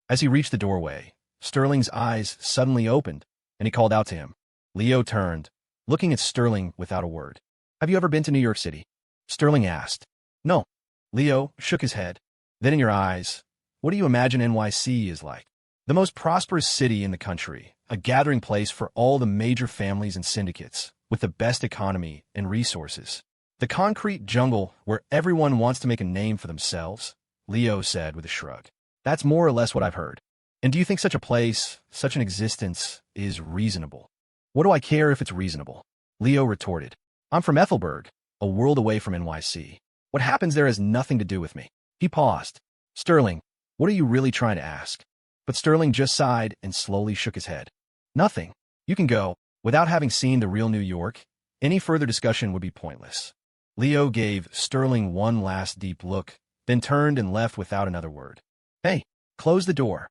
as he reached the doorway, Sterling's eyes suddenly opened, and he called out to him. Leo turned, looking at Sterling without a word. Have you ever been to New York City? Sterling asked. No. Leo shook his head. Then in your eyes, what do you imagine NYC is like? The most prosperous city in the country, a gathering place for all the major families and syndicates, with the best economy and resources. The concrete jungle where everyone wants to make a name for themselves, Leo said with a shrug. That's more or less what I've heard. And do you think such a place, such an existence, is reasonable? What do I care if it's reasonable? Leo retorted. I'm from Ethelberg, a world away from NYC. What happens there has nothing to do with me. He paused. Sterling, what are you really trying to ask? But Sterling just sighed and slowly shook his head. Nothing. You can go. Without having seen the real New York, any further discussion would be pointless. Leo gave Sterling one last deep look, then turned and left without another word. Hey, close the door.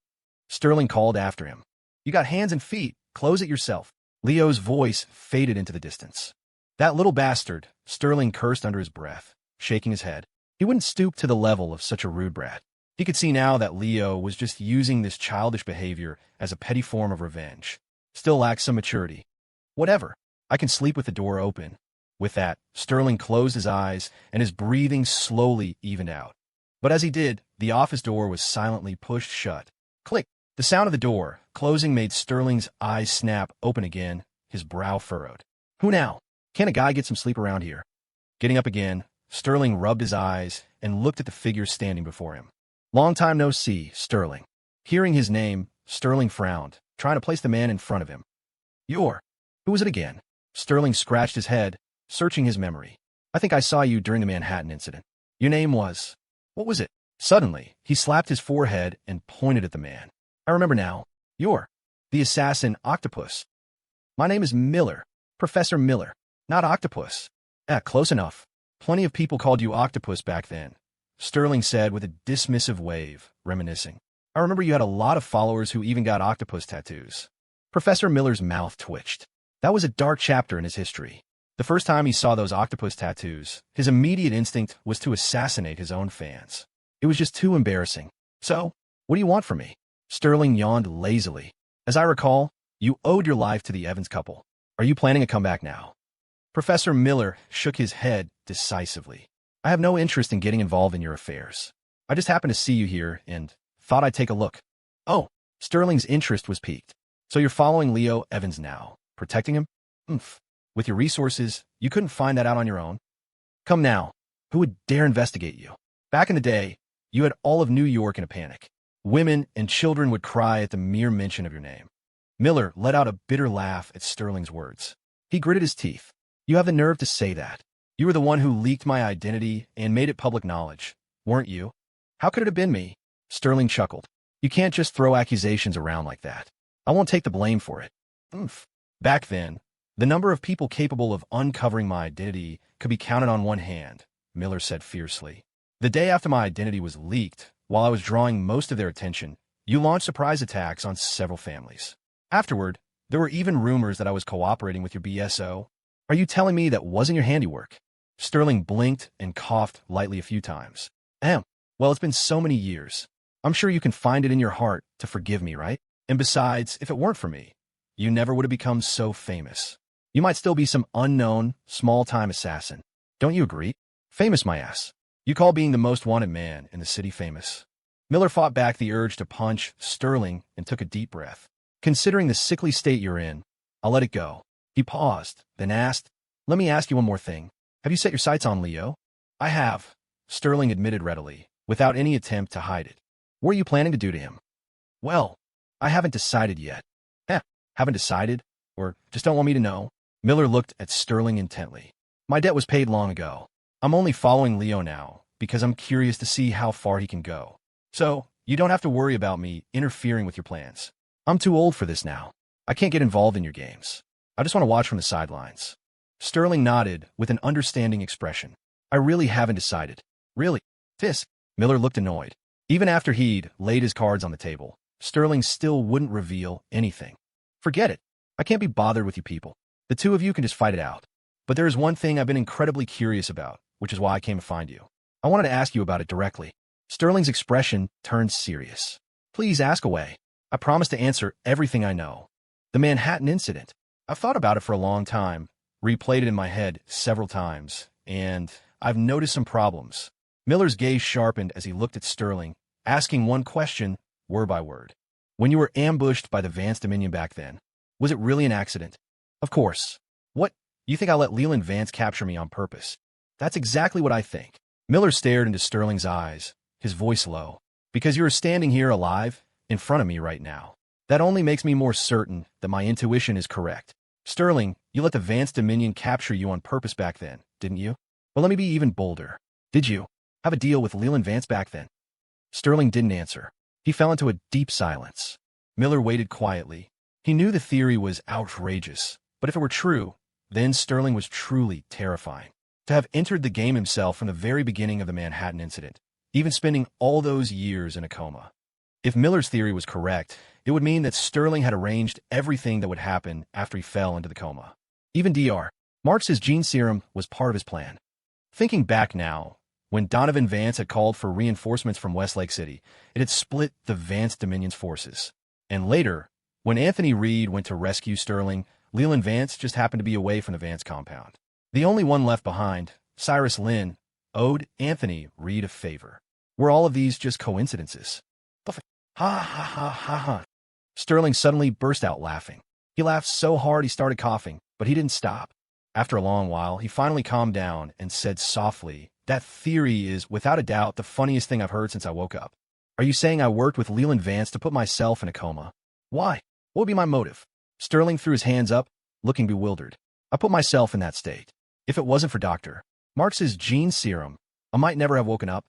Sterling called after him. You got hands and feet, close it yourself. Leo's voice faded into the distance. That little bastard, Sterling cursed under his breath, shaking his head. He wouldn't stoop to the level of such a rude brat. He could see now that Leo was just using this childish behavior as a petty form of revenge. Still lacks some maturity. Whatever. I can sleep with the door open. With that, Sterling closed his eyes, and his breathing slowly evened out. But as he did, the office door was silently pushed shut. Click! The sound of the door closing made Sterling's eyes snap open again, his brow furrowed. Who now? Can't a guy get some sleep around here? Getting up again, Sterling rubbed his eyes and looked at the figure standing before him. Long time no see, Sterling. Hearing his name, Sterling frowned, trying to place the man in front of him. Who was it again? Sterling scratched his head, searching his memory. I think I saw you during the Manhattan incident. Your name was... What was it? Suddenly, he slapped his forehead and pointed at the man. I remember now. You're the assassin Octopus. My name is Miller, Professor Miller, not Octopus. Close enough. Plenty of people called you Octopus back then, Sterling said with a dismissive wave, reminiscing. I remember you had a lot of followers who even got octopus tattoos. Professor Miller's mouth twitched. That was a dark chapter in his history. The first time he saw those octopus tattoos, his immediate instinct was to assassinate his own fans. It was just too embarrassing. So, what do you want from me? Sterling yawned lazily. As I recall, you owed your life to the Evans couple. Are you planning a comeback now? Professor Miller shook his head decisively. I have no interest in getting involved in your affairs. I just happened to see you here and thought I'd take a look. Oh, Sterling's interest was piqued. So you're following Leo Evans now, protecting him? With your resources, you couldn't find that out on your own. Come now, who would dare investigate you? Back in the day, you had all of New York in a panic. Women and children would cry at the mere mention of your name. Miller let out a bitter laugh at Sterling's words. He gritted his teeth. You have the nerve to say that. You were the one who leaked my identity and made it public knowledge, weren't you? How could it have been me? Sterling chuckled. You can't just throw accusations around like that. I won't take the blame for it. Back then, the number of people capable of uncovering my identity could be counted on one hand, Miller said fiercely. The day after my identity was leaked, while I was drawing most of their attention, you launched surprise attacks on several families. Afterward, there were even rumors that I was cooperating with your BSO. Are you telling me that wasn't your handiwork? Sterling blinked and coughed lightly a few times. Well, it's been so many years. I'm sure you can find it in your heart to forgive me, right? And besides, if it weren't for me, you never would have become so famous. You might still be some unknown, small-time assassin. Don't you agree? Famous, my ass. You call being the most wanted man in the city famous? Miller fought back the urge to punch Sterling and took a deep breath. Considering the sickly state you're in, I'll let it go. He paused, then asked, let me ask you one more thing. Have you set your sights on Leo? I have, Sterling admitted readily, without any attempt to hide it. What are you planning to do to him? Well, I haven't decided yet. Haven't decided? Or just don't want me to know? Miller looked at Sterling intently. My debt was paid long ago. I'm only following Leo now because I'm curious to see how far he can go. So, you don't have to worry about me interfering with your plans. I'm too old for this now. I can't get involved in your games. I just want to watch from the sidelines. Sterling nodded with an understanding expression. I really haven't decided. Really? Tisk. Miller looked annoyed. Even after he'd laid his cards on the table, Sterling still wouldn't reveal anything. Forget it. I can't be bothered with you people. The two of you can just fight it out. But there is one thing I've been incredibly curious about, which is why I came to find you. I wanted to ask you about it directly. Sterling's expression turned serious. Please ask away. I promise to answer everything I know. The Manhattan incident. I've thought about it for a long time, replayed it in my head several times, and I've noticed some problems. Miller's gaze sharpened as he looked at Sterling, asking one question, word by word. When you were ambushed by the Vance Dominion back then, was it really an accident? Of course. What? You think I let Leland Vance capture me on purpose? That's exactly what I think. Miller stared into Sterling's eyes, his voice low. Because you are standing here alive, in front of me right now. That only makes me more certain that my intuition is correct. Sterling, you let the Vance Dominion capture you on purpose back then, didn't you? Well, let me be even bolder. Did you have a deal with Leland Vance back then? Sterling didn't answer. He fell into a deep silence. Miller waited quietly. He knew the theory was outrageous, But if it were true, then Sterling was truly terrifying. To have entered the game himself from the very beginning of the Manhattan incident, even spending all those years in a coma. If Miller's theory was correct, it would mean that Sterling had arranged everything that would happen after he fell into the coma. Even Dr. Marx's gene serum was part of his plan. Thinking back now, when Donovan Vance had called for reinforcements from Westlake City, it had split the Vance Dominion's forces. And later, when Anthony Reed went to rescue Sterling, Leland Vance just happened to be away from the Vance compound. The only one left behind, Cyrus Lynn, owed Anthony Reed a favor. Were all of these just coincidences? Ha ha ha ha ha. Sterling suddenly burst out laughing. He laughed so hard he started coughing, but he didn't stop. After a long while, he finally calmed down and said softly, "That theory is, without a doubt, the funniest thing I've heard since I woke up. Are you saying I worked with Leland Vance to put myself in a coma? Why? What would be my motive?" Sterling threw his hands up, looking bewildered. "I put myself in that state. If it wasn't for Dr. Marx's gene serum, I might never have woken up.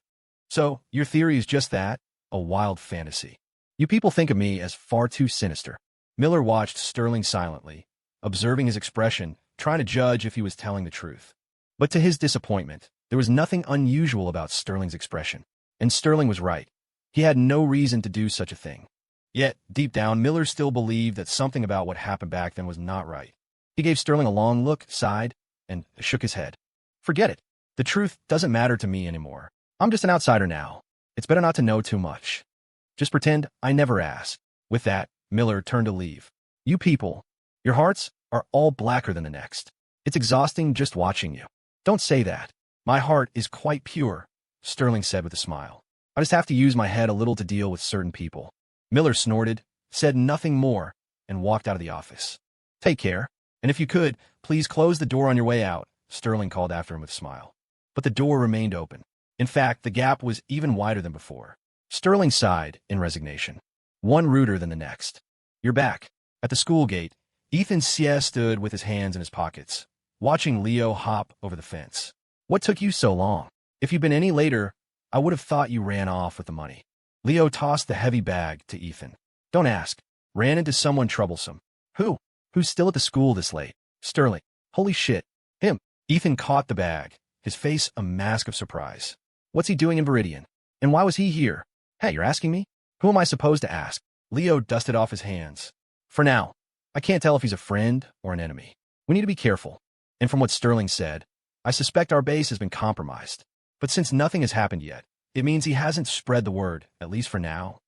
So, your theory is just that? A wild fantasy. You people think of me as far too sinister." Miller watched Sterling silently, observing his expression, trying to judge if he was telling the truth. But to his disappointment, there was nothing unusual about Sterling's expression. And Sterling was right. He had no reason to do such a thing. Yet, deep down, Miller still believed that something about what happened back then was not right. He gave Sterling a long look, sighed, and shook his head. "Forget it. The truth doesn't matter to me anymore. I'm just an outsider now. It's better not to know too much. Just pretend I never asked." With that, Miller turned to leave. "You people, your hearts are all blacker than the next. It's exhausting just watching you." "Don't say that. My heart is quite pure," Sterling said with a smile. "I just have to use my head a little to deal with certain people." Miller snorted, said nothing more, and walked out of the office. "Take care, and if you could, please close the door on your way out," Sterling called after him with a smile. But the door remained open. In fact, the gap was even wider than before. Sterling sighed in resignation. One ruder than the next. "You're back." At the school gate, Ethan Sieh stood with his hands in his pockets, watching Leo hop over the fence. "What took you so long? If you'd been any later, I would have thought you ran off with the money." Leo tossed the heavy bag to Ethan. "Don't ask. Ran into someone troublesome." "Who? Who's still at the school this late?" "Sterling." "Holy shit. Him." Ethan caught the bag, his face a mask of surprise. "What's he doing in Viridian? And why was he here?" "Hey, you're asking me? Who am I supposed to ask?" Leo dusted off his hands. "For now, I can't tell if he's a friend or an enemy. We need to be careful. And from what Sterling said, I suspect our base has been compromised. But since nothing has happened yet, it means he hasn't spread the word, at least for now."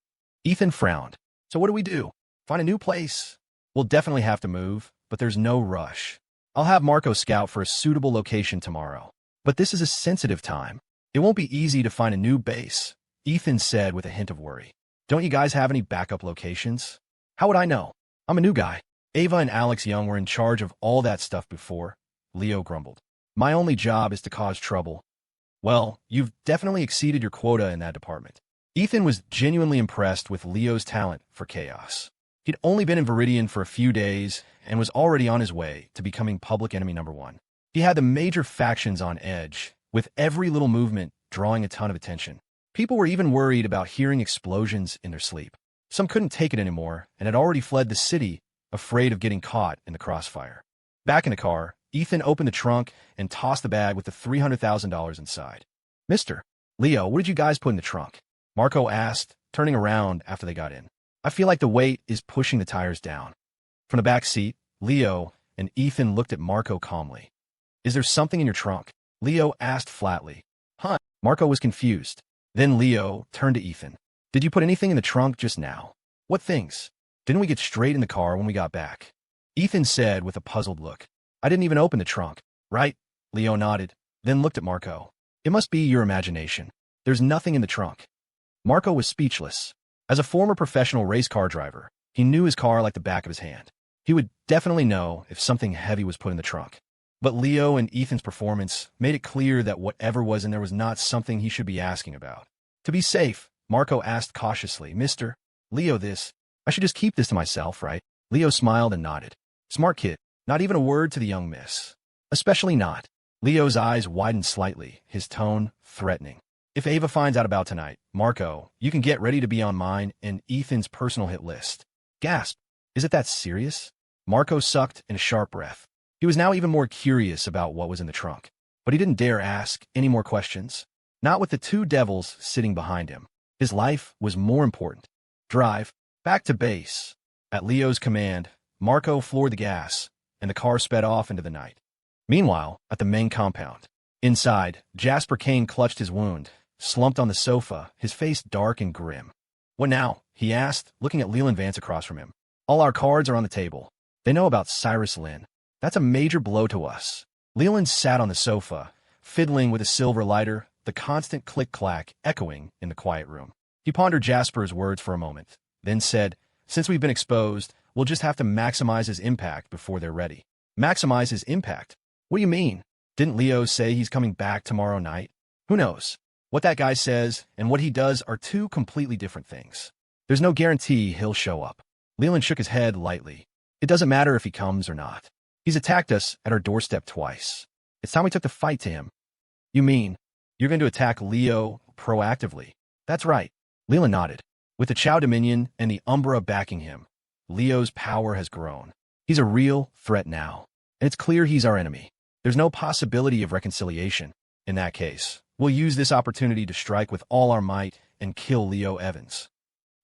Ethan frowned. "So what do? Find a new place?" "We'll definitely have to move, but there's no rush. I'll have Marco scout for a suitable location tomorrow. But this is a sensitive time. It won't be easy to find a new base," Ethan said with a hint of worry. "Don't you guys have any backup locations?" "How would I know? I'm a new guy. Ava and Alex Young were in charge of all that stuff before," Leo grumbled. "My only job is to cause trouble." "Well, you've definitely exceeded your quota in that department." Ethan was genuinely impressed with Leo's talent for chaos. He'd only been in Viridian for a few days and was already on his way to becoming public enemy #1. He had the major factions on edge, with every little movement drawing a ton of attention. People were even worried about hearing explosions in their sleep. Some couldn't take it anymore and had already fled the city, afraid of getting caught in the crossfire. Back in the car, Ethan opened the trunk and tossed the bag with the $300,000 inside. "Mr. Leo, what did you guys put in the trunk?" Marco asked, turning around after they got in. "I feel like the weight is pushing the tires down." From the back seat, Leo and Ethan looked at Marco calmly. "Is there something in your trunk?" Leo asked flatly. "Huh?" Marco was confused. Then Leo turned to Ethan. "Did you put anything in the trunk just now?" "What things? Didn't we get straight in the car when we got back?" Ethan said with a puzzled look. "I didn't even open the trunk." "Right?" Leo nodded, then looked at Marco. "It must be your imagination. There's nothing in the trunk." Marco was speechless. As a former professional race car driver, he knew his car like the back of his hand. He would definitely know if something heavy was put in the trunk. But Leo and Ethan's performance made it clear that whatever was in there was not something he should be asking about. To be safe, Marco asked cautiously, "Mr. Leo, I should just keep this to myself, right?" Leo smiled and nodded. "Smart kid. Not even a word to the young miss." "Especially not." Leo's eyes widened slightly, his tone threatening. "If Ava finds out about tonight, Marco, you can get ready to be on mine and Ethan's personal hit list." Gasp. "Is it that serious?" Marco sucked in a sharp breath. He was now even more curious about what was in the trunk, but he didn't dare ask any more questions. Not with the two devils sitting behind him. His life was more important. Drive back to base. At Leo's command, Marco floored the gas, and the car sped off into the night. Meanwhile, at the main compound. Inside, Jasper Kane clutched his wound, slumped on the sofa, his face dark and grim. "What now?" he asked, looking at Leland Vance across from him. "All our cards are on the table. They know about Cyrus Lynn. That's a major blow to us." Leland sat on the sofa, fiddling with a silver lighter, the constant click-clack echoing in the quiet room. He pondered Jasper's words for a moment, then said, "Since we've been exposed, we'll just have to maximize his impact before they're ready." "Maximize his impact? What do you mean? Didn't Leo say he's coming back tomorrow night?" "Who knows? What that guy says and what he does are two completely different things. There's no guarantee he'll show up." Leland shook his head lightly. "It doesn't matter if he comes or not. He's attacked us at our doorstep twice. It's time we took the fight to him." "You mean you're going to attack Leo proactively?" "That's right." Leland nodded. With the Chow Dominion and the Umbra backing him, Leo's power has grown. He's a real threat now, and it's clear he's our enemy. There's no possibility of reconciliation. In that case, we'll use this opportunity to strike with all our might and kill Leo Evans.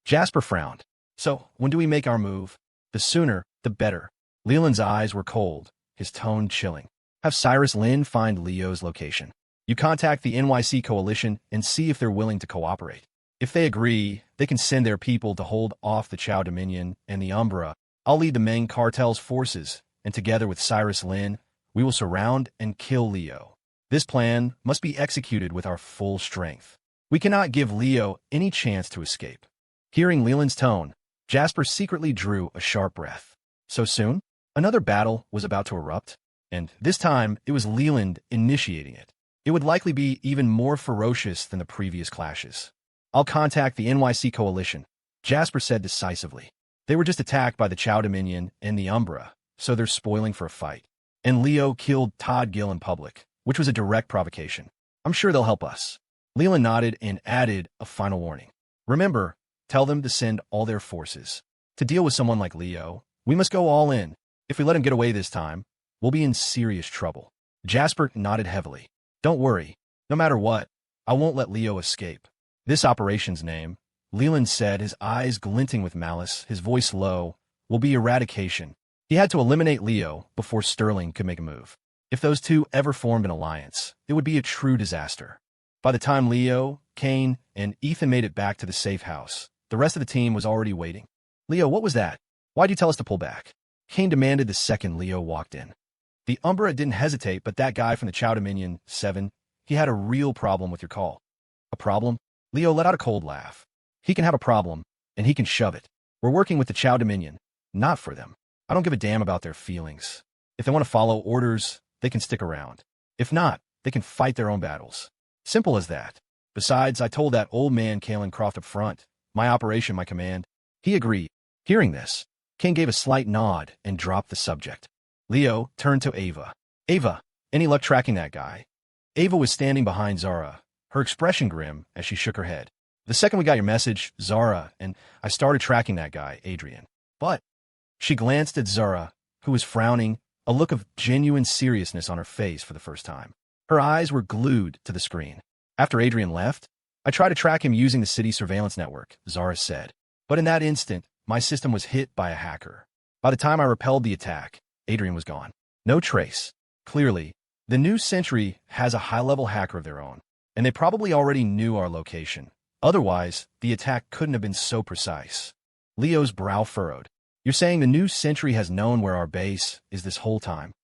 Jasper frowned. "So, when do we make our move?" "The sooner, the better." Leland's eyes were cold, his tone chilling. "Have Cyrus Lynn find Leo's location. You contact the NYC Coalition and see if they're willing to cooperate. If they agree, they can send their people to hold off the Chow Dominion and the Umbra. I'll lead the main cartel's forces, and together with Cyrus Lynn, we will surround and kill Leo. This plan must be executed with our full strength. We cannot give Leo any chance to escape." Hearing Leland's tone, Jasper secretly drew a sharp breath. So soon? Another battle was about to erupt, and this time it was Leland initiating it. It would likely be even more ferocious than the previous clashes. "I'll contact the NYC Coalition," Jasper said decisively. "They were just attacked by the Chow Dominion and the Umbra, so they're spoiling for a fight. And Leo killed Todd Gill in public, which was a direct provocation. I'm sure they'll help us." Leland nodded and added a final warning. "Remember, tell them to send all their forces. To deal with someone like Leo, we must go all in. If we let him get away this time, we'll be in serious trouble." Jasper nodded heavily. "Don't worry. No matter what, I won't let Leo escape. This operation's name," Leland said, his eyes glinting with malice, his voice low, "will be Eradication." He had to eliminate Leo before Sterling could make a move. If those two ever formed an alliance, it would be a true disaster. By the time Leo, Kane, and Ethan made it back to the safe house, the rest of the team was already waiting. "Leo, what was that? Why'd you tell us to pull back?" Kane demanded the second Leo walked in. The Umbra didn't hesitate, but that guy from the Chow Dominion, 7, he had a real problem with your call. "A problem?" Leo let out a cold laugh. "He can have a problem, and he can shove it. We're working with the Chow Dominion, not for them. I don't give a damn about their feelings. If they want to follow orders, they can stick around. If not, they can fight their own battles. Simple as that. Besides, I told that old man Kalen Croft up front, my operation, my command." He agreed. Hearing this, Kane gave a slight nod and dropped the subject. Leo turned to Ava. "Ava, any luck tracking that guy?" Ava was standing behind Zara, her expression grim as she shook her head. "The second we got your message, Zara, and I started tracking that guy, Adrian. But..." She glanced at Zara, who was frowning, a look of genuine seriousness on her face for the first time. Her eyes were glued to the screen. "After Adrian left, I tried to track him using the city surveillance network," Zara said. "But in that instant, my system was hit by a hacker. By the time I repelled the attack, Adrian was gone. No trace. Clearly, the New Century has a high-level hacker of their own, and they probably already knew our location. Otherwise, the attack couldn't have been so precise." Leo's brow furrowed. "You're saying the New Century has known where our base is this whole time?"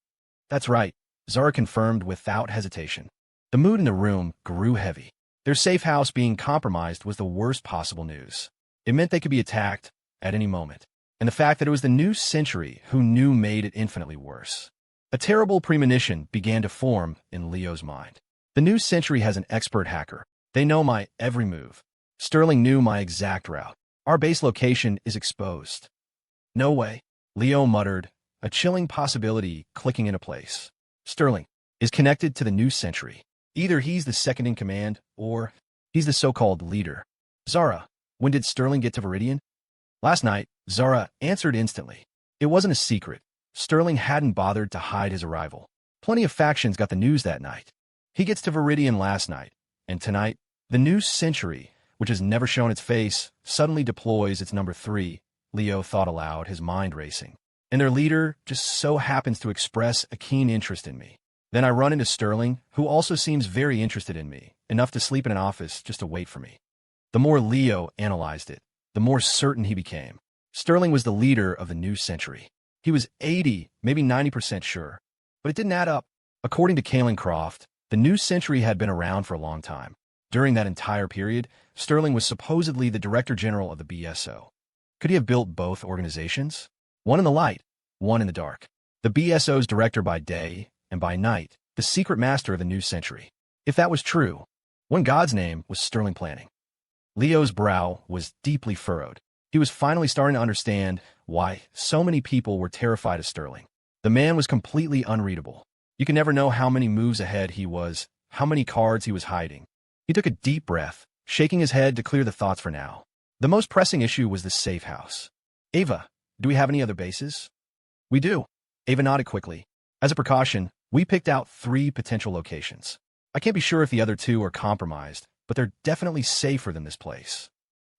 "That's right," Zara confirmed without hesitation. The mood in the room grew heavy. Their safe house being compromised was the worst possible news. It meant they could be attacked at any moment. And the fact that it was the New Century who knew made it infinitely worse. A terrible premonition began to form in Leo's mind. The New Century has an expert hacker. They know my every move. Sterling knew my exact route. Our base location is exposed. "No way," Leo muttered, a chilling possibility clicking into place. "Sterling is connected to the New Century. Either he's the second in command, or he's the so-called leader." "Zara, when did Sterling get to Viridian?" "Last night," Zara answered instantly. It wasn't a secret. Sterling hadn't bothered to hide his arrival. Plenty of factions got the news that night. He gets to Viridian last night, and tonight, the new Century, which has never shown its face, suddenly deploys its number 3, Leo thought aloud, his mind racing. And their leader just so happens to express a keen interest in me. Then I run into Sterling, who also seems very interested in me, enough to sleep in an office just to wait for me. The more Leo analyzed it, the more certain he became. Sterling was the leader of the new Century. He was 80, maybe 90% sure. But it didn't add up. According to Kalen Croft, the new Century had been around for a long time. During that entire period, Sterling was supposedly the Director General of the BSO. Could he have built both organizations? One in the light, one in the dark. The BSO's director by day, and by night, the secret master of the new Century. If that was true, what in God's name was Sterling planning? Leo's brow was deeply furrowed. He was finally starting to understand why so many people were terrified of Sterling. The man was completely unreadable. You could never know how many moves ahead he was, how many cards he was hiding. He took a deep breath, shaking his head to clear the thoughts for now. The most pressing issue was the safe house. Ava, do we have any other bases? We do. Ava nodded quickly. As a precaution, we picked out 3 potential locations. I can't be sure if the other 2 are compromised, but they're definitely safer than this place.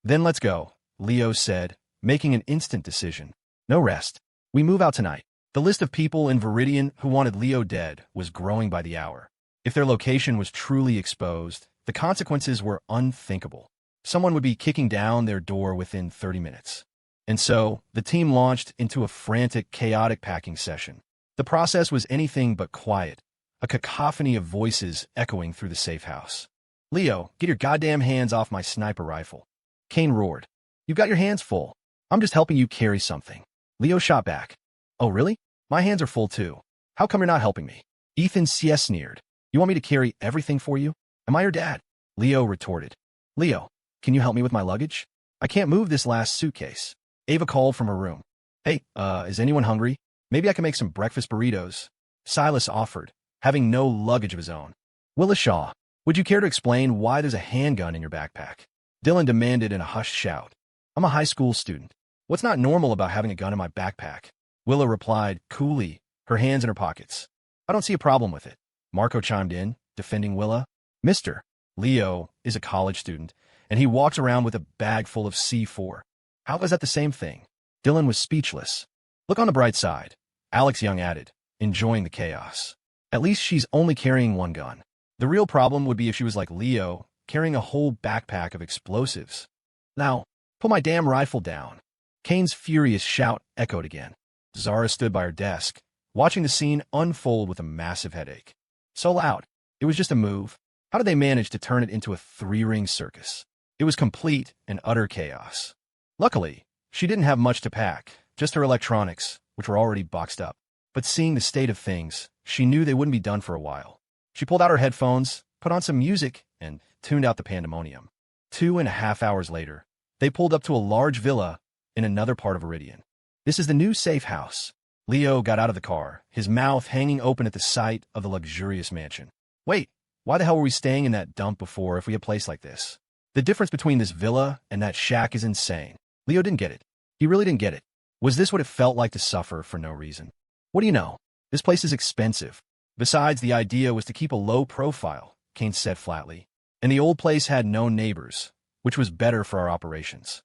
Then let's go, Leo said, making an instant decision. No rest. We move out tonight. The list of people in Viridian who wanted Leo dead was growing by the hour. If their location was truly exposed, the consequences were unthinkable. Someone would be kicking down their door within 30 minutes. And so, the team launched into a frantic, chaotic packing session. The process was anything but quiet, a cacophony of voices echoing through the safe house. Leo, get your goddamn hands off my sniper rifle. Kane roared. You've got your hands full. I'm just helping you carry something. Leo shot back. Oh, really? My hands are full too. How come you're not helping me? Ethan sneered. You want me to carry everything for you? Am I your dad? Leo retorted. Leo, can you help me with my luggage? I can't move this last suitcase. Ava called from her room. Hey, is anyone hungry? Maybe I can make some breakfast burritos. Silas offered, having no luggage of his own. Willishaw, would you care to explain why there's a handgun in your backpack? Dylan demanded in a hushed shout. I'm a high school student. What's not normal about having a gun in my backpack? Willa replied coolly, her hands in her pockets. I don't see a problem with it. Marco chimed in, defending Willa. Mr. Leo is a college student, and he walks around with a bag full of C4. How is that the same thing? Dylan was speechless. Look on the bright side, Alex Young added, enjoying the chaos. At least she's only carrying one gun. The real problem would be if she was like Leo, carrying a whole backpack of explosives. Now, put my damn rifle down. Kane's furious shout echoed again. Zara stood by her desk, watching the scene unfold with a massive headache. So loud. It was just a move. How did they manage to turn it into a 3-ring circus? It was complete and utter chaos. Luckily, she didn't have much to pack, just her electronics, which were already boxed up. But seeing the state of things, she knew they wouldn't be done for a while. She pulled out her headphones, put on some music, and tuned out the pandemonium. 2.5 hours later, they pulled up to a large villa in another part of Viridian. This is the new safe house. Leo got out of the car, his mouth hanging open at the sight of the luxurious mansion. Wait, why the hell were we staying in that dump before if we had a place like this? The difference between this villa and that shack is insane. Leo didn't get it. He really didn't get it. Was this what it felt like to suffer for no reason? What do you know? This place is expensive. Besides, the idea was to keep a low profile, Kane said flatly. And the old place had no neighbors, which was better for our operations.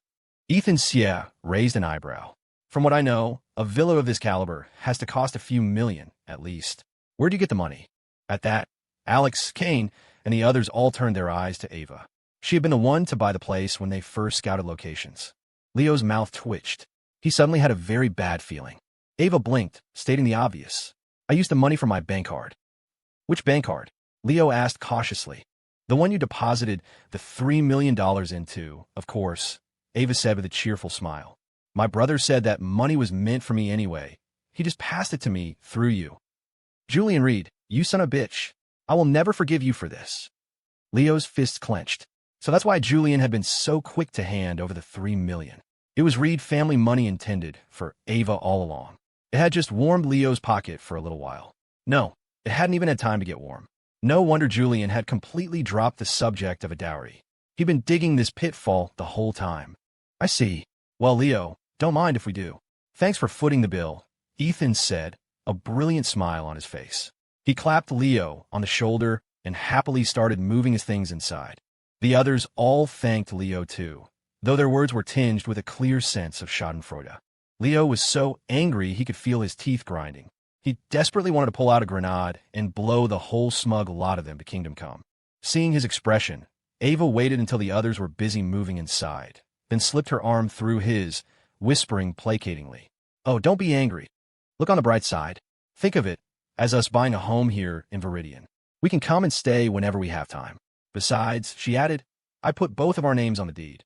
Ethan raised an eyebrow. From what I know, a villa of this caliber has to cost a few million, at least. Where'd you get the money? At that, Alex, Kane, and the others all turned their eyes to Ava. She had been the one to buy the place when they first scouted locations. Leo's mouth twitched. He suddenly had a very bad feeling. Ava blinked, stating the obvious. I used the money from my bank card. Which bank card? Leo asked cautiously. The one you deposited the $3 million into, of course, Ava said with a cheerful smile. My brother said that money was meant for me anyway. He just passed it to me through you. Julian Reed, you son of a bitch. I will never forgive you for this. Leo's fists clenched. So that's why Julian had been so quick to hand over the $3 million. It was Reed family money intended for Ava all along. It had just warmed Leo's pocket for a little while. No, it hadn't even had time to get warm. No wonder Julian had completely dropped the subject of a dowry. He'd been digging this pitfall the whole time. I see. Well, Leo, don't mind if we do. Thanks for footing the bill. Ethan said, a brilliant smile on his face. He clapped Leo on the shoulder and happily started moving his things inside. The others all thanked Leo too, though their words were tinged with a clear sense of schadenfreude. Leo was so angry he could feel his teeth grinding. He desperately wanted to pull out a grenade and blow the whole smug lot of them to kingdom come. Seeing his expression, Ava waited until the others were busy moving inside, then slipped her arm through his, whispering placatingly, "Oh, don't be angry. Look on the bright side. Think of it as us buying a home here in Viridian. We can come and stay whenever we have time. Besides," she added, "I put both of our names on the deed."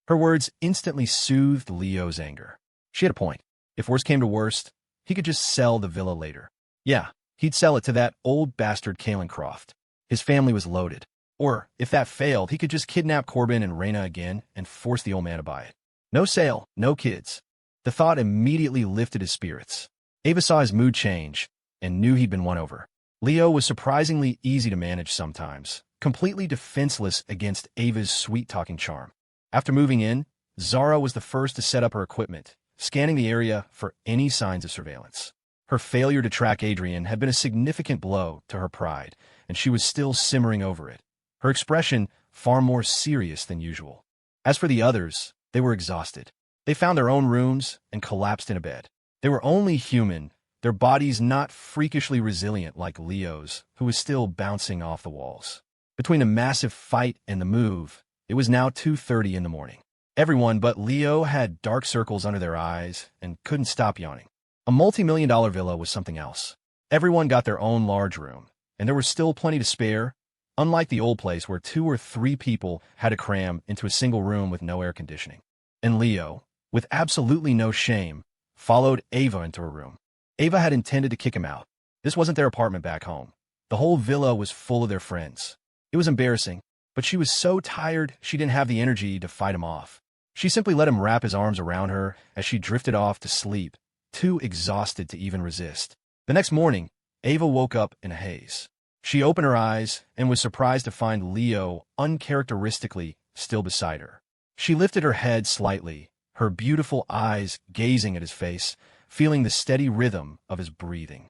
Her words instantly soothed Leo's anger. She had a point. If worst came to worst, he could just sell the villa later. Yeah, he'd sell it to that old bastard Kalen Croft. His family was loaded. Or, if that failed, he could just kidnap Corbin and Reyna again and force the old man to buy it. No sale, no kids. The thought immediately lifted his spirits. Ava saw his mood change and knew he'd been won over. Leo was surprisingly easy to manage sometimes, completely defenseless against Ava's sweet-talking charm. After moving in, Zara was the first to set up her equipment, scanning the area for any signs of surveillance. Her failure to track Adrian had been a significant blow to her pride, and she was still simmering over it, her expression far more serious than usual. As for the others, they were exhausted. They found their own rooms and collapsed in a bed. They were only human, their bodies not freakishly resilient like Leo's, who was still bouncing off the walls. Between the massive fight and the move, it was now 2:30 in the morning. Everyone but Leo had dark circles under their eyes and couldn't stop yawning. A multi-million-dollar villa was something else. Everyone got their own large room, and there was still plenty to spare, unlike the old place where 2 or 3 people had to cram into a single room with no air conditioning. And Leo, with absolutely no shame, followed Ava into her room. Ava had intended to kick him out. This wasn't their apartment back home. The whole villa was full of their friends. It was embarrassing, but she was so tired she didn't have the energy to fight him off. She simply let him wrap his arms around her as she drifted off to sleep, too exhausted to even resist. The next morning, Ava woke up in a haze. She opened her eyes and was surprised to find Leo uncharacteristically still beside her. She lifted her head slightly, her beautiful eyes gazing at his face, feeling the steady rhythm of his breathing.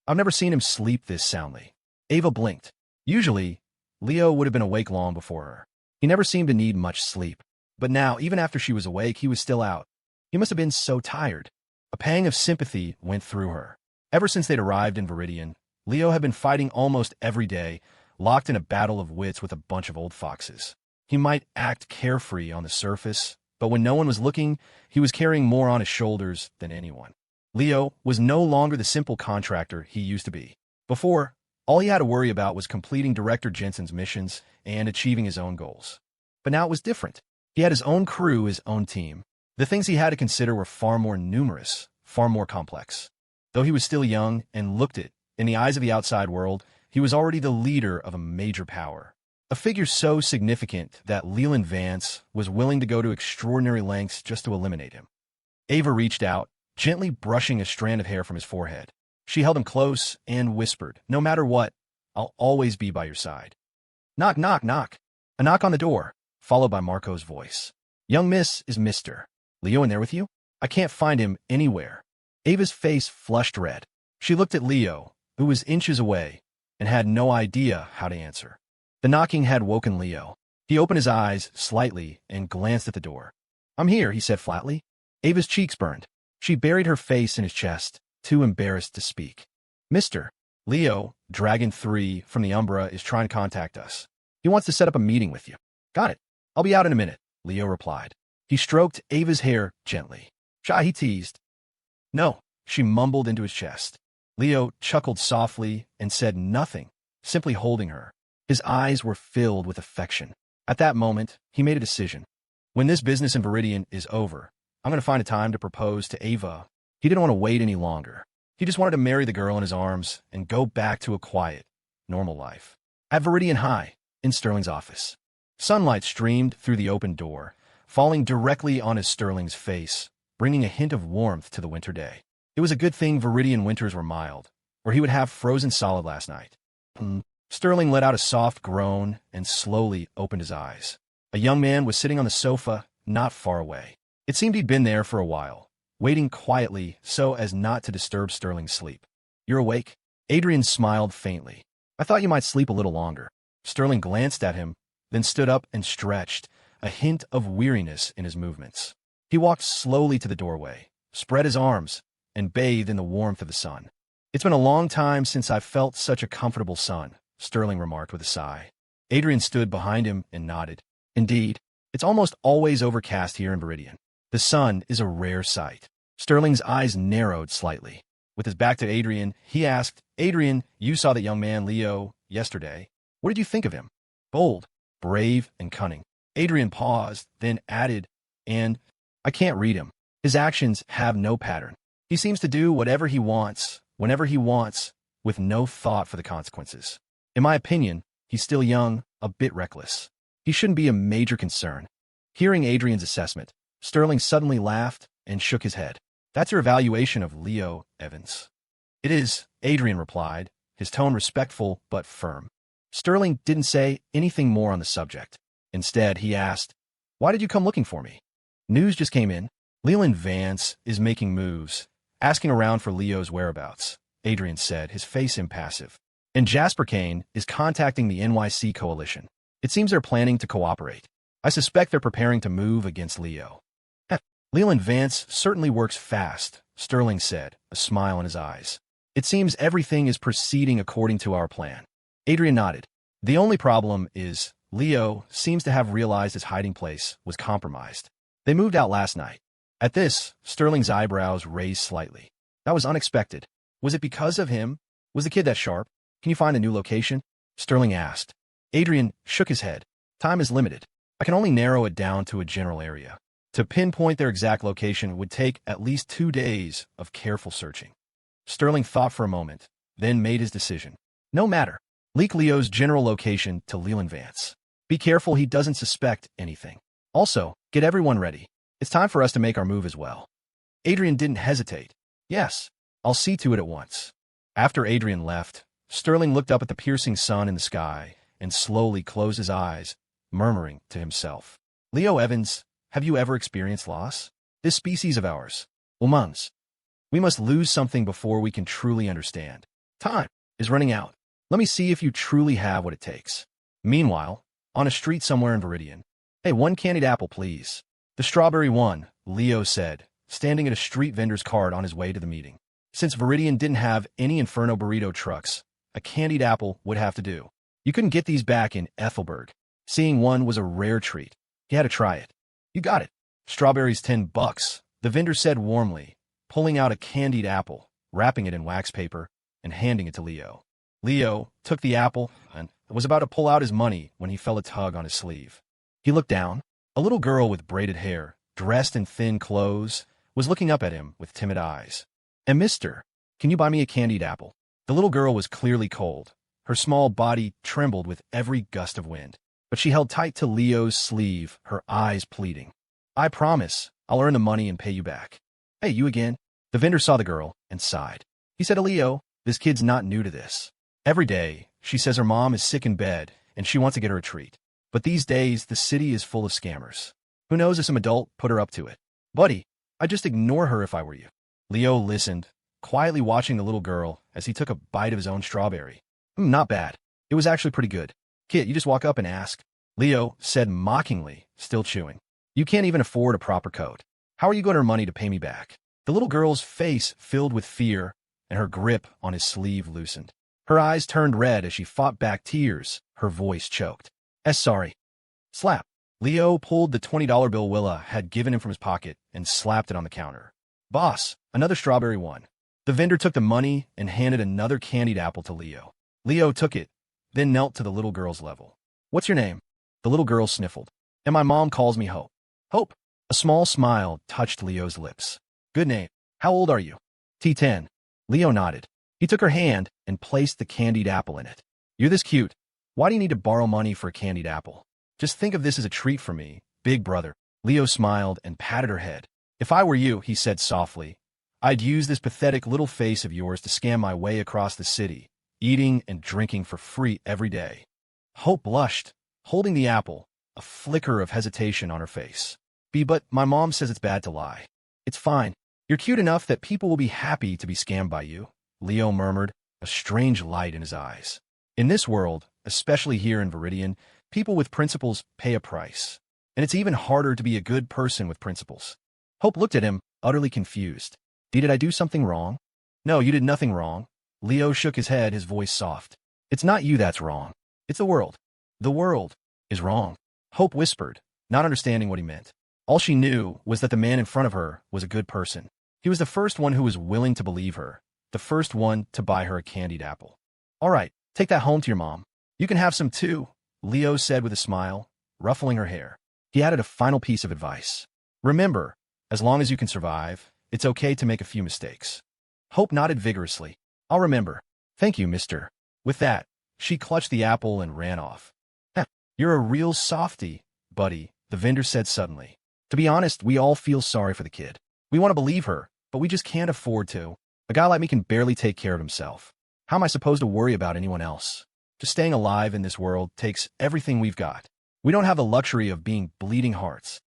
I've never seen him sleep this soundly. Ava blinked. Usually, Leo would have been awake long before her. He never seemed to need much sleep. But now, even after she was awake, he was still out. He must have been so tired. A pang of sympathy went through her. Ever since they'd arrived in Viridian, Leo had been fighting almost every day, locked in a battle of wits with a bunch of old foxes. He might act carefree on the surface, but when no one was looking, he was carrying more on his shoulders than anyone. Leo was no longer the simple contractor he used to be. Before, all he had to worry about was completing Director Jensen's missions and achieving his own goals. But now it was different. He had his own crew, his own team. The things he had to consider were far more numerous, far more complex. Though he was still young and looked it, in the eyes of the outside world, he was already the leader of a major power. A figure so significant that Leland Vance was willing to go to extraordinary lengths just to eliminate him. Ava reached out, gently brushing a strand of hair from his forehead. She held him close and whispered, "No matter what, I'll always be by your side." Knock, knock, knock. A knock on the door, followed by Marco's voice. "Young miss, is Mr. Leo in there with you? I can't find him anywhere." Ava's face flushed red. She looked at Leo, who was inches away, and had no idea how to answer. The knocking had woken Leo. He opened his eyes slightly and glanced at the door. "I'm here," he said flatly. Ava's cheeks burned. She buried her face in his chest, too embarrassed to speak. "Mr. Leo, Dragon 3 from the Umbra is trying to contact us. He wants to set up a meeting with you." "Got it. I'll be out in a minute," Leo replied. He stroked Ava's hair gently. "Shy," he teased. "No," she mumbled into his chest. Leo chuckled softly and said nothing, simply holding her. His eyes were filled with affection. At that moment, he made a decision. When this business in Viridian is over, I'm going to find a time to propose to Ava. He didn't want to wait any longer. He just wanted to marry the girl in his arms and go back to a quiet, normal life. At Viridian High, in Sterling's office, sunlight streamed through the open door, falling directly on his Sterling's face, bringing a hint of warmth to the winter day. It was a good thing Viridian winters were mild, or he would have frozen solid last night. Sterling let out a soft groan and slowly opened his eyes. A young man was sitting on the sofa not far away. It seemed he'd been there for a while, waiting quietly so as not to disturb Sterling's sleep. "You're awake?" Adrian smiled faintly. "I thought you might sleep a little longer." Sterling glanced at him, then stood up and stretched, a hint of weariness in his movements. He walked slowly to the doorway, spread his arms, and bathed in the warmth of the sun. "It's been a long time since I've felt such a comfortable sun," Sterling remarked with a sigh. Adrian stood behind him and nodded. "Indeed, it's almost always overcast here in Viridian. The sun is a rare sight." Sterling's eyes narrowed slightly. With his back to Adrian, he asked, "Adrian, you saw that young man, Leo, yesterday. What did you think of him?" "Bold, brave, and cunning." Adrian paused, then added, "And I can't read him. His actions have no pattern. He seems to do whatever he wants, whenever he wants, with no thought for the consequences. In my opinion, he's still young, a bit reckless. He shouldn't be a major concern." Hearing Adrian's assessment, Sterling suddenly laughed and shook his head. "That's your evaluation of Leo, Evans." "It is," Adrian replied, his tone respectful but firm. Sterling didn't say anything more on the subject. Instead, he asked, "Why did you come looking for me?" "News just came in. Leland Vance is making moves, asking around for Leo's whereabouts," Adrian said, his face impassive. "And Jasper Kane is contacting the NYC coalition. It seems they're planning to cooperate. I suspect they're preparing to move against Leo." "Leland Vance certainly works fast," Sterling said, a smile in his eyes. "It seems everything is proceeding according to our plan." Adrian nodded. "The only problem is Leo seems to have realized his hiding place was compromised. They moved out last night." At this, Sterling's eyebrows raised slightly. "That was unexpected. Was it because of him? Was the kid that sharp? Can you find a new location?" Sterling asked. Adrian shook his head. "Time is limited. I can only narrow it down to a general area. To pinpoint their exact location would take at least 2 days of careful searching." Sterling thought for a moment, then made his decision. "No matter. Leak Leo's general location to Leland Vance. Be careful he doesn't suspect anything. Also, get everyone ready. It's time for us to make our move as well." Adrian didn't hesitate. "Yes, I'll see to it at once." After Adrian left, Sterling looked up at the piercing sun in the sky and slowly closed his eyes, murmuring to himself, "Leo Evans, have you ever experienced loss? This species of ours, humans. We must lose something before we can truly understand. Time is running out. Let me see if you truly have what it takes." Meanwhile, on a street somewhere in Viridian, "Hey, 1 candied apple, please." "The strawberry one," Leo said, standing at a street vendor's cart on his way to the meeting. Since Viridian didn't have any Inferno burrito trucks, a candied apple would have to do. You couldn't get these back in Ethelberg. Seeing one was a rare treat. He had to try it. "You got it. Strawberries $10, the vendor said warmly, pulling out a candied apple, wrapping it in wax paper, and handing it to Leo. Leo took the apple and was about to pull out his money when he felt a tug on his sleeve. He looked down. A little girl with braided hair, dressed in thin clothes, was looking up at him with timid eyes. "And mister, can you buy me a candied apple?" The little girl was clearly cold. Her small body trembled with every gust of wind, but she held tight to Leo's sleeve, her eyes pleading. "I promise, I'll earn the money and pay you back." "Hey, you again?" The vendor saw the girl and sighed. He said to Leo, "This kid's not new to this. Every day, she says her mom is sick in bed and she wants to get her a treat. But these days, the city is full of scammers. Who knows if some adult put her up to it? Buddy, I'd just ignore her if I were you." Leo listened, quietly watching the little girl as he took a bite of his own strawberry. Not bad. It was actually pretty good. Kid, you just walk up and ask." Leo said mockingly, still chewing. "You can't even afford a proper coat. How are you going to earn money to pay me back?" The little girl's face filled with fear, and her grip on his sleeve loosened. Her eyes turned red as she fought back tears, her voice choked. Sorry." Slap. Leo pulled the $20 bill Willa had given him from his pocket and slapped it on the counter. "Boss, another strawberry one." The vendor took the money and handed another candied apple to Leo. Leo took it, then knelt to the little girl's level. "What's your name?" The little girl sniffled. "And my mom calls me Hope." "Hope." A small smile touched Leo's lips. "Good name. How old are you?" "T10." Leo nodded. He took her hand and placed the candied apple in it. "You're this cute. Why do you need to borrow money for a candied apple? Just think of this as a treat for me, big brother." Leo smiled and patted her head. "If I were you," he said softly, "I'd use this pathetic little face of yours to scam my way across the city, eating and drinking for free every day." Hope blushed, holding the apple, a flicker of hesitation on her face. But my mom says it's bad to lie." "It's fine. You're cute enough that people will be happy to be scammed by you, Leo murmured, a strange light in his eyes. In this world, especially here in Viridian, people with principles pay a price. And it's even harder to be a good person with principles. Hope looked at him, utterly confused. Did I do something wrong? No, you did nothing wrong. Leo shook his head, his voice soft. It's not you that's wrong. It's the world. The world is wrong. Hope whispered, not understanding what he meant. All she knew was that the man in front of her was a good person. He was the first one who was willing to believe her, the first one to buy her a candied apple. All right, take that home to your mom. You can have some too, Leo said with a smile, ruffling her hair. He added a final piece of advice. Remember, as long as you can survive, it's okay to make a few mistakes. Hope nodded vigorously. I'll remember. Thank you, mister. With that, she clutched the apple and ran off. You're a real softy, buddy, the vendor said suddenly. To be honest, we all feel sorry for the kid. We want to believe her, but we just can't afford to. A guy like me can barely take care of himself. How am I supposed to worry about anyone else? Just staying alive in this world takes everything we've got. We don't have the luxury of being bleeding hearts.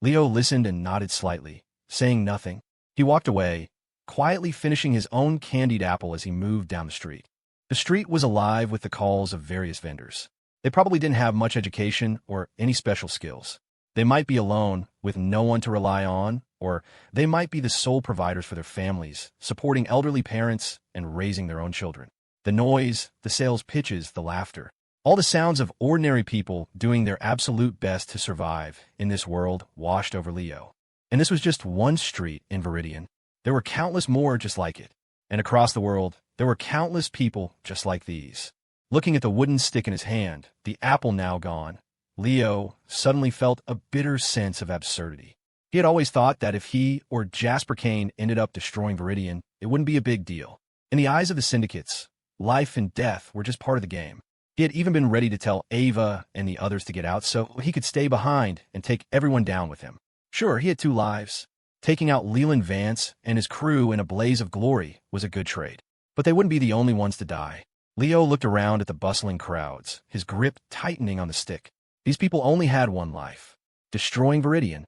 Leo listened and nodded slightly, saying nothing. He walked away, quietly finishing his own candied apple as he moved down the street. The street was alive with the calls of various vendors. They probably didn't have much education or any special skills. They might be alone, with no one to rely on, or they might be the sole providers for their families, supporting elderly parents and raising their own children. The noise, the sales pitches, the laughter, all the sounds of ordinary people doing their absolute best to survive in this world washed over Leo. And this was just one street in Viridian. There were countless more just like it. And across the world, there were countless people just like these. Looking at the wooden stick in his hand, the apple now gone, Leo suddenly felt a bitter sense of absurdity. He had always thought that if he or Jasper Kane ended up destroying Viridian, it wouldn't be a big deal. In the eyes of the syndicates, life and death were just part of the game. He had even been ready to tell Ava and the others to get out so he could stay behind and take everyone down with him. Sure, he had 2 lives. Taking out Leland Vance and his crew in a blaze of glory was a good trade. But they wouldn't be the only ones to die. Leo looked around at the bustling crowds, his grip tightening on the stick. These people only had one life. Destroying Viridian.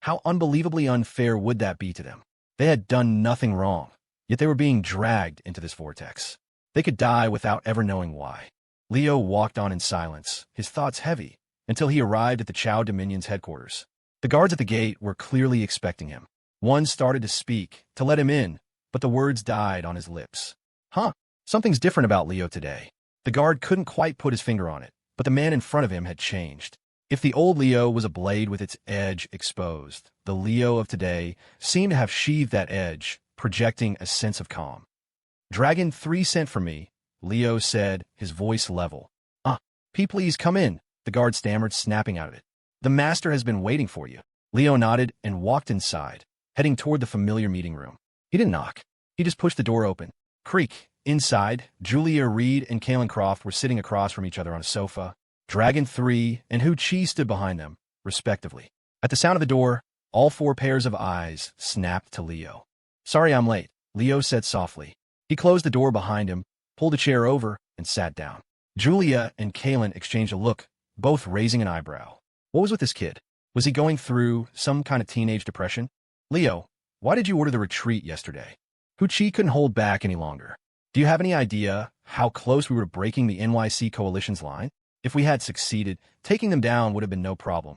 How unbelievably unfair would that be to them? They had done nothing wrong, yet they were being dragged into this vortex. They could die without ever knowing why. Leo walked on in silence, his thoughts heavy, until he arrived at the Chow Dominion's headquarters. The guards at the gate were clearly expecting him. One started to speak, to let him in, but the words died on his lips. Something's different about Leo today. The guard couldn't quite put his finger on it, but the man in front of him had changed. If the old Leo was a blade with its edge exposed, the Leo of today seemed to have sheathed that edge, projecting a sense of calm. Dragon 3 sent for me, Leo said, his voice level. Please come in, the guard stammered, snapping out of it. The master has been waiting for you. Leo nodded and walked inside, heading toward the familiar meeting room. He didn't knock. He just pushed the door open. Creak. Inside, Julia Reed and Kalen Croft were sitting across from each other on a sofa. Dragon 3 and Hu Chi stood behind them, respectively. At the sound of the door, all 4 pairs of eyes snapped to Leo. Sorry I'm late, Leo said softly. He closed the door behind him, pulled a chair over, and sat down. Julia and Kalen exchanged a look, both raising an eyebrow. What was with this kid? Was he going through some kind of teenage depression? Leo, why did you order the retreat yesterday? Hu Chi couldn't hold back any longer. Do you have any idea how close we were to breaking the NYC coalition's line? If we had succeeded, taking them down would have been no problem.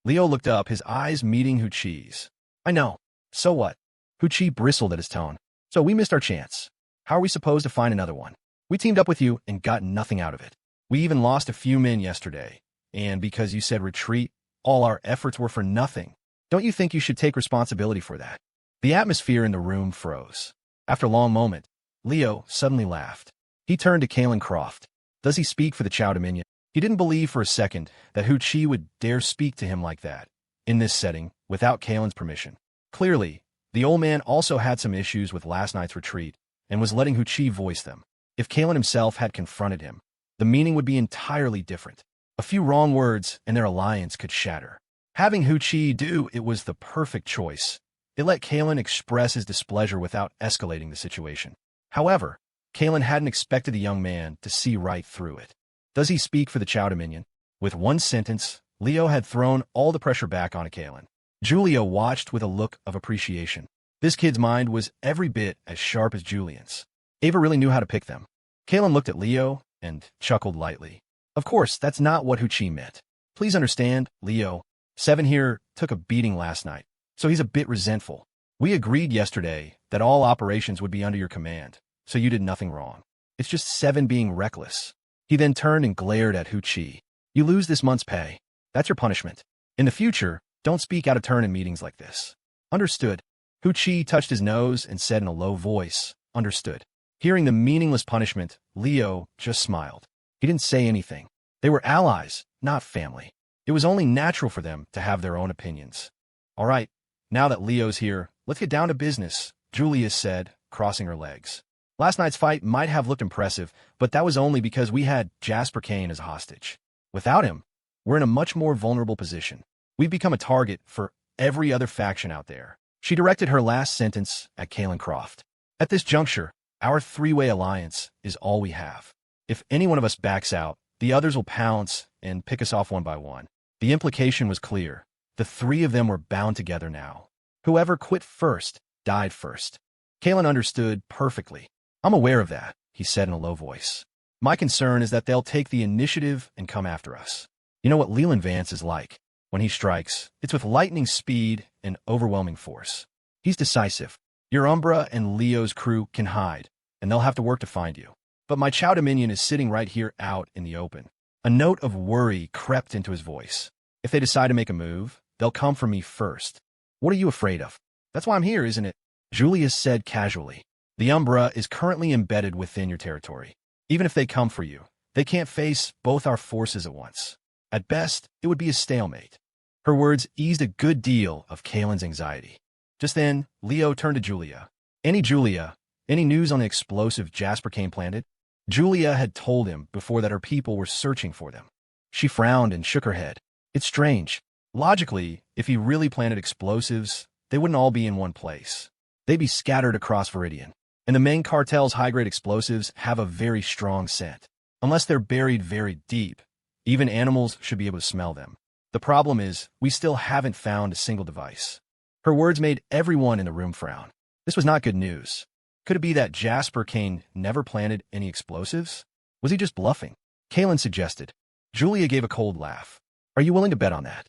Leo looked up, his eyes meeting Hu Chi's. I know. So what? Hu Chi bristled at his tone. So we missed our chance. How are we supposed to find another one? We teamed up with you and got nothing out of it. We even lost a few men yesterday. And because you said retreat, all our efforts were for nothing. Don't you think you should take responsibility for that? The atmosphere in the room froze. After a long moment, Leo suddenly laughed. He turned to Kalen Croft. Does he speak for the Chow Dominion? He didn't believe for a second that Hu Chi would dare speak to him like that, in this setting, without Kalen's permission. Clearly, the old man also had some issues with last night's retreat, and was letting Hu Chi voice them. If Kalen himself had confronted him, the meaning would be entirely different. A few wrong words, and their alliance could shatter. Having Hu Chi do it was the perfect choice. It let Kalen express his displeasure without escalating the situation. However, Kalen hadn't expected the young man to see right through it. Does he speak for the Chow Dominion? With one sentence, Leo had thrown all the pressure back onto Kalen. Julia watched with a look of appreciation. This kid's mind was every bit as sharp as Julian's. Ava really knew how to pick them. Kalen looked at Leo and chuckled lightly. Of course, that's not what Hu-Chi meant. Please understand, Leo. Seven here took a beating last night, so he's a bit resentful. We agreed yesterday that all operations would be under your command, so you did nothing wrong. It's just Seven being reckless. He then turned and glared at Hu-Chi. You lose this month's pay. That's your punishment. In the future, don't speak out of turn in meetings like this. Understood. Hu-Chi touched his nose and said in a low voice, understood. Hearing the meaningless punishment, Leo just smiled. He didn't say anything. They were allies, not family. It was only natural for them to have their own opinions. All right, now that Leo's here, let's get down to business, Julia said, crossing her legs. Last night's fight might have looked impressive, but that was only because we had Jasper Kane as a hostage. Without him, we're in a much more vulnerable position. We've become a target for every other faction out there. She directed her last sentence at Kalen Croft. At this juncture, our three-way alliance is all we have. If any one of us backs out, the others will pounce and pick us off one by one. The implication was clear. The three of them were bound together now. Whoever quit first died first. Kalen understood perfectly. I'm aware of that, he said in a low voice. My concern is that they'll take the initiative and come after us. You know what Leland Vance is like. When he strikes, it's with lightning speed and overwhelming force. He's decisive. Your Umbra and Leo's crew can hide, and they'll have to work to find you. But my Chow Dominion is sitting right here out in the open. A note of worry crept into his voice. If they decide to make a move, they'll come for me first. What are you afraid of? That's why I'm here, isn't it? Julius said casually. The Umbra is currently embedded within your territory. Even if they come for you, they can't face both our forces at once. At best, it would be a stalemate. Her words eased a good deal of Kalen's anxiety. Just then, Leo turned to Julia. Julia, any news on the explosive Jasper Kane planted? Julia had told him before that her people were searching for them. She frowned and shook her head. It's strange. Logically, if he really planted explosives, they wouldn't all be in one place. They'd be scattered across Viridian. And the main cartel's high-grade explosives have a very strong scent. Unless they're buried very deep, even animals should be able to smell them. The problem is, we still haven't found a single device. Her words made everyone in the room frown. This was not good news. Could it be that Jasper Kane never planted any explosives? Was he just bluffing? Kalen suggested. Julia gave a cold laugh. Are you willing to bet on that?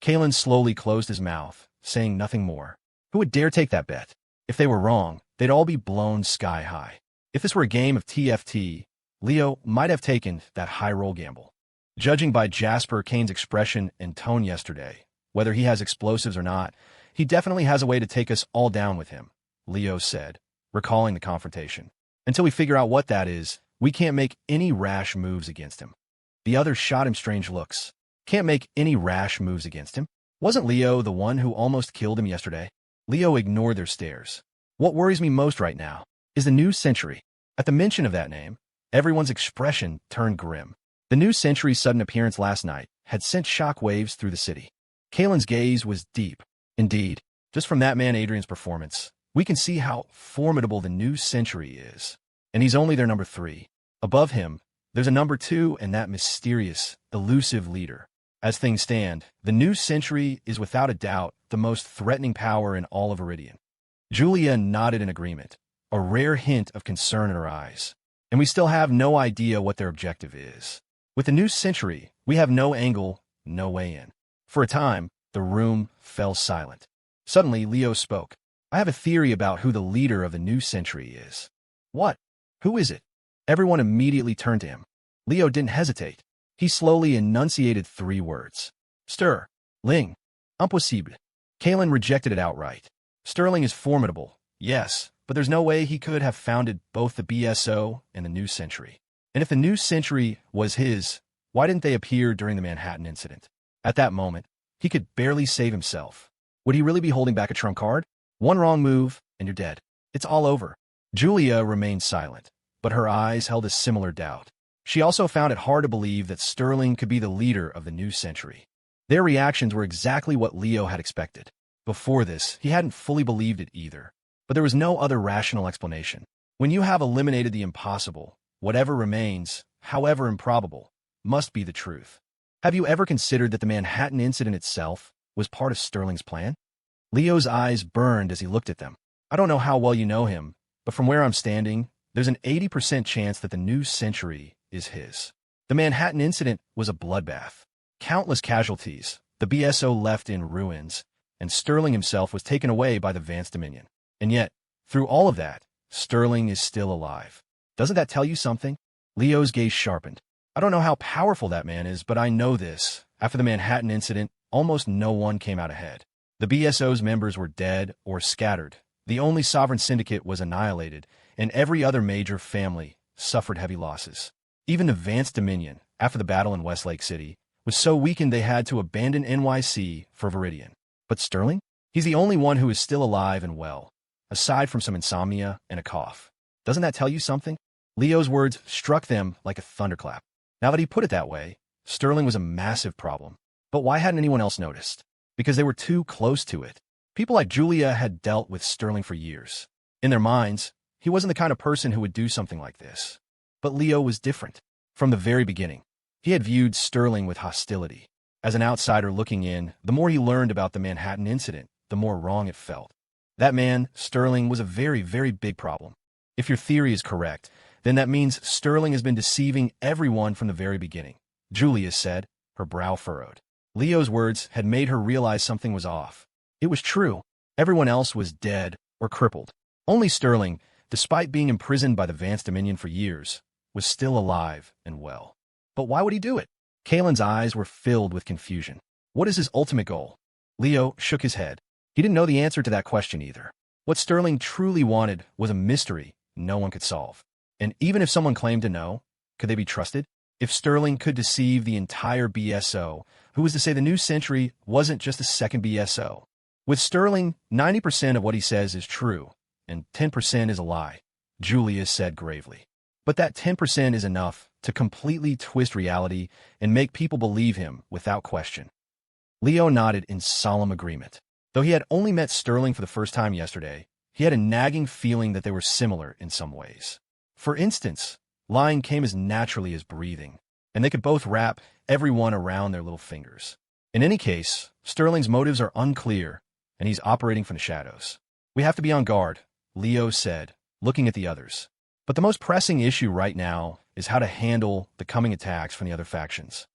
Kalen slowly closed his mouth, saying nothing more. Who would dare take that bet? If they were wrong, they'd all be blown sky high. If this were a game of TFT, Leo might have taken that high-roll gamble. Judging by Jasper Kane's expression and tone yesterday, whether he has explosives or not, he definitely has a way to take us all down with him, Leo said, recalling the confrontation. Until we figure out what that is, we can't make any rash moves against him. The others shot him strange looks. Can't make any rash moves against him? Wasn't Leo the one who almost killed him yesterday? Leo ignored their stares. What worries me most right now is the New Century. At the mention of that name, everyone's expression turned grim. The New Century's sudden appearance last night had sent shockwaves through the city. Kalen's gaze was deep. Indeed, just from that man Adrian's performance, we can see how formidable the New Century is. And he's only their number 3. Above him, there's a number 2 and that mysterious, elusive leader. As things stand, the New Century is without a doubt the most threatening power in all of Viridian. Julia nodded in agreement, a rare hint of concern in her eyes. And we still have no idea what their objective is. With the New Century, we have no angle, no way in. For a time, the room fell silent. Suddenly, Leo spoke. I have a theory about who the leader of the New Century is. What? Who is it? Everyone immediately turned to him. Leo didn't hesitate. He slowly enunciated 3 words. Stir. Ling. Impossible. Kalen rejected it outright. Sterling is formidable, yes, but there's no way he could have founded both the BSO and the New Century. And if the New Century was his, why didn't they appear during the Manhattan incident? At that moment, he could barely save himself. Would he really be holding back a trump card? One wrong move, and you're dead. It's all over. Julia remained silent, but her eyes held a similar doubt. She also found it hard to believe that Sterling could be the leader of the New Century. Their reactions were exactly what Leo had expected. Before this, he hadn't fully believed it either. But there was no other rational explanation. When you have eliminated the impossible, whatever remains, however improbable, must be the truth. Have you ever considered that the Manhattan incident itself was part of Sterling's plan? Leo's eyes burned as he looked at them. I don't know how well you know him, but from where I'm standing, there's an 80% chance that the new century is his. The Manhattan incident was a bloodbath. Countless casualties, the BSO left in ruins, and Sterling himself was taken away by the Vance Dominion. And yet, through all of that, Sterling is still alive. Doesn't that tell you something? Leo's gaze sharpened. I don't know how powerful that man is, but I know this. After the Manhattan incident, almost no one came out ahead. The BSO's members were dead or scattered. The only sovereign syndicate was annihilated, and every other major family suffered heavy losses. Even the Vance Dominion, after the battle in Westlake City, was so weakened they had to abandon NYC for Viridian. But Sterling? He's the only one who is still alive and well, aside from some insomnia and a cough. Doesn't that tell you something? Leo's words struck them like a thunderclap. Now that he put it that way, Sterling was a massive problem. But why hadn't anyone else noticed? Because they were too close to it. People like Julia had dealt with Sterling for years. In their minds, he wasn't the kind of person who would do something like this. But Leo was different. From the very beginning, he had viewed Sterling with hostility. As an outsider looking in, the more he learned about the Manhattan incident, the more wrong it felt. That man, Sterling, was a very, very big problem. If your theory is correct, then that means Sterling has been deceiving everyone from the very beginning, Julia said, her brow furrowed. Leo's words had made her realize something was off. It was true. Everyone else was dead or crippled. Only Sterling, despite being imprisoned by the Vance Dominion for years, was still alive and well. But why would he do it? Kalen's eyes were filled with confusion. What is his ultimate goal? Leo shook his head. He didn't know the answer to that question either. What Sterling truly wanted was a mystery no one could solve. And even if someone claimed to know, could they be trusted? If Sterling could deceive the entire BSO, who was to say the new century wasn't just a second BSO? With Sterling, 90% of what he says is true, and 10% is a lie, Julia said gravely. But that 10% is enough to completely twist reality and make people believe him without question. Leo nodded in solemn agreement. Though he had only met Sterling for the first time yesterday, he had a nagging feeling that they were similar in some ways. For instance, lying came as naturally as breathing, and they could both wrap everyone around their little fingers. In any case, Sterling's motives are unclear, and he's operating from the shadows. We have to be on guard, Leo said, looking at the others. But the most pressing issue right now is how to handle the coming attacks from the other factions.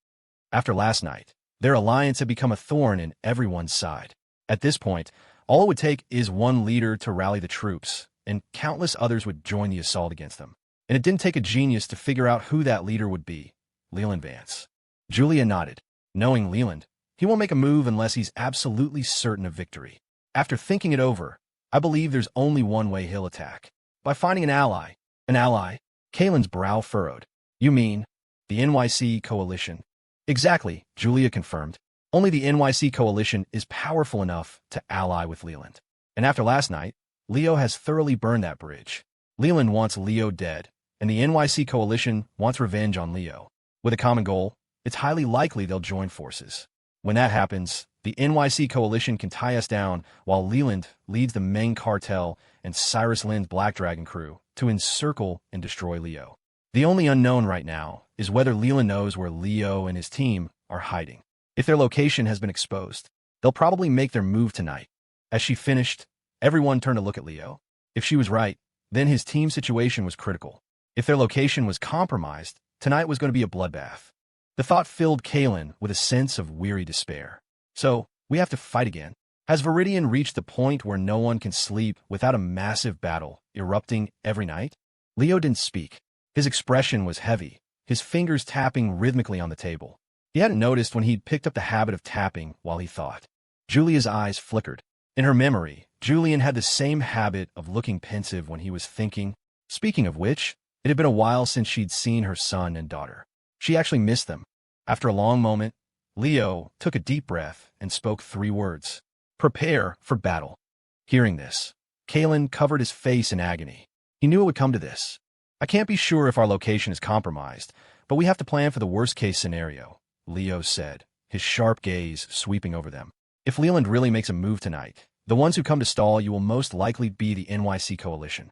After last night, their alliance had become a thorn in everyone's side. At this point, all it would take is one leader to rally the troops, and countless others would join the assault against them. And it didn't take a genius to figure out who that leader would be. Leland Vance. Julia nodded. Knowing Leland, he won't make a move unless he's absolutely certain of victory. After thinking it over, I believe there's only one way he'll attack. By finding an ally. An ally? Kalen's brow furrowed. You mean the NYC coalition? Exactly, Julia confirmed. Only the NYC coalition is powerful enough to ally with Leland. And after last night, Leo has thoroughly burned that bridge. Leland wants Leo dead, and the NYC coalition wants revenge on Leo. With a common goal, it's highly likely they'll join forces. When that happens, the NYC coalition can tie us down while Leland leads the main cartel and Cyrus Lynn's Black Dragon crew to encircle and destroy Leo. The only unknown right now is whether Leland knows where Leo and his team are hiding. If their location has been exposed, they'll probably make their move tonight. As she finished, everyone turned to look at Leo. If she was right, then his team situation was critical. If their location was compromised, tonight was going to be a bloodbath. The thought filled Kalen with a sense of weary despair. So, we have to fight again. Has Viridian reached the point where no one can sleep without a massive battle erupting every night? Leo didn't speak. His expression was heavy, his fingers tapping rhythmically on the table. He hadn't noticed when he'd picked up the habit of tapping while he thought. Julia's eyes flickered. In her memory, Julian had the same habit of looking pensive when he was thinking. Speaking of which, it had been a while since she'd seen her son and daughter. She actually missed them. After a long moment, Leo took a deep breath and spoke 3 words. Prepare for battle. Hearing this, Kalen covered his face in agony. He knew it would come to this. I can't be sure if our location is compromised, but we have to plan for the worst-case scenario, Leo said, his sharp gaze sweeping over them. If Leland really makes a move tonight, the ones who come to stall you will most likely be the NYC coalition.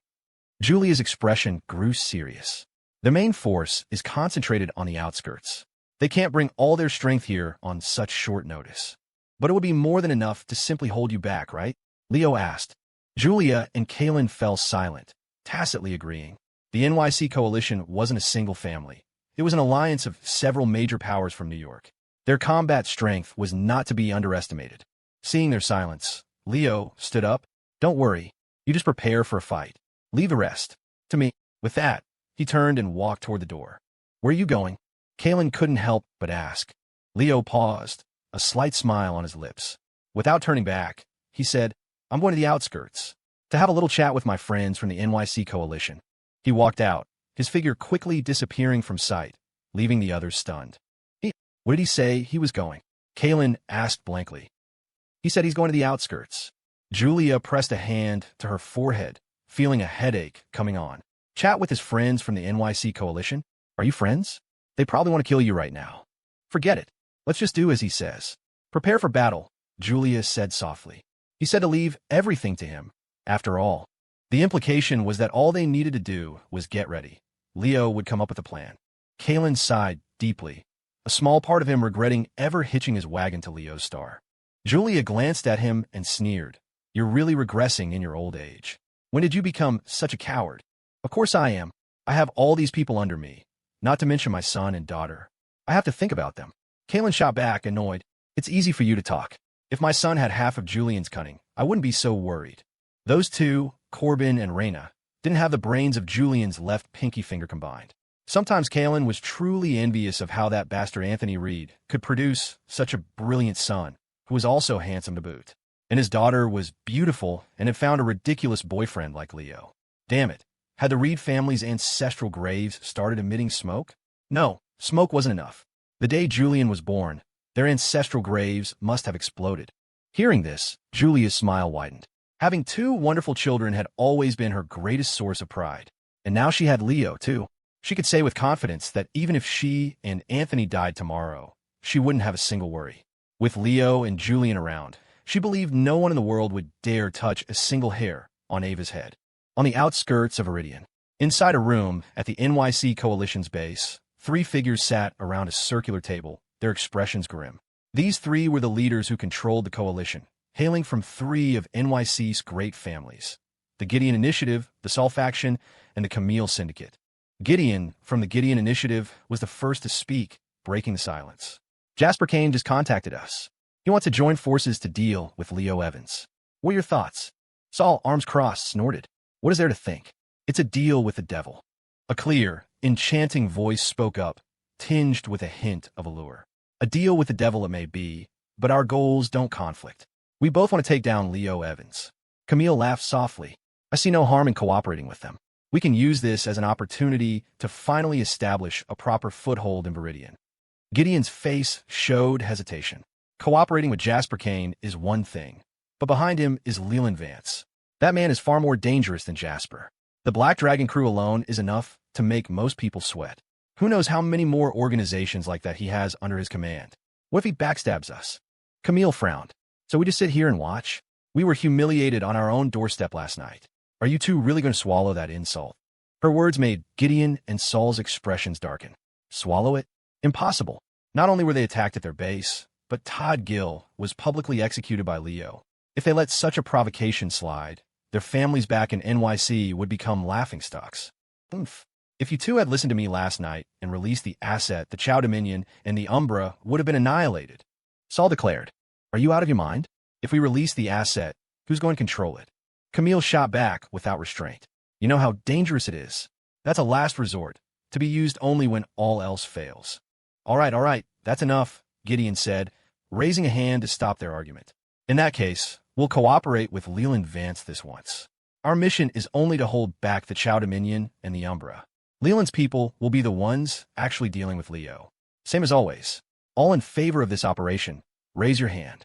Julia's expression grew serious. The main force is concentrated on the outskirts. They can't bring all their strength here on such short notice. But it would be more than enough to simply hold you back, right? Leo asked. Julia and Kalen fell silent, tacitly agreeing. The NYC coalition wasn't a single family. It was an alliance of several major powers from New York. Their combat strength was not to be underestimated. Seeing their silence, Leo stood up. Don't worry. You just prepare for a fight. Leave the rest to me. With that, he turned and walked toward the door. Where are you going? Kalen couldn't help but ask. Leo paused, a slight smile on his lips. Without turning back, he said, I'm going to the outskirts, to have a little chat with my friends from the NYC coalition. He walked out, his figure quickly disappearing from sight, leaving the others stunned. What did he say he was going? Kalen asked blankly. He said he's going to the outskirts. Julia pressed a hand to her forehead, feeling a headache coming on. Chat with his friends from the NYC coalition? Are you friends? They probably want to kill you right now. Forget it. Let's just do as he says. Prepare for battle, Julia said softly. He said to leave everything to him. After all, the implication was that all they needed to do was get ready. Leo would come up with a plan. Kalen sighed deeply, a small part of him regretting ever hitching his wagon to Leo's star. Julia glanced at him and sneered. You're really regressing in your old age. When did you become such a coward? Of course I am. I have all these people under me, not to mention my son and daughter. I have to think about them. Kalen shot back, annoyed. It's easy for you to talk. If my son had half of Julian's cunning, I wouldn't be so worried. Those two, Corbin and Raina, didn't have the brains of Julian's left pinky finger combined. Sometimes Kalen was truly envious of how that bastard Anthony Reed could produce such a brilliant son, who was also handsome to boot. And his daughter was beautiful and had found a ridiculous boyfriend like Leo. Damn it. Had the Reed family's ancestral graves started emitting smoke? No, smoke wasn't enough. The day Julian was born, their ancestral graves must have exploded. Hearing this, Julia's smile widened. Having two wonderful children had always been her greatest source of pride. And now she had Leo, too. She could say with confidence that even if she and Anthony died tomorrow, she wouldn't have a single worry. With Leo and Julian around, she believed no one in the world would dare touch a single hair on Ava's head. On the outskirts of Iridian, inside a room at the NYC Coalition's base, three figures sat around a circular table, their expressions grim. These three were the leaders who controlled the coalition, hailing from three of NYC's great families: the Gideon Initiative, the Saul Faction, and the Camille Syndicate. Gideon, from the Gideon Initiative, was the first to speak, breaking the silence. Jasper Kane just contacted us. He wants to join forces to deal with Leo Evans. What are your thoughts? Saul, arms crossed, snorted. What is there to think? It's a deal with the devil. A clear, enchanting voice spoke up, tinged with a hint of allure. A deal with the devil it may be, but our goals don't conflict. We both want to take down Leo Evans. Camille laughed softly. I see no harm in cooperating with them. We can use this as an opportunity to finally establish a proper foothold in Viridian. Gideon's face showed hesitation. Cooperating with Jasper Kane is one thing, but behind him is Leland Vance. That man is far more dangerous than Jasper. The Black Dragon crew alone is enough to make most people sweat. Who knows how many more organizations like that he has under his command? What if he backstabs us? Camille frowned. So we just sit here and watch? We were humiliated on our own doorstep last night. Are you two really going to swallow that insult? Her words made Gideon and Saul's expressions darken. Swallow it? Impossible. Not only were they attacked at their base, but Todd Gill was publicly executed by Leo. If they let such a provocation slide, their families back in NYC would become laughingstocks. Oomph. If you two had listened to me last night and released the asset, the Chow Dominion and the Umbra would have been annihilated. Saul declared. Are you out of your mind? If we release the asset, who's going to control it? Camille shot back without restraint. You know how dangerous it is. That's a last resort, to be used only when all else fails. All right, that's enough, Gideon said, raising a hand to stop their argument. In that case, we'll cooperate with Leland Vance this once. Our mission is only to hold back the Chow Dominion and the Umbra. Leland's people will be the ones actually dealing with Leo. Same as always. All in favor of this operation, raise your hand.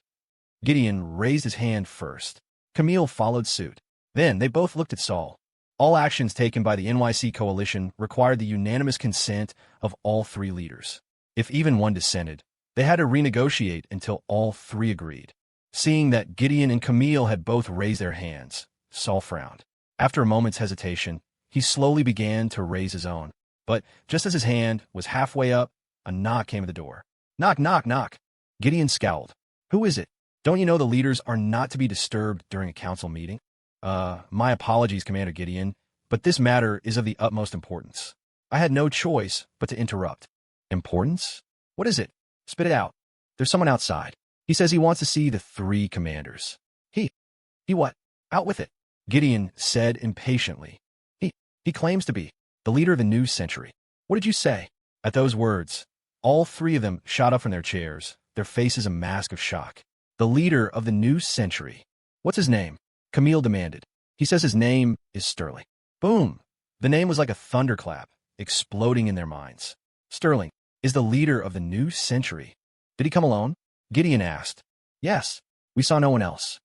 Gideon raised his hand first. Camille followed suit. Then they both looked at Saul. All actions taken by the NYC coalition required the unanimous consent of all three leaders. If even one dissented, they had to renegotiate until all three agreed. Seeing that Gideon and Camille had both raised their hands, Saul frowned. After a moment's hesitation, he slowly began to raise his own. But just as his hand was halfway up, a knock came at the door. Knock, knock, knock. Gideon scowled. Who is it? Don't you know the leaders are not to be disturbed during a council meeting? My apologies, Commander Gideon, but this matter is of the utmost importance. I had no choice but to interrupt. Importance? What is it? Spit it out. There's someone outside. He says he wants to see the three commanders. He what? Out with it. Gideon said impatiently. He claims to be the leader of the new century. What did you say? At those words, all three of them shot up from their chairs, their faces a mask of shock. The leader of the new century. What's his name? Camille demanded. He says his name is Sterling. Boom! The name was like a thunderclap, exploding in their minds. Sterling is the leader of the new century. Did he come alone? Gideon asked. Yes. We saw no one else.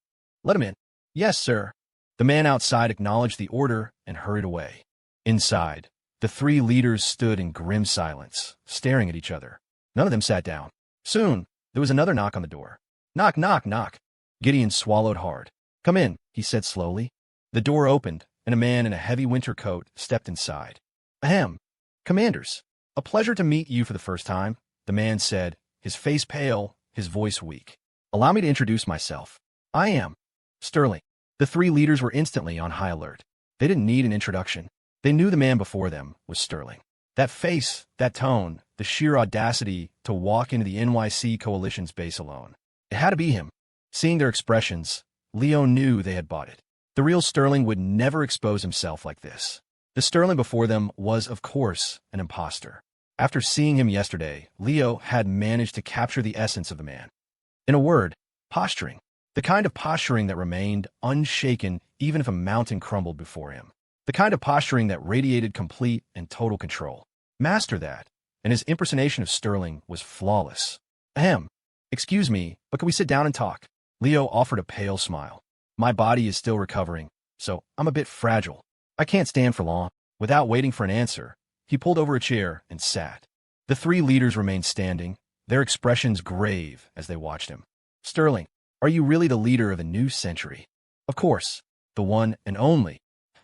Let him in. Yes, sir. The man outside acknowledged the order and hurried away. Inside, the three leaders stood in grim silence, staring at each other. None of them sat down. Soon, there was another knock on the door. Knock, knock, knock. Gideon swallowed hard. Come in, he said slowly. The door opened, and a man in a heavy winter coat stepped inside. Ahem. Commanders, a pleasure to meet you for the first time, the man said, his face pale, his voice weak. Allow me to introduce myself. I am Sterling. The three leaders were instantly on high alert. They didn't need an introduction. They knew the man before them was Sterling. That face, that tone, the sheer audacity to walk into the NYC Coalition's base alone. It had to be him. Seeing their expressions, Leo knew they had bought it. The real Sterling would never expose himself like this. The Sterling before them was, of course, an imposter. After seeing him yesterday, Leo had managed to capture the essence of the man. In a word, posturing. The kind of posturing that remained unshaken even if a mountain crumbled before him. The kind of posturing that radiated complete and total control. Master that, and his impersonation of Sterling was flawless. Ahem. Excuse me, but can we sit down and talk? Leo offered a pale smile. My body is still recovering, so I'm a bit fragile. I can't stand for long. Without waiting for an answer, he pulled over a chair and sat. The three leaders remained standing, their expressions grave as they watched him. Sterling, are you really the leader of the new century? Of course, the one and only.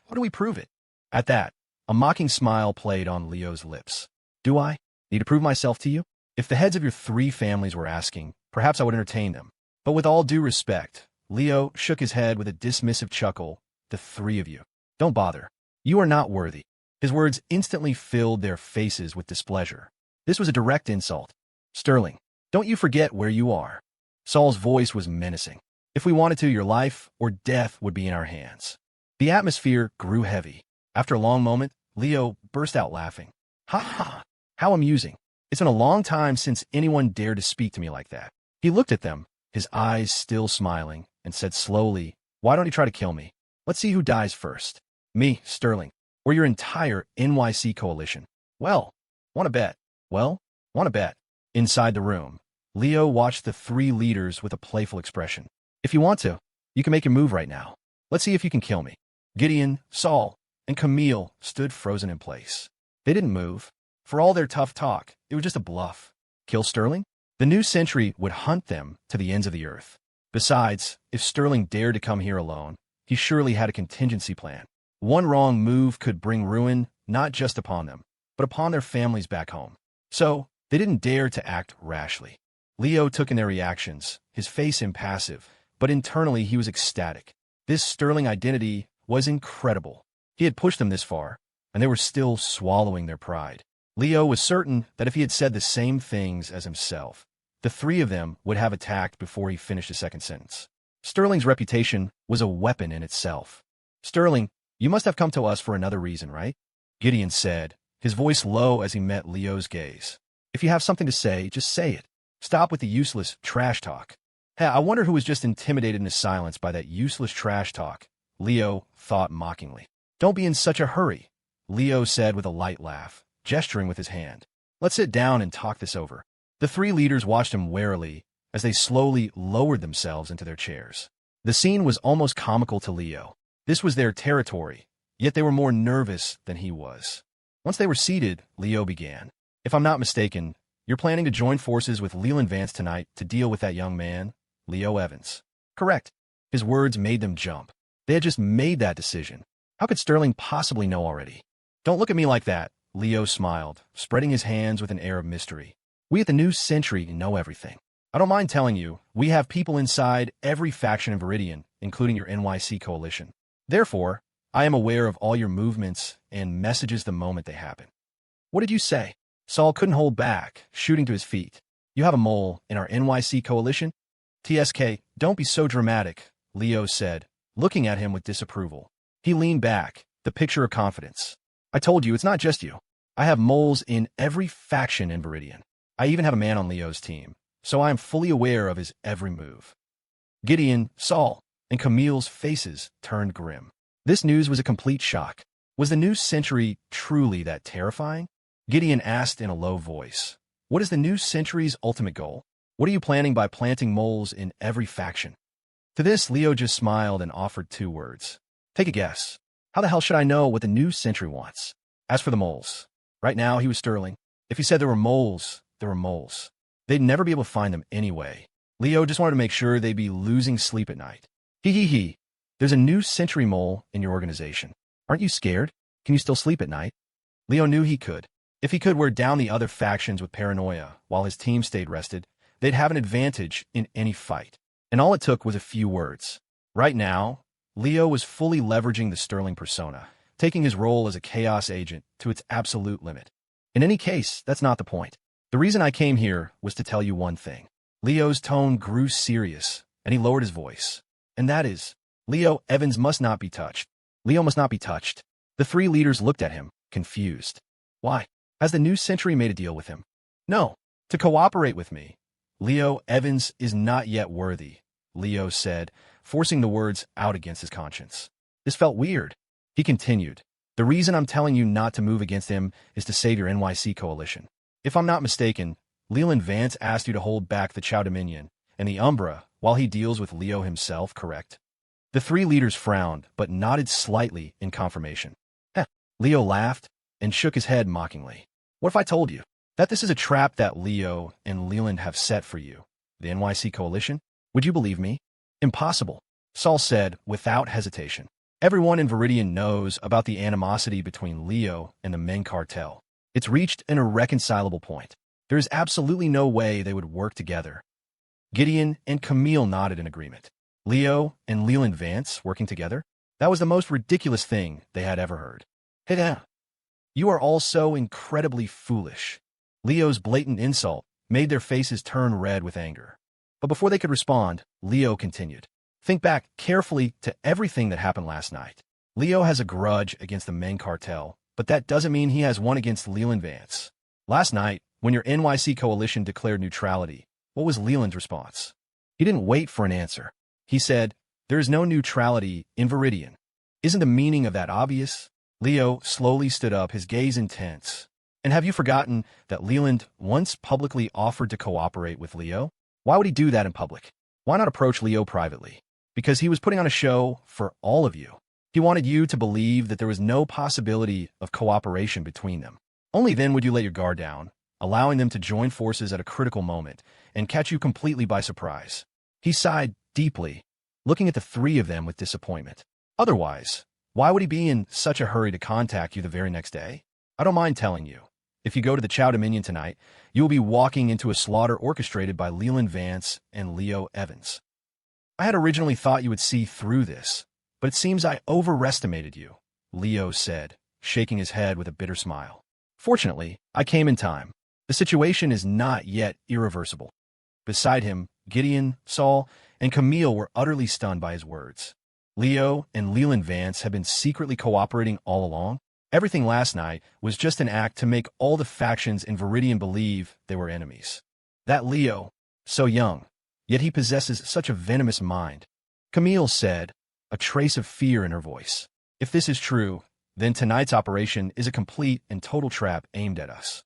How do we prove it? At that, a mocking smile played on Leo's lips. Do I need to prove myself to you? If the heads of your three families were asking, perhaps I would entertain them. But with all due respect, Leo shook his head with a dismissive chuckle. The three of you. Don't bother. You are not worthy. His words instantly filled their faces with displeasure. This was a direct insult. Sterling, don't you forget where you are. Saul's voice was menacing. If we wanted to, your life or death would be in our hands. The atmosphere grew heavy. After a long moment, Leo burst out laughing. Ha ha! How amusing. It's been a long time since anyone dared to speak to me like that. He looked at them, his eyes still smiling, and said slowly, why don't you try to kill me? Let's see who dies first. Me, Sterling, or your entire NYC coalition. Well, want to bet? Well, want to bet? Inside the room, Leo watched the three leaders with a playful expression. If you want to, you can make your move right now. Let's see if you can kill me. Gideon, Saul, and Camille stood frozen in place. They didn't move. For all their tough talk, it was just a bluff. Kill Sterling? The new century would hunt them to the ends of the earth. Besides, if Sterling dared to come here alone, he surely had a contingency plan. One wrong move could bring ruin not just upon them, but upon their families back home. So, they didn't dare to act rashly. Leo took in their reactions, his face impassive, but internally he was ecstatic. This Sterling identity was incredible. He had pushed them this far, and they were still swallowing their pride. Leo was certain that if he had said the same things as himself, the three of them would have attacked before he finished his second sentence. Sterling's reputation was a weapon in itself. Sterling, you must have come to us for another reason, right? Gideon said, his voice low as he met Leo's gaze. If you have something to say, just say it. Stop with the useless trash talk. Hey, I wonder who was just intimidated into silence by that useless trash talk, Leo thought mockingly. Don't be in such a hurry, Leo said with a light laugh, gesturing with his hand. Let's sit down and talk this over. The three leaders watched him warily as they slowly lowered themselves into their chairs. The scene was almost comical to Leo. This was their territory, yet they were more nervous than he was. Once they were seated, Leo began. If I'm not mistaken, you're planning to join forces with Leland Vance tonight to deal with that young man, Leo Evans. Correct. His words made them jump. They had just made that decision. How could Sterling possibly know already? Don't look at me like that, Leo smiled, spreading his hands with an air of mystery. We at the new century know everything. I don't mind telling you, we have people inside every faction in Viridian, including your NYC coalition. Therefore, I am aware of all your movements and messages the moment they happen. What did you say? Saul couldn't hold back, shooting to his feet. You have a mole in our NYC coalition? TSK, don't be so dramatic, Leo said, looking at him with disapproval. He leaned back, the picture of confidence. I told you, it's not just you. I have moles in every faction in Viridian. I even have a man on Leo's team, so I am fully aware of his every move. Gideon, Saul, and Camille's faces turned grim. This news was a complete shock. Was the new century truly that terrifying? Gideon asked in a low voice. What is the new century's ultimate goal? What are you planning by planting moles in every faction? To this, Leo just smiled and offered 2 words. Take a guess. How the hell should I know what the new century wants? As for the moles, right now he was Sterling. If he said there were moles, there were moles. They'd never be able to find them anyway. Leo just wanted to make sure they'd be losing sleep at night. He. There's a new century mole in your organization. Aren't you scared? Can you still sleep at night? Leo knew he could. If he could wear down the other factions with paranoia while his team stayed rested, they'd have an advantage in any fight. And all it took was a few words. Right now, Leo was fully leveraging the Sterling persona, taking his role as a chaos agent to its absolute limit. In any case, that's not the point. The reason I came here was to tell you one thing. Leo's tone grew serious, and he lowered his voice. And that is, Leo Evans must not be touched. Leo must not be touched. The 3 leaders looked at him, confused. Why? Has the new century made a deal with him? No. To cooperate with me. Leo Evans is not yet worthy, Leo said, forcing the words out against his conscience. This felt weird. He continued. The reason I'm telling you not to move against him is to save your NYC coalition. If I'm not mistaken, Leland Vance asked you to hold back the Chow Dominion and the Umbra while he deals with Leo himself, correct? The 3 leaders frowned, but nodded slightly in confirmation. Heh. Leo laughed and shook his head mockingly. What if I told you that this is a trap that Leo and Leland have set for you, the NYC coalition? Would you believe me? Impossible, Saul said without hesitation. Everyone in Viridian knows about the animosity between Leo and the Meng cartel. It's reached an irreconcilable point. There is absolutely no way they would work together. Gideon and Camille nodded in agreement. Leo and Leland Vance working together? That was the most ridiculous thing they had ever heard. Hey there. You are all so incredibly foolish. Leo's blatant insult made their faces turn red with anger. But before they could respond, Leo continued. Think back carefully to everything that happened last night. Leo has a grudge against the Meng cartel, but that doesn't mean he has one against Leland Vance. Last night, when your NYC coalition declared neutrality, what was Leland's response? He didn't wait for an answer. He said, there is no neutrality in Viridian. Isn't the meaning of that obvious? Leo slowly stood up, his gaze intense. And have you forgotten that Leland once publicly offered to cooperate with Leo? Why would he do that in public? Why not approach Leo privately? Because he was putting on a show for all of you. He wanted you to believe that there was no possibility of cooperation between them. Only then would you let your guard down, allowing them to join forces at a critical moment and catch you completely by surprise. He sighed deeply, looking at the 3 of them with disappointment. Otherwise, why would he be in such a hurry to contact you the very next day? I don't mind telling you. If you go to the Chow Dominion tonight, you will be walking into a slaughter orchestrated by Leland Vance and Leo Evans. I had originally thought you would see through this, but it seems I overestimated you, Leo said, shaking his head with a bitter smile. Fortunately, I came in time. The situation is not yet irreversible. Beside him, Gideon, Saul, and Camille were utterly stunned by his words. Leo and Leland Vance had been secretly cooperating all along. Everything last night was just an act to make all the factions in Viridian believe they were enemies. That Leo, so young, yet he possesses such a venomous mind. Camille said, a trace of fear in her voice. If this is true, then tonight's operation is a complete and total trap aimed at us.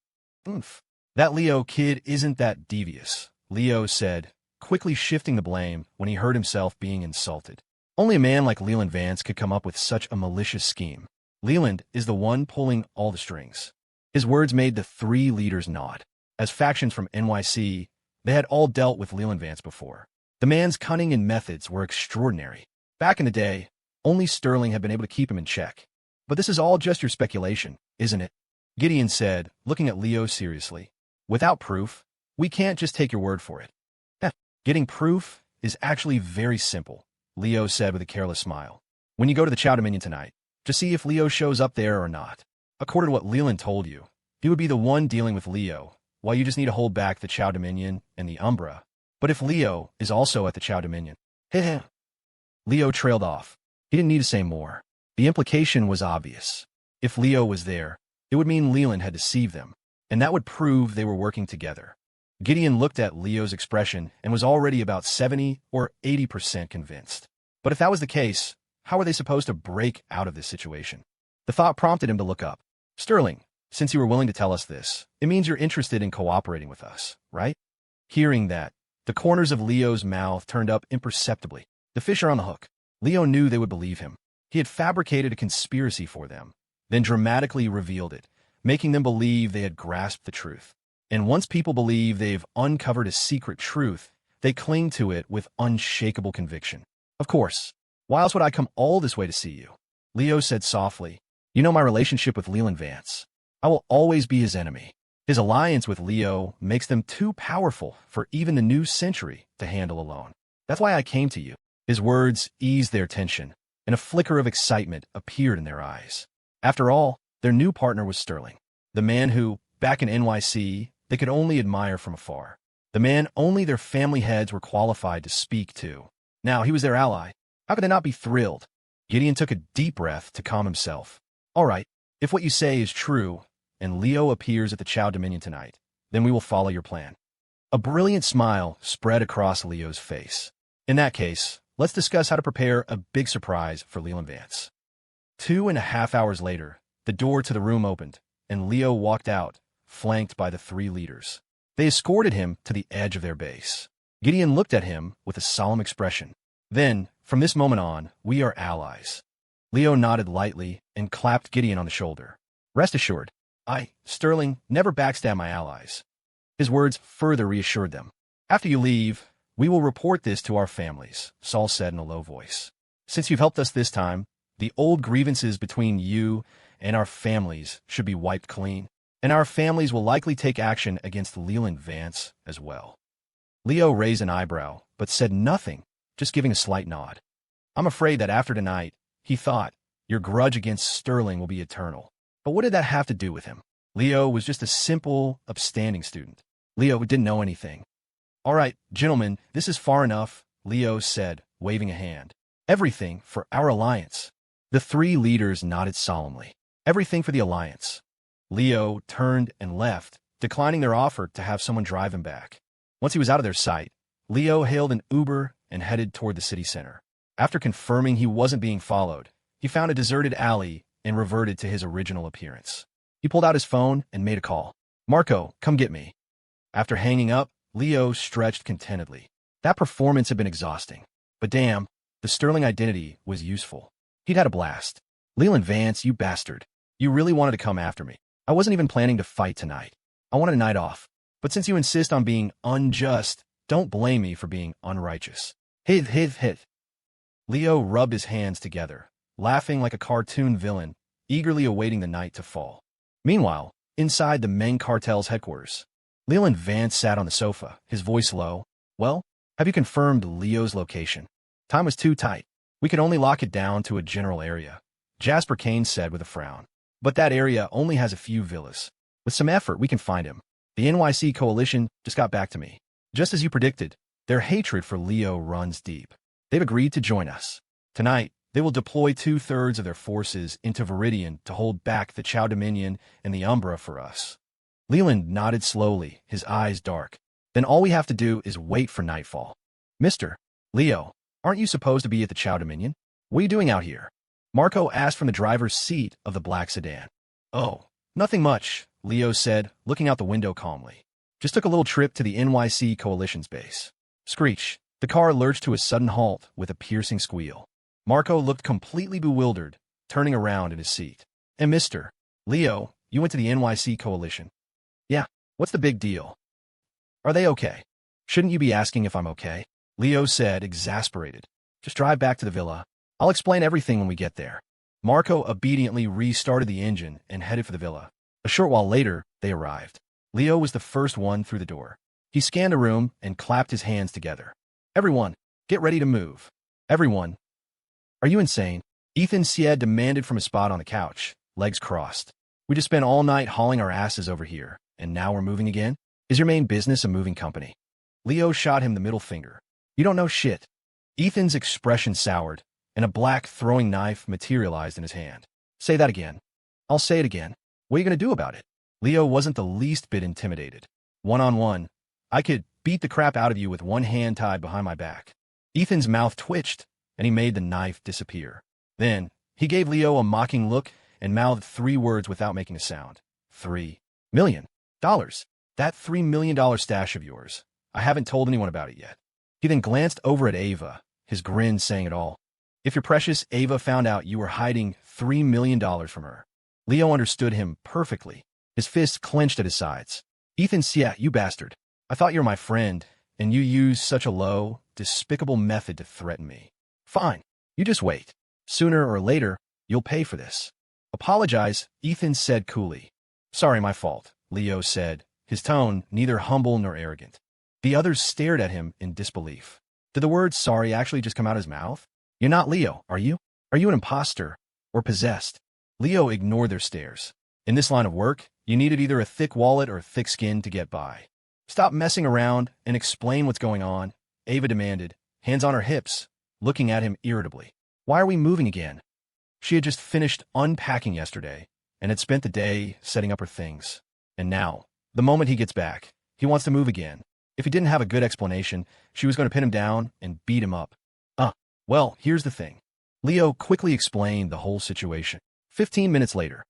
Oomph. That Leo kid isn't that devious, Leo said, quickly shifting the blame when he heard himself being insulted. Only a man like Leland Vance could come up with such a malicious scheme. Leland is the one pulling all the strings. His words made the 3 leaders nod. As factions from NYC, they had all dealt with Leland Vance before. The man's cunning and methods were extraordinary. Back in the day, only Sterling had been able to keep him in check. But this is all just your speculation, isn't it? Gideon said, looking at Leo seriously. Without proof, we can't just take your word for it. Getting proof is actually very simple, Leo said with a careless smile. When you go to the Chow Dominion tonight, just see if Leo shows up there or not. According to what Leland told you, he would be the one dealing with Leo, while you just need to hold back the Chow Dominion and the Umbra. But if Leo is also at the Chow Dominion, heh. Leo trailed off. He didn't need to say more. The implication was obvious. If Leo was there, it would mean Leland had deceived them, and that would prove they were working together. Gideon looked at Leo's expression and was already about 70 or 80% convinced. But if that was the case, how were they supposed to break out of this situation? The thought prompted him to look up. Sterling, since you were willing to tell us this, it means you're interested in cooperating with us, right? Hearing that, the corners of Leo's mouth turned up imperceptibly. The fish are on the hook. Leo knew they would believe him. He had fabricated a conspiracy for them, then dramatically revealed it, making them believe they had grasped the truth. And once people believe they've uncovered a secret truth, they cling to it with unshakable conviction. Of course. Why else would I come all this way to see you? Leo said softly. You know my relationship with Leland Vance. I will always be his enemy. His alliance with Leo makes them too powerful for even the new century to handle alone. That's why I came to you. His words eased their tension, and a flicker of excitement appeared in their eyes. After all, their new partner was Sterling, the man who, back in NYC, they could only admire from afar. The man only their family heads were qualified to speak to. Now he was their ally. How could they not be thrilled? Gideon took a deep breath to calm himself. All right, if what you say is true, and Leo appears at the Chow Dominion tonight, then we will follow your plan. A brilliant smile spread across Leo's face. In that case, let's discuss how to prepare a big surprise for Leland Vance. 2.5 hours later, the door to the room opened, and Leo walked out, flanked by the 3 leaders. They escorted him to the edge of their base. Gideon looked at him with a solemn expression. Then, from this moment on, we are allies. Leo nodded lightly and clapped Gideon on the shoulder. Rest assured, I, Sterling, never backstab my allies. His words further reassured them. After you leave, we will report this to our families, Saul said in a low voice. Since you've helped us this time, the old grievances between you and our families should be wiped clean, and our families will likely take action against Leland Vance as well. Leo raised an eyebrow, but said nothing, just giving a slight nod. I'm afraid that after tonight, he thought, your grudge against Sterling will be eternal. But what did that have to do with him? Leo was just a simple, upstanding student. Leo didn't know anything. All right, gentlemen, this is far enough, Leo said, waving a hand. Everything for our alliance. The 3 leaders nodded solemnly. Everything for the alliance. Leo turned and left, declining their offer to have someone drive him back. Once he was out of their sight, Leo hailed an Uber and headed toward the city center. After confirming he wasn't being followed, he found a deserted alley and reverted to his original appearance. He pulled out his phone and made a call. Marco, come get me. After hanging up, Leo stretched contentedly. That performance had been exhausting. But damn, the Sterling identity was useful. He'd had a blast. Leland Vance, you bastard. You really wanted to come after me. I wasn't even planning to fight tonight. I wanted a night off. But since you insist on being unjust, don't blame me for being unrighteous. Hit. Leo rubbed his hands together, laughing like a cartoon villain, eagerly awaiting the night to fall. Meanwhile, inside the Meng cartel's headquarters, Leland Vance sat on the sofa, his voice low. Well, have you confirmed Leo's location? Time was too tight. We could only lock it down to a general area, Jasper Kane said with a frown. But that area only has a few villas. With some effort, we can find him. The NYC coalition just got back to me. Just as you predicted, their hatred for Leo runs deep. They've agreed to join us. Tonight, they will deploy 2/3 of their forces into Viridian to hold back the Chow Dominion and the Umbra for us. Leland nodded slowly, his eyes dark. Then all we have to do is wait for nightfall. Mr. Leo, aren't you supposed to be at the Chow Dominion? What are you doing out here? Marco asked from the driver's seat of the black sedan. Oh, nothing much, Leo said, looking out the window calmly. Just took a little trip to the NYC coalition's base. Screech. The car lurched to a sudden halt with a piercing squeal. Marco looked completely bewildered, turning around in his seat. And Mr. Leo, you went to the NYC coalition. Yeah, what's the big deal? Are they okay? Shouldn't you be asking if I'm okay? Leo said, exasperated. Just drive back to the villa. I'll explain everything when we get there. Marco obediently restarted the engine and headed for the villa. A short while later, they arrived. Leo was the first one through the door. He scanned the room and clapped his hands together. Everyone, get ready to move. Everyone. Are you insane? Ethan said, demanded from his spot on the couch, legs crossed. We just spent all night hauling our asses over here, and now we're moving again? Is your main business a moving company? Leo shot him the middle finger. You don't know shit. Ethan's expression soured, and a black throwing knife materialized in his hand. Say that again. I'll say it again. What are you going to do about it? Leo wasn't the least bit intimidated. One-on-one, I could beat the crap out of you with one hand tied behind my back. Ethan's mouth twitched, and he made the knife disappear. Then, he gave Leo a mocking look and mouthed 3 words without making a sound. $3 million. That $3 million stash of yours. I haven't told anyone about it yet. He then glanced over at Ava, his grin saying it all. If your precious Ava found out you were hiding $3 million from her. Leo understood him perfectly. His fists clenched at his sides. Ethan, yeah, you bastard. I thought you were my friend, and you used such a low, despicable method to threaten me. Fine. You just wait. Sooner or later, you'll pay for this. Apologize, Ethan said coolly. Sorry, my fault, Leo said, his tone neither humble nor arrogant. The others stared at him in disbelief. Did the word sorry actually just come out of his mouth? You're not Leo, are you? Are you an imposter? Or possessed? Leo ignored their stares. In this line of work, you needed either a thick wallet or thick skin to get by. Stop messing around and explain what's going on, Ava demanded, hands on her hips, looking at him irritably. Why are we moving again? She had just finished unpacking yesterday and had spent the day setting up her things. And now, the moment he gets back, he wants to move again. If he didn't have a good explanation, she was going to pin him down and beat him up. Well, here's the thing. Leo quickly explained the whole situation. 15 minutes later.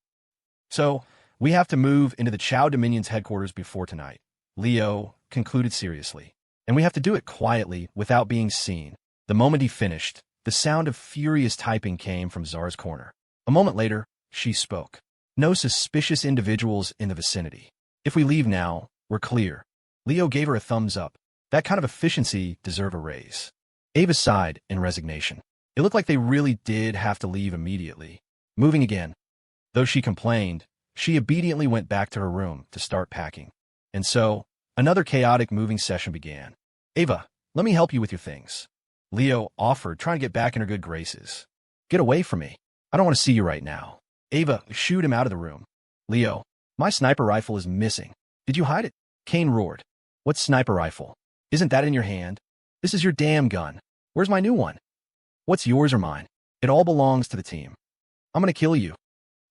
So, we have to move into the Chow Dominion's headquarters before tonight, Leo concluded seriously. And we have to do it quietly without being seen. The moment he finished, the sound of furious typing came from Zara's corner. A moment later, she spoke. No suspicious individuals in the vicinity. If we leave now, we're clear. Leo gave her a thumbs up. That kind of efficiency deserved a raise. Ava sighed in resignation. It looked like they really did have to leave immediately. Moving again. Though she complained, she obediently went back to her room to start packing. And so, another chaotic moving session began. Ava, let me help you with your things. Leo offered, trying to get back in her good graces. Get away from me. I don't want to see you right now. Ava shooed him out of the room. Leo, my sniper rifle is missing. Did you hide it? Kane roared. What sniper rifle? Isn't that in your hand? This is your damn gun. Where's my new one? What's yours or mine? It all belongs to the team. I'm gonna kill you.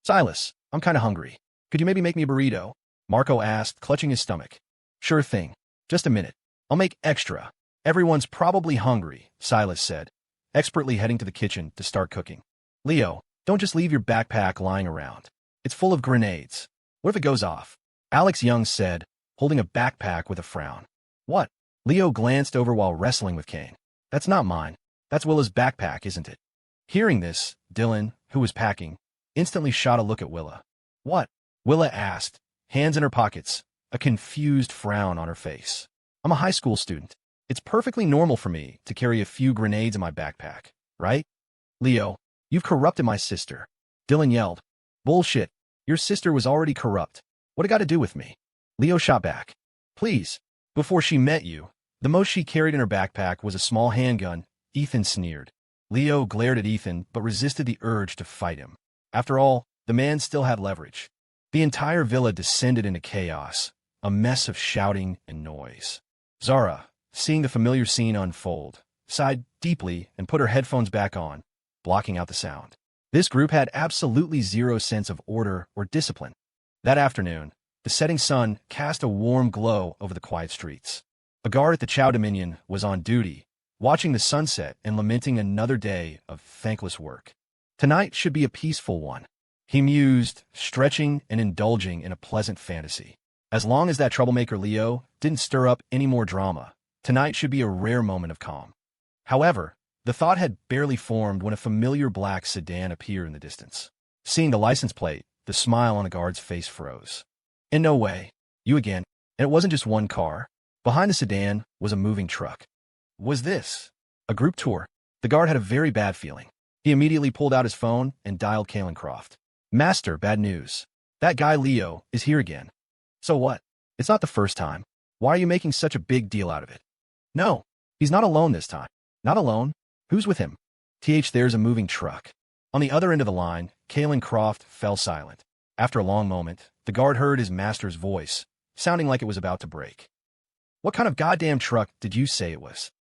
Silas, I'm kinda hungry. Could you maybe make me a burrito? Marco asked, clutching his stomach. Sure thing. Just a minute. I'll make extra. Everyone's probably hungry, Silas said, expertly heading to the kitchen to start cooking. Leo, don't just leave your backpack lying around. It's full of grenades. What if it goes off? Alex Young said, holding a backpack with a frown. What? Leo glanced over while wrestling with Kane. That's not mine. That's Willa's backpack, isn't it? Hearing this, Dylan, who was packing, instantly shot a look at Willa. What? Willa asked, hands in her pockets, a confused frown on her face. I'm a high school student. It's perfectly normal for me to carry a few grenades in my backpack, right? Leo, you've corrupted my sister. Dylan yelled. Bullshit. Your sister was already corrupt. What it got to do with me? Leo shot back. Please. Before she met you, the most she carried in her backpack was a small handgun, Ethan sneered. Leo glared at Ethan but resisted the urge to fight him. After all, the man still had leverage. The entire villa descended into chaos, a mess of shouting and noise. Zara, seeing the familiar scene unfold, sighed deeply and put her headphones back on, blocking out the sound. This group had absolutely zero sense of order or discipline. That afternoon, the setting sun cast a warm glow over the quiet streets. A guard at the Chow Dominion was on duty, watching the sunset and lamenting another day of thankless work. Tonight should be a peaceful one, he mused, stretching and indulging in a pleasant fantasy. As long as that troublemaker Leo didn't stir up any more drama, tonight should be a rare moment of calm. However, the thought had barely formed when a familiar black sedan appeared in the distance. Seeing the license plate, the smile on the guard's face froze. In no way. You again. And it wasn't just one car. Behind the sedan was a moving truck. Was this a group tour? The guard had a very bad feeling. He immediately pulled out his phone and dialed Calencroft. Master, bad news. That guy Leo is here again. So what? It's not the first time. Why are you making such a big deal out of it? No, he's not alone this time. Not alone? Who's with him? There's a moving truck. On the other end of the line, Kalen Croft fell silent. After a long moment, the guard heard his master's voice, sounding like it was about to break. "What kind of goddamn truck did you say it was?"